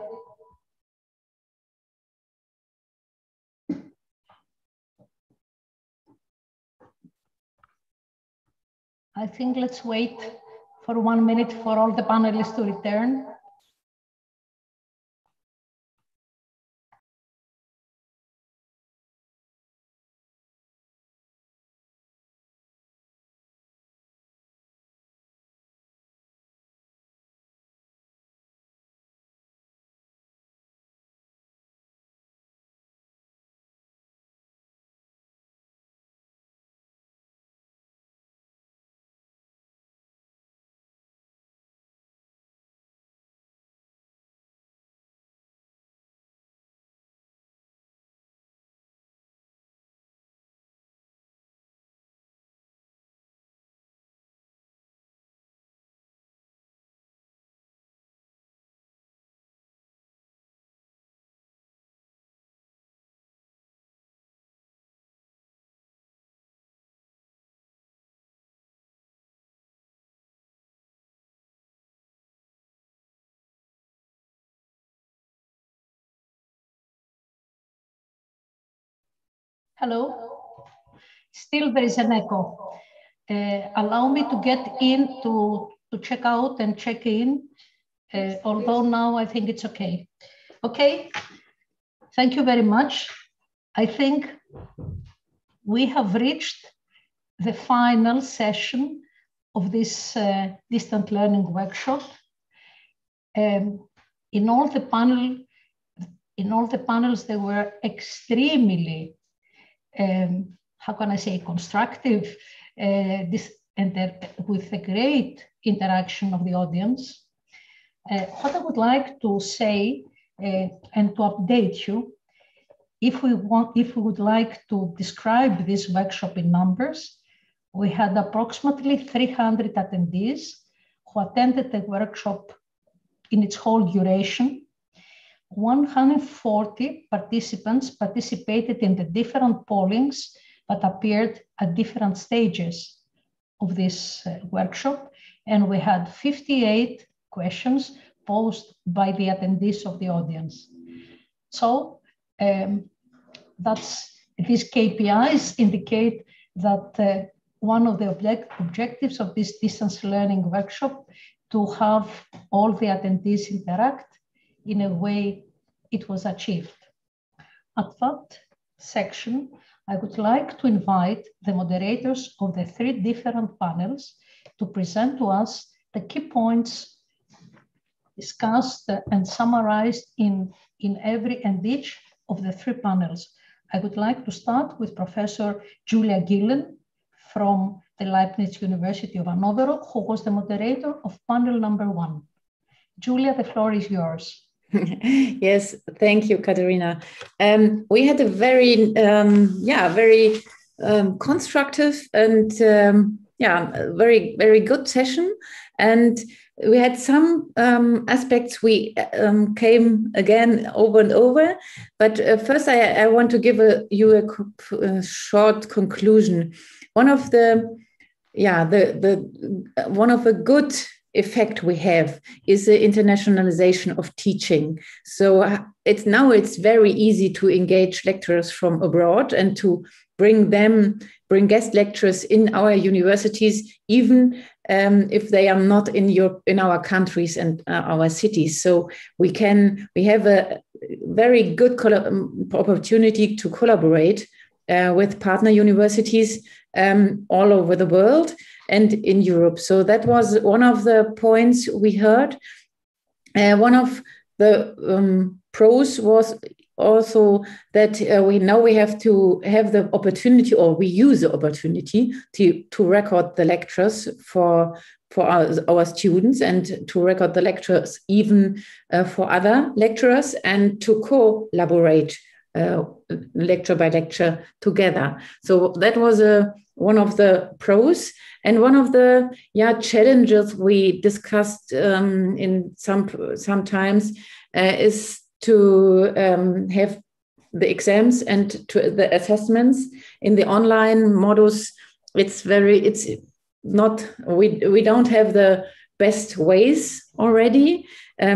I think let's wait for 1 minute for all the panelists to return. Hello, still there is an echo. Allow me to get in to check out and check in, although now I think it's okay. Okay, thank you very much. I think we have reached the final session of this distant learning workshop. In all the panels, they were extremely how can I say, constructive, with a great interaction of the audience. What I would like to say and to update you, if we would like to describe this workshop in numbers, we had approximately 300 attendees who attended the workshop in its whole duration. 140 participants participated in the different pollings that appeared at different stages of this workshop. And we had 58 questions posed by the attendees of the audience. So these KPIs indicate that one of the objectives of this distance learning workshop to have all the attendees interact in a way it was achieved. At that section, I would like to invite the moderators of the 3 different panels to present to us the key points discussed and summarized in every and each of the 3 panels. I would like to start with Professor Julia Gillen from the Leibniz University of Hannover, who was the moderator of panel number 1. Julia, the floor is yours. Yes, thank you, Katerina. We had a very, very constructive and very, very good session. And we had some aspects we came again over and over. But first, I want to give you a short conclusion. One of the good effect we have is the internationalization of teaching. So it's very easy to engage lecturers from abroad and to bring guest lecturers in our universities, even if they are not in our countries and our cities. So we have a very good opportunity to collaborate with partner universities all over the world and in Europe. So that was one of the points we heard. One of the pros was also that we have to have the opportunity, or we use the opportunity to record the lectures for our students, and to record the lectures even for other lecturers, and to collaborate lecture by lecture together. So that was one of the pros. And one of the challenges we discussed in sometimes is to have the exams and to the assessments in the online modus. We don't have the best ways already.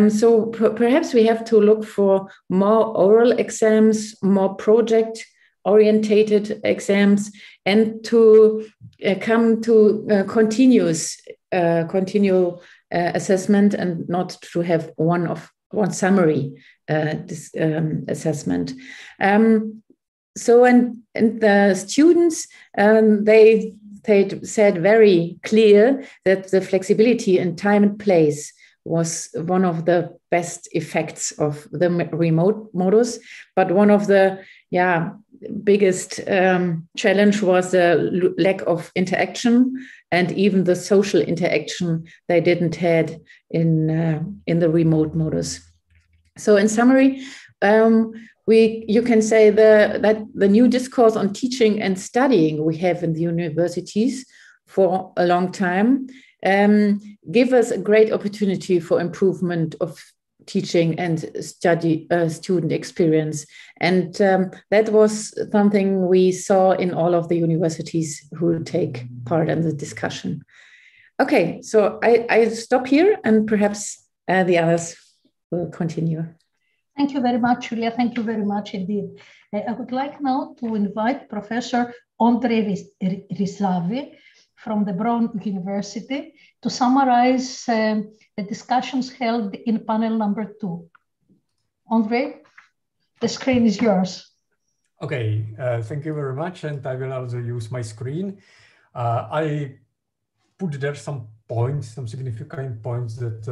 So perhaps we have to look for more oral exams, more project-orientated exams, and to come to continual assessment, and not to have one summary assessment. So and the students, they said very clear that the flexibility in time and place was one of the best effects of the remote modus, but one of the biggest challenge was the lack of interaction, and even the social interaction they didn't had in the remote modus. So in summary, you can say that the new discourse on teaching and studying we have in the universities for a long time give us a great opportunity for improvement of teaching and student experience. And that was something we saw in all of the universities who take part in the discussion. Okay, so I stop here, and perhaps the others will continue. Thank you very much, Julia. Thank you very much indeed. I would like now to invite Professor Andrei Ryslavi from the Brno University to summarize the discussions held in panel number 2. Andrei, the screen is yours. Okay, thank you very much. And I will also use my screen. I put there some points, some significant points that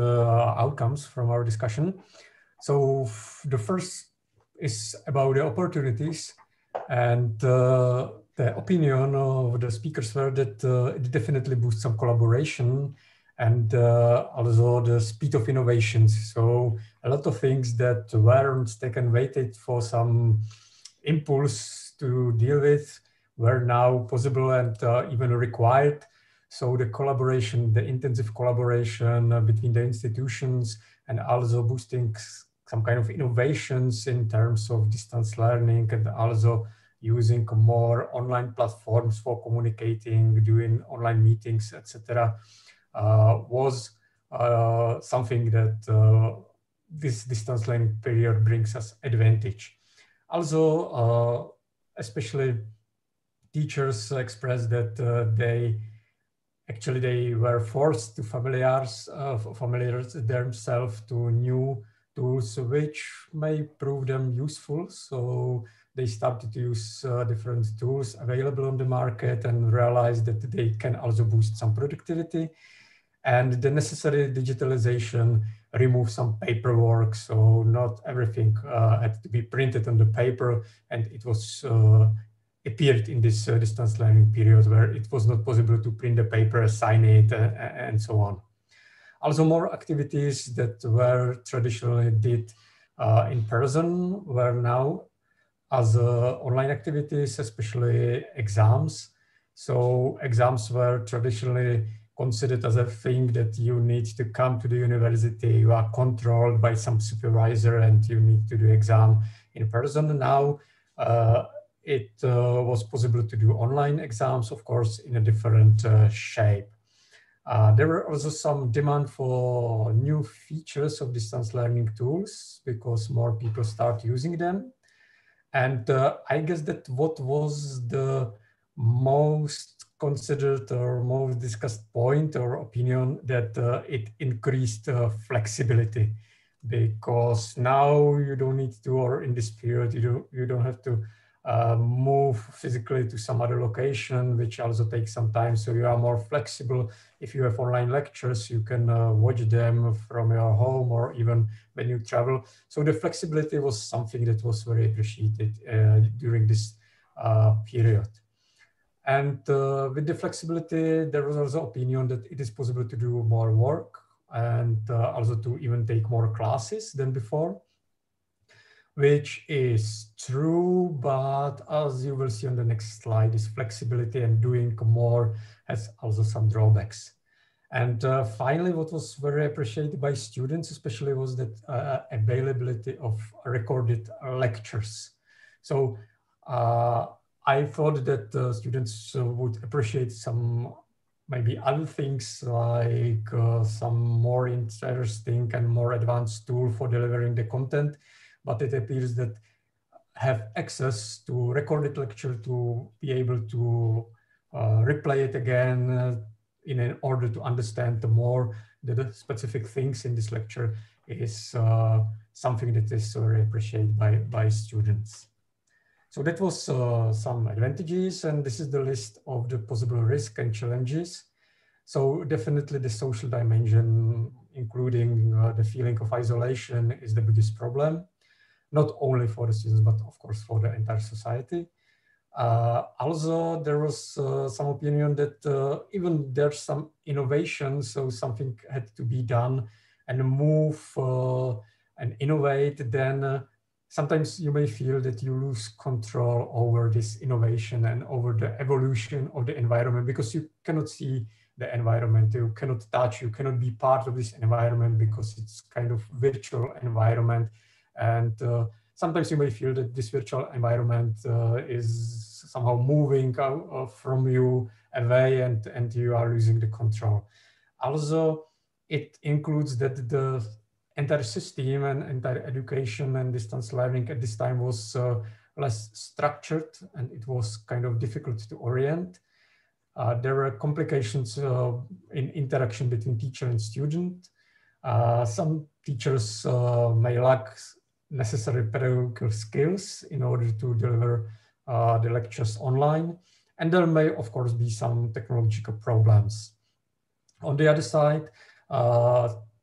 outcomes from our discussion. So the first is about the opportunities, and the opinion of the speakers were that it definitely boosts some collaboration and also the speed of innovations. So a lot of things that weren't taken, waited for some impulse to deal with were now possible and even required. So the collaboration, the intensive collaboration between the institutions, and also boosting some kind of innovations in terms of distance learning, and also using more online platforms for communicating, doing online meetings, etc., was something that this distance learning period brings us advantage. Also, especially teachers expressed that they were forced to familiarize themselves to new tools which may prove them useful. So they started to use different tools available on the market and realized that they can also boost some productivity. And the necessary digitalization removed some paperwork. So not everything had to be printed on the paper, and it was appeared in this distance learning period where it was not possible to print the paper, sign it, and so on. Also, more activities that were traditionally did in person were now as online activities, especially exams. So exams were traditionally considered as a thing that you need to come to the university, you are controlled by some supervisor, and you need to do exam in person. Now it was possible to do online exams, of course, in a different shape. There were also some demand for new features of distance learning tools because more people start using them. And I guess that what was the most considered or most discussed point or opinion, that it increased flexibility, because now you don't need to, or in this period, you don't have to move physically to some other location, which also takes some time. So you are more flexible. If you have online lectures, you can watch them from your home or even when you travel. So the flexibility was something that was very appreciated during this period. And with the flexibility, there was also opinion that it is possible to do more work and also to even take more classes than before, which is true, but as you will see on the next slide, this flexibility and doing more has also some drawbacks. And finally, what was very appreciated by students especially was that availability of recorded lectures. So I thought that students would appreciate some maybe other things like some more interesting and more advanced tool for delivering the content, but it appears that have access to recorded lecture to be able to replay it again in order to understand more the specific things in this lecture is something that is very appreciated by students. So that was some advantages, and this is the list of the possible risks and challenges. So definitely the social dimension, including the feeling of isolation, is the biggest problem, not only for the students, but of course for the entire society. Also, there was some opinion that even there's some innovation, so something had to be done and move and innovate, then sometimes you may feel that you lose control over this innovation and over the evolution of the environment, because you cannot see the environment, you cannot touch, you cannot be part of this environment because it's kind of virtual environment. And sometimes you may feel that this virtual environment is somehow moving from you away, and you are losing the control. Also, it includes that the entire system and entire education and distance learning at this time was less structured, and it was kind of difficult to orient. There were complications in interaction between teacher and student. Some teachers may lack necessary pedagogical skills in order to deliver the lectures online. And there may, of course, be some technological problems. On the other side,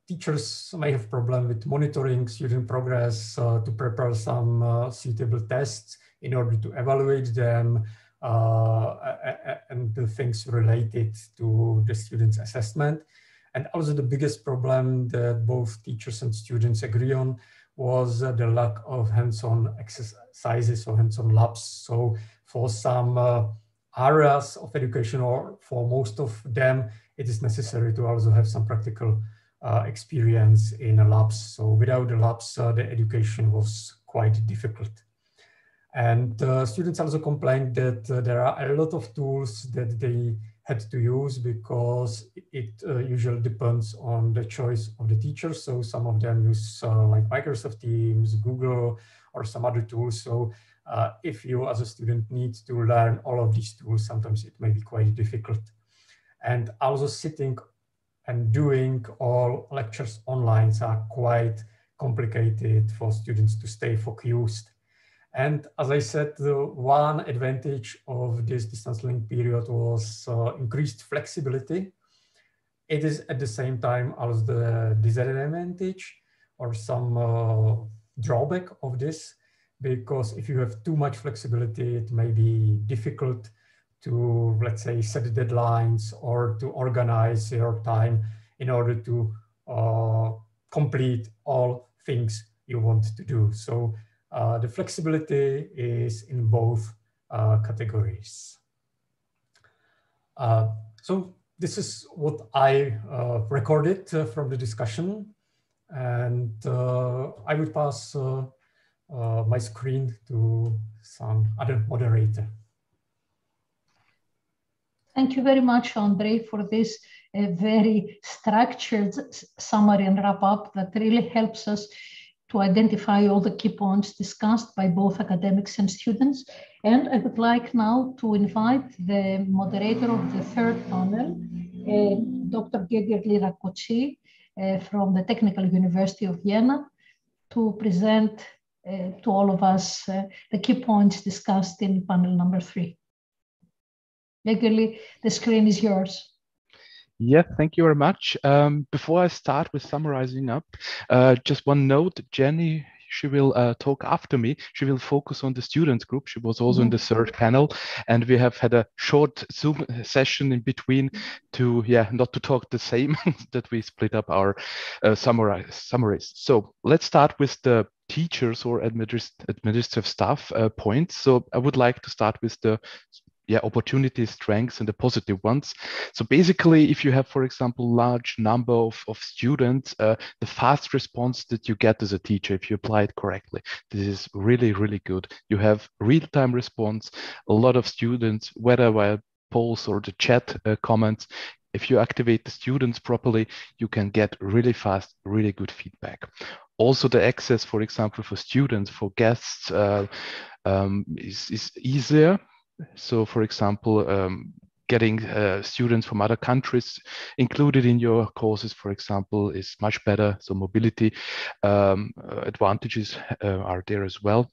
teachers may have problem with monitoring student progress to prepare some suitable tests in order to evaluate them and the things related to the student's assessment. And also the biggest problem that both teachers and students agree on was the lack of hands-on exercises or hands-on labs. So for some areas of education, or for most of them, it is necessary to also have some practical experience in a labs. So without the labs, the education was quite difficult. And students also complained that there are a lot of tools that they had to use because it usually depends on the choice of the teacher. So some of them use like Microsoft Teams, Google, or some other tools. So if you as a student need to learn all of these tools, sometimes it may be quite difficult. And also sitting and doing all lectures online are quite complicated for students to stay focused. And as I said, the one advantage of this distance learning period was increased flexibility. It is at the same time as the disadvantage or some drawback of this, because if you have too much flexibility, it may be difficult to, let's say, set deadlines or to organize your time in order to complete all things you want to do. So the flexibility is in both categories. So this is what I recorded from the discussion, and I would pass my screen to some other moderator. Thank you very much, Andrei, for this very structured summary and wrap up that really helps us to identify all the key points discussed by both academics and students. And I would like now to invite the moderator of the third panel, Dr. Gergely Rakoczy from the Technical University of Vienna, to present to all of us the key points discussed in panel number 3. Gergely, the screen is yours. Yes, thank you very much. Before I start with summarizing up, just one note, Jenny, she will talk after me. She will focus on the students group. She was also in the third panel, and we have had a short Zoom session in between to, not to talk the same, that we split up our summaries. So let's start with the teachers or administrative staff points. So I would like to start with the opportunities, strengths, and the positive ones. So basically, if you have, for example, large number of students, the fast response that you get as a teacher, if you apply it correctly, this is really, really good. You have real-time response, a lot of students, whether via polls or the chat comments. If you activate the students properly, you can get really fast, really good feedback. Also, the access, for example, for students, for guests is easier. So, for example, getting students from other countries included in your courses, for example, is much better. So mobility advantages are there as well.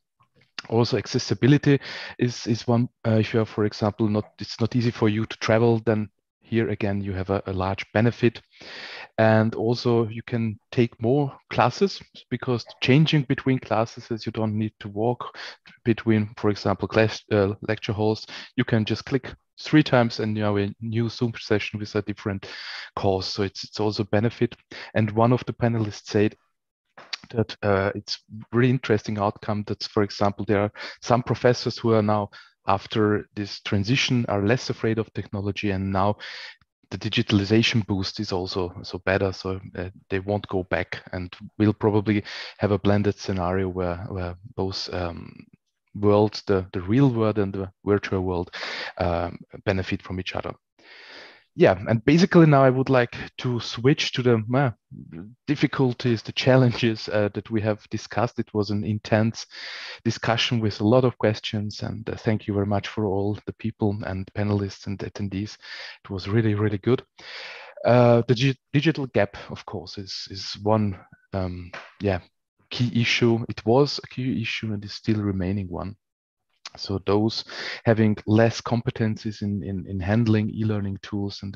Also, accessibility is one. If you are, for example, it's not easy for you to travel, then here again you have a large benefit. And also you can take more classes, because changing between classes, as you don't need to walk between, for example, lecture halls, you can just click 3 times and you have a new Zoom session with a different course. So it's also a benefit. And one of the panelists said that it's really interesting outcome that, for example, there are some professors who are now, after this transition, are less afraid of technology, and now the digitalization boost is also better, so they won't go back, and we'll probably have a blended scenario where both worlds, the real world and the virtual world, benefit from each other. Yeah, and basically now I would like to switch to the difficulties, the challenges that we have discussed. It was an intense discussion with a lot of questions, and thank you very much for all the people and panelists and attendees. It was really, really good. The digital gap, of course, is one key issue. It was a key issue and is still remaining one. So those having less competencies in handling e-learning tools and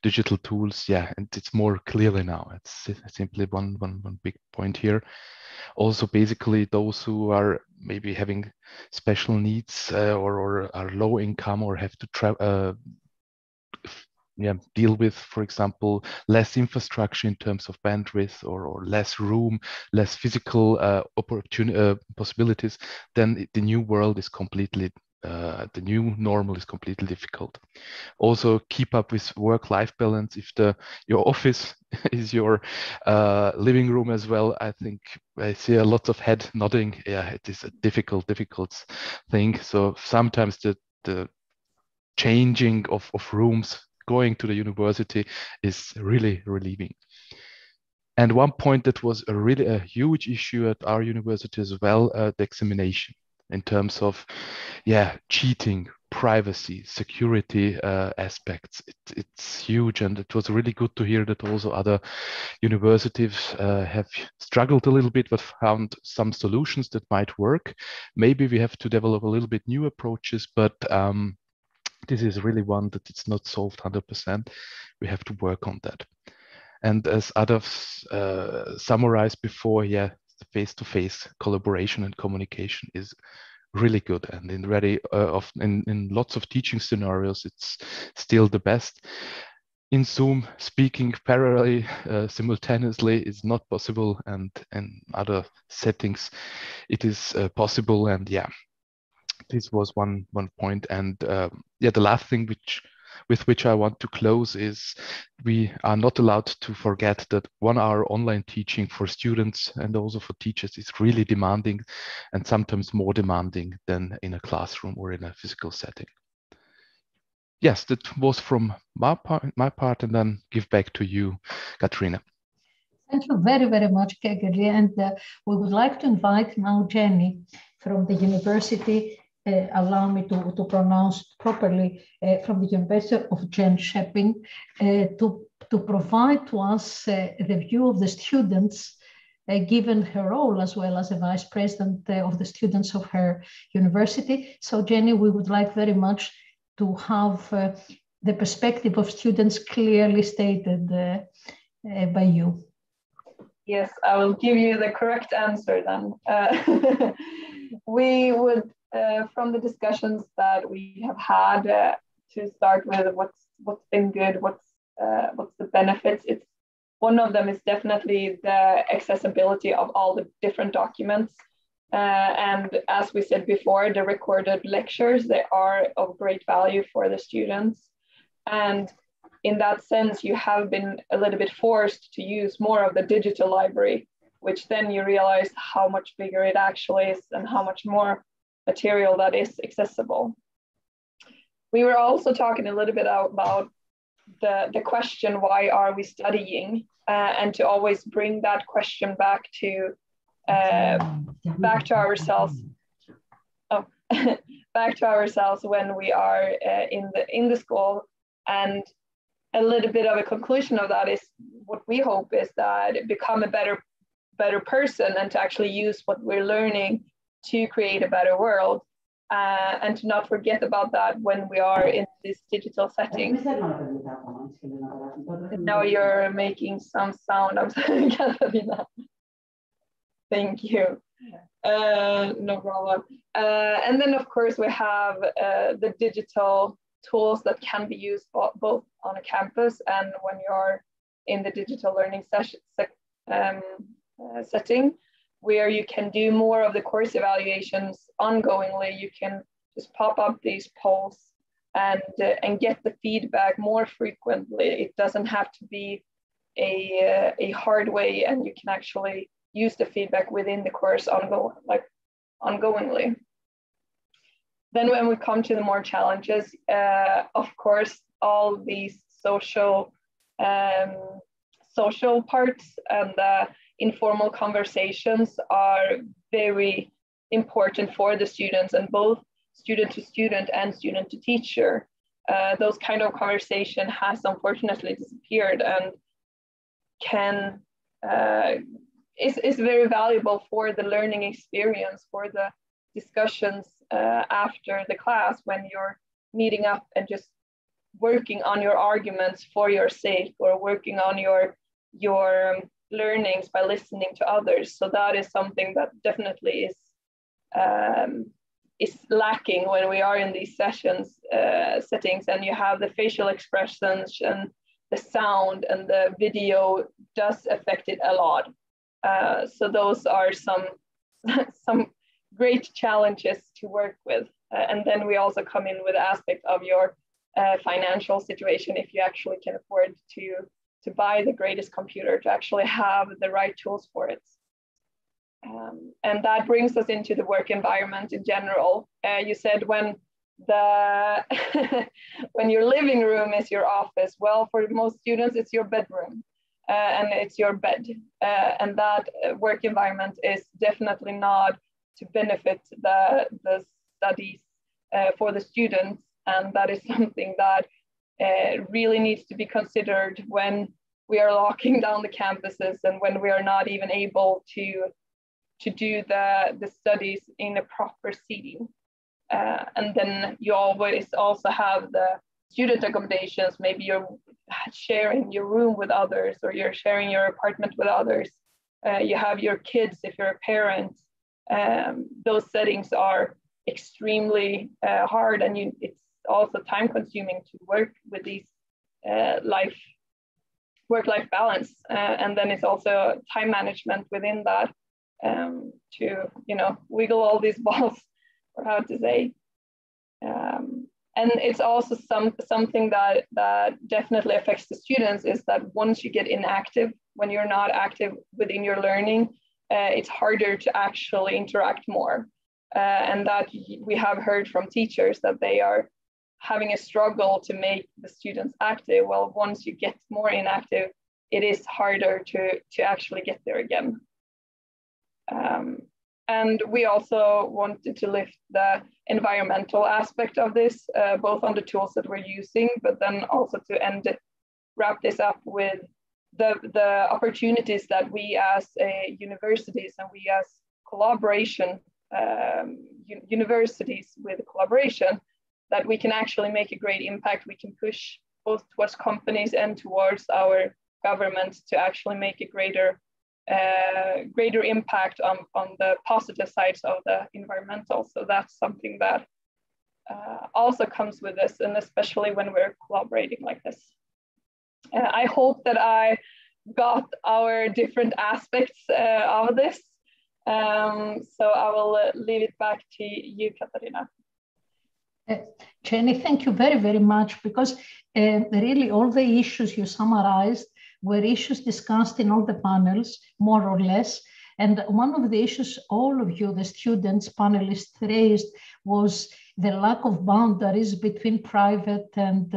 digital tools, yeah, and it's more clearly now. It's simply one big point here. Also, basically, those who are maybe having special needs or are low income or have to deal with, for example, less infrastructure in terms of bandwidth or less room, less physical possibilities, then the new world is completely, the new normal is completely difficult. Also, keep up with work-life balance. If your office is your living room as well, I think I see a lot of head nodding. Yeah, it is a difficult thing. So sometimes the changing of rooms, going to the university, is really relieving. And one point that was a huge issue at our university as well, the examination, in terms of cheating, privacy, security aspects. It's huge, and it was really good to hear that also other universities have struggled a little bit but found some solutions that might work. Maybe we have to develop a little bit new approaches, but this is really one that it's not solved 100%. We have to work on that. And as others summarized before, the face-to-face collaboration and communication is really good. And in lots of teaching scenarios, it's still the best. In Zoom, speaking parallelly, simultaneously is not possible, and in other settings, it is possible. And this was one point. And the last thing with which I want to close is we are not allowed to forget that 1 hour online teaching for students and also for teachers is really demanding, and sometimes more demanding than in a classroom or in a physical setting. Yes, that was from my part, and then give back to you, Katrina. Thank you very, very much, Kegeli. And we would like to invite now Jenny from the university, allow me to pronounce properly, from the University of Jönköping, to provide to us the view of the students, given her role as well as a vice president of the students of her university. So Jenny, we would like very much to have the perspective of students clearly stated by you. Yes, I will give you the correct answer then. We would, from the discussions that we have had, to start with what's been good, what's the benefits. One of them is definitely the accessibility of all the different documents. And as we said before, the recorded lectures, they are of great value for the students. And in that sense, you have been a little bit forced to use more of the digital library, which then you realize how much bigger it actually is and how much more material that is accessible. we were also talking a little bit about the question, why are we studying? And to always bring that question back to ourselves. Oh, back to ourselves when we are in the school. And a little bit of a conclusion of that is what we hope is that become a better person, and to actually use what we're learning to create a better world, and to not forget about that when we are in this digital setting. Now you're making some sound. I'm sorry, Katarina. Thank you. No problem. And then, of course, we have the digital tools that can be used both on a campus and when you're in the digital learning setting, where you can do more of the course evaluations ongoingly. You can just pop up these polls and get the feedback more frequently. It doesn't have to be a hard way, and you can actually use the feedback within the course ongoingly. Then when we come to the more challenges, of course, all these social parts and informal conversations are very important for the students, and both student to student and student to teacher. Those kind of conversation has unfortunately disappeared, and is very valuable for the learning experience, for the discussions after the class, when you're meeting up and just working on your arguments for your sake, or working on your learnings by listening to others. So that is something that definitely is lacking when we are in these settings, and you have the facial expressions and the sound and the video does affect it a lot. So those are some great challenges to work with. And then we also come in with the aspect of your financial situation, if you actually can afford to buy the greatest computer, to actually have the right tools for it. And that brings us into the work environment in general. You said when when your living room is your office, well, for most students, it's your bedroom. And it's your bed. And that work environment is definitely not to benefit the studies for the students. And that is something that really needs to be considered when we are locking down the campuses, and when we are not even able to do the studies in a proper seating. And then you always also have the student accommodations. Maybe you're sharing your room with others, or you're sharing your apartment with others. You have your kids if you're a parent. Those settings are extremely hard, and it's also time consuming to work with these work-life balance. And then it's also time management within that, to wiggle all these balls, or how to say. And it's also something that definitely affects the students, is that once you get inactive, when you're not active within your learning, it's harder to actually interact more. And that we have heard from teachers that they are having a struggle to make the students active. Well, once you get more inactive, it is harder to actually get there again. And we also wanted to lift the environmental aspect of this, both on the tools that we're using, but then also to wrap this up with the opportunities that we as universities, and we as collaboration, universities with collaboration, that we can actually make a great impact. We can push both towards companies and towards our government to actually make a greater impact on the positive sides of the environmental. So that's something that also comes with this, and especially when we're collaborating like this. I hope that I got our different aspects of this. So I will leave it back to you, Katarina. Jenny, thank you very, very much, because really all the issues you summarized were issues discussed in all the panels, more or less. And one of the issues all of you, the students, panelists, raised was the lack of boundaries between private and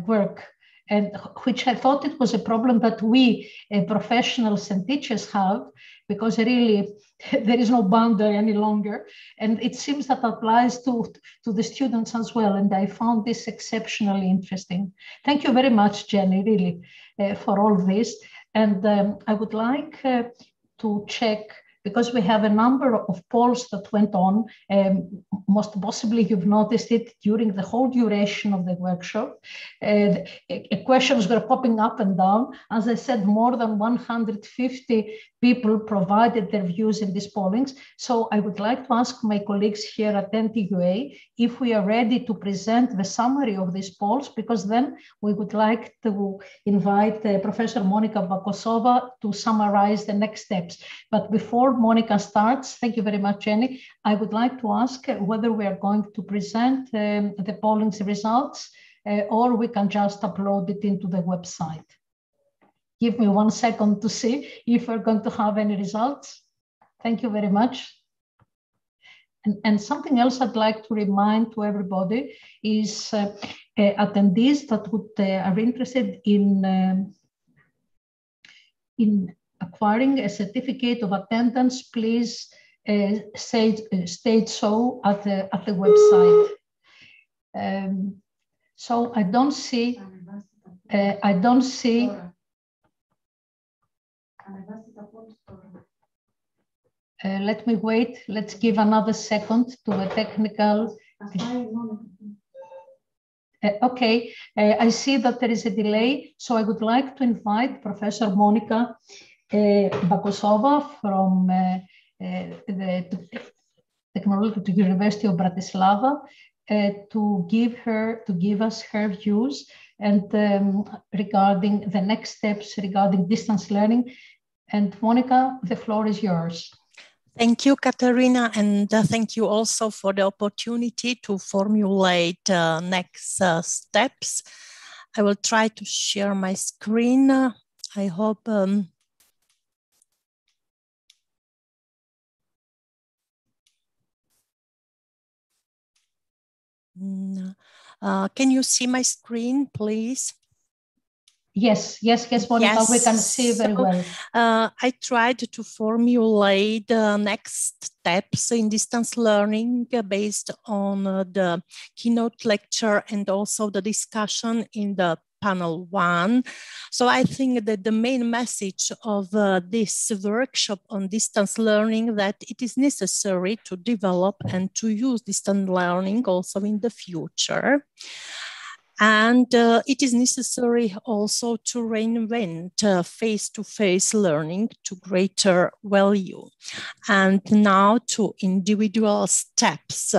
work, and which I thought it was a problem that we professionals and teachers have, because really there is no boundary any longer. And it seems that applies to the students as well. And I found this exceptionally interesting. Thank you very much, Jenny, really, for all this. And I would like to check, because we have a number of polls that went on. Most possibly you've noticed it during the whole duration of the workshop. Questions were popping up and down. As I said, more than 150 people provided their views in these pollings. So I would like to ask my colleagues here at NTUA if we are ready to present the summary of these polls, because then we would like to invite Professor Monica Bakosova to summarize the next steps. But before Monica starts, thank you very much, Jenny, I would like to ask whether we are going to present the polling's results or we can just upload it into the website. Give me 1 second to see if we're going to have any results. Thank you very much. And something else I'd like to remind to everybody is attendees that are interested in acquiring a certificate of attendance, please state so at the website. So I don't see. Let me wait. Let's give another second to a technical. Okay, I see that there is a delay. So I would like to invite Professor Monica Bakosova from the Technology University of Bratislava to give us her views and regarding the next steps regarding distance learning. And Monica, the floor is yours. Thank you, Katerina, and thank you also for the opportunity to formulate next steps. I will try to share my screen. I hope can you see my screen, please? Yes, Monica, yes. We can see very well. I tried to formulate the next steps in distance learning based on the keynote lecture and also the discussion in the panel 1. So I think that the main message of this workshop on distance learning that it is necessary to develop and to use distance learning also in the future. And it is necessary also to reinvent face-to-face learning to greater value. And now to individual steps.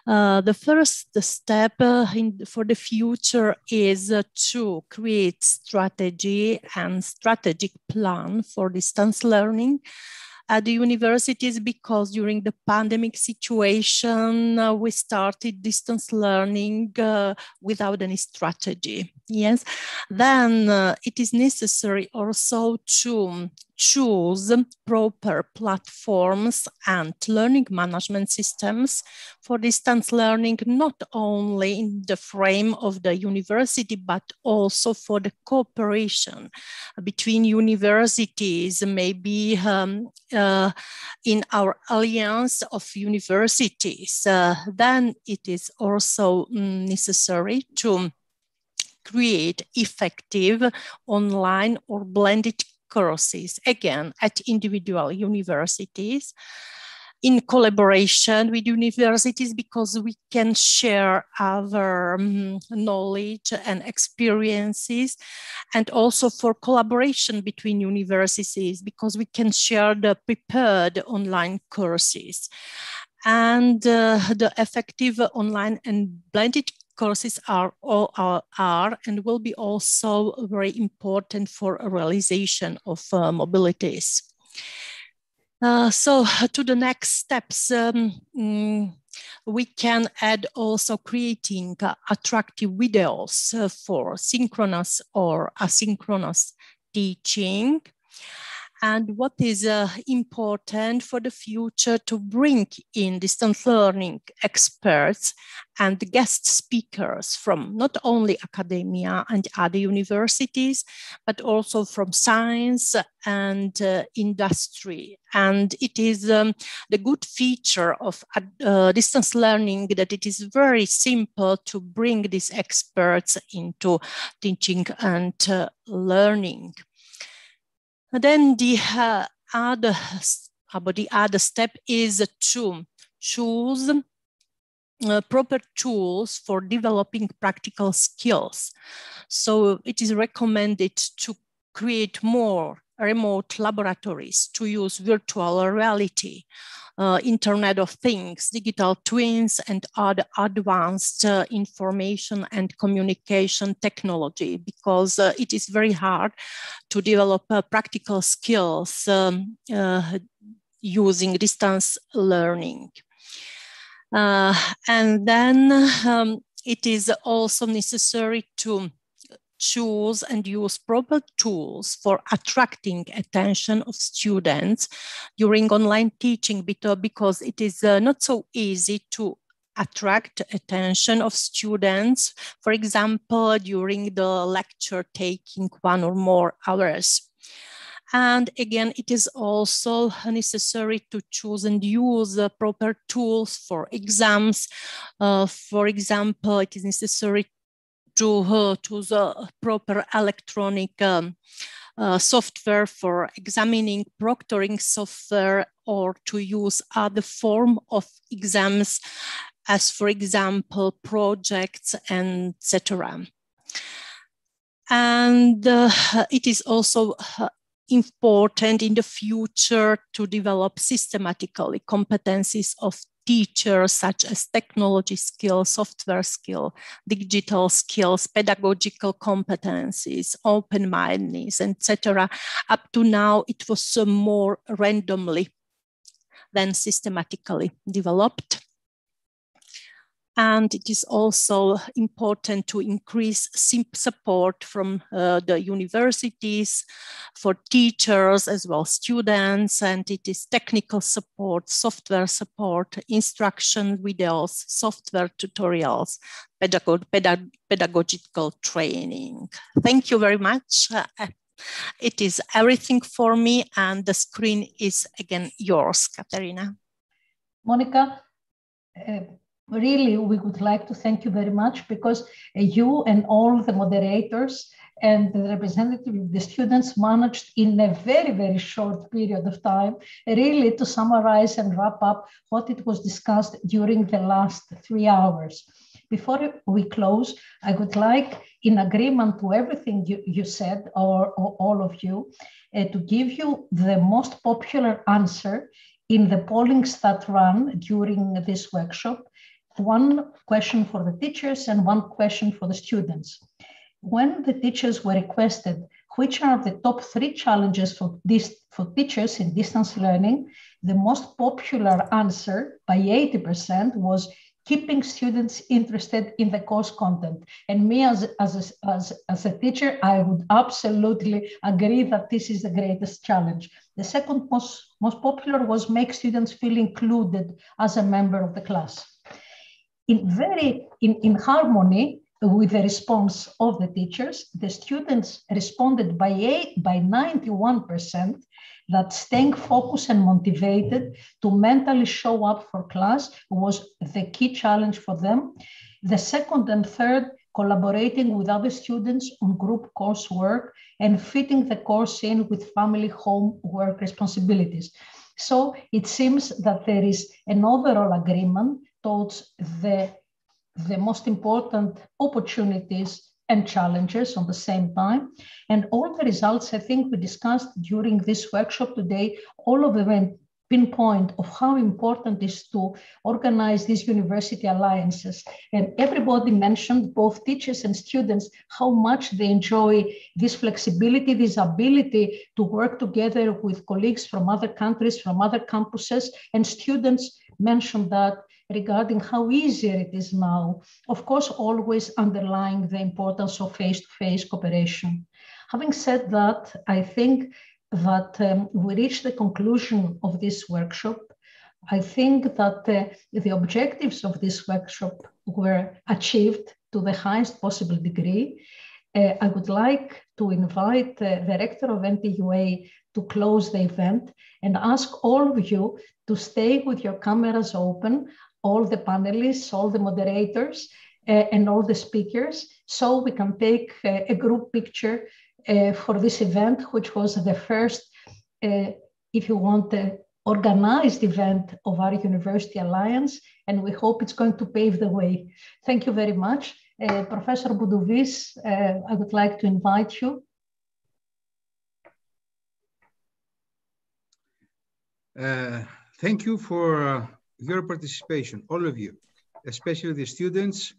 The first step for the future is to create strategy and strategic plan for distance learning at the universities, because during the pandemic situation, we started distance learning without any strategy. Yes, then it is necessary also to choose proper platforms and learning management systems for distance learning, not only in the frame of the university, but also for the cooperation between universities, maybe in our alliance of universities. Then it is also necessary to create effective online or blended courses, again, at individual universities in collaboration with universities, because we can share our knowledge and experiences, and also for collaboration between universities, because we can share the prepared online courses. And the effective online and blended courses are and will be also very important for a realization of mobilities. So to the next steps, we can add also creating attractive videos for synchronous or asynchronous teaching. And what is important for the future to bring in distance learning experts and guest speakers from not only academia and other universities, but also from science and industry. And it is the good feature of distance learning that it is very simple to bring these experts into teaching and learning. And then the other step is to choose proper tools for developing practical skills. So it is recommended to create more remote laboratories, to use virtual reality, Internet of Things, digital twins, and other advanced information and communication technology, because it is very hard to develop practical skills using distance learning. And then it is also necessary to choose and use proper tools for attracting attention of students during online teaching, because it is not so easy to attract attention of students, for example, during the lecture taking 1 or more hours. And again, it is also necessary to choose and use proper tools for exams. For example, it is necessary to choose a proper electronic software for examining, proctoring software, or to use other form of exams, as for example, projects, etc. And it is also important in the future to develop systematically competencies of teachers, such as technology skills, software skill, digital skills, pedagogical competencies, open-mindedness, etc. Up to now, it was more randomly than systematically developed. And it is also important to increase support from the universities for teachers as well as students. And it is technical support, software support, instruction videos, software tutorials, pedagogical training. Thank you very much. It is everything for me, and the screen is again yours, Katerina. Monica, really, we would like to thank you very much, because you and all the moderators and the representative of the students managed in a very, very short period of time, really to summarize and wrap up what it was discussed during the last 3 hours. Before we close, I would like, in agreement to everything you said, or all of you, to give you the most popular answer in the pollings that ran during this workshop. 1 question for the teachers and 1 question for the students. When the teachers were requested which are the top 3 challenges for teachers in distance learning, the most popular answer by 80% was keeping students interested in the course content. And me as a teacher, I would absolutely agree that this is the greatest challenge. The second most popular was make students feel included as a member of the class. In harmony with the response of the teachers, the students responded by 91% that staying focused and motivated to mentally show up for class was the key challenge for them. The second and third, collaborating with other students on group coursework and fitting the course in with family home work responsibilities. So it seems that there is an overall agreement towards the most important opportunities and challenges on the same time. And all the results, I think we discussed during this workshop today, all of them pinpoint of how important it is to organize these university alliances. And everybody mentioned, both teachers and students, how much they enjoy this flexibility, this ability to work together with colleagues from other countries, from other campuses. And students mentioned that regarding how easier it is now, of course, always underlying the importance of face-to-face cooperation. Having said that, I think that we reached the conclusion of this workshop. I think that the objectives of this workshop were achieved to the highest possible degree. I would like to invite the Rector of NTUA to close the event and ask all of you to stay with your cameras open, all the panelists, all the moderators, and all the speakers, so we can take a group picture for this event, which was the first, if you want, organized event of our University Alliance, and we hope it's going to pave the way. Thank you very much. Professor Boudouvis, I would like to invite you. Thank you for your participation, all of you, especially the students,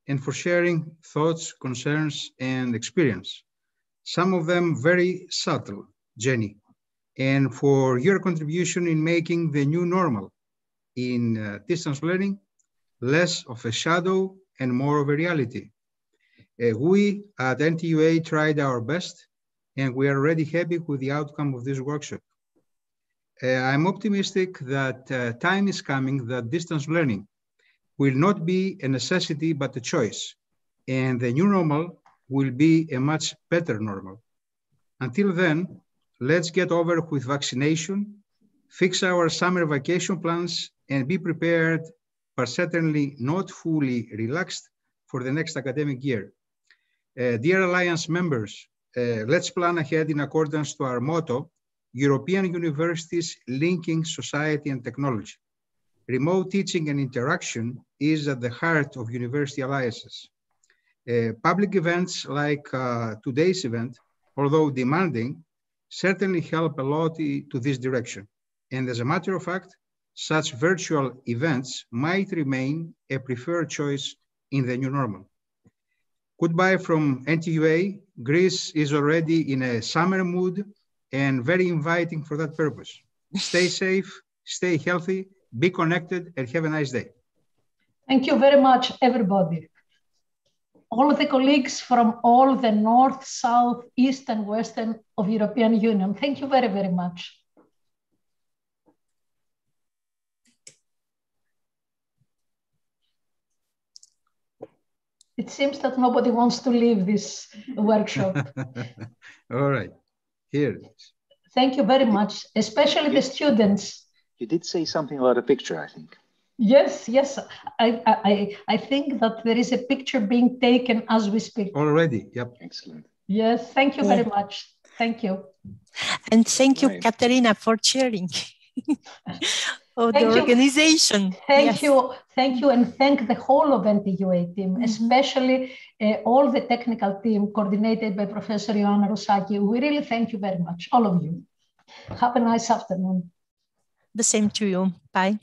and for sharing thoughts, concerns, and experience. Some of them very subtle, Jenny, and for your contribution in making the new normal in distance learning less of a shadow and more of a reality. We at NTUA tried our best, and we are already happy with the outcome of this workshop. I'm optimistic that time is coming that distance learning will not be a necessity, but a choice. And the new normal will be a much better normal. Until then, let's get over with vaccination, fix our summer vacation plans, and be prepared, but certainly not fully relaxed for the next academic year. Dear Alliance members, let's plan ahead in accordance to our motto, European universities linking society and technology. Remote teaching and interaction is at the heart of university alliances. Public events like today's event, although demanding, certainly help a lot to this direction. And as a matter of fact, such virtual events might remain a preferred choice in the new normal. Goodbye from NTUA. Greece is already in a summer mood and very inviting for that purpose. Stay safe, stay healthy, be connected, and have a nice day. Thank you very much, everybody. All of the colleagues from all the North, South, East, and Western of European Union. Thank you very, very much. It seems that nobody wants to leave this workshop. All right, here it is. Thank you very much, especially the students. You did say something about a picture, I think. Yes, yes. I think that there is a picture being taken as we speak. Already, yep. Excellent. Yes, thank you very much. Thank you. And thank you, Katerina, for sharing. The organization. Thank you, and thank the whole of NTUA team, especially all the technical team coordinated by Professor Ioanna Roussaki. We really thank you very much, all of you. Have a nice afternoon. The same to you. Bye.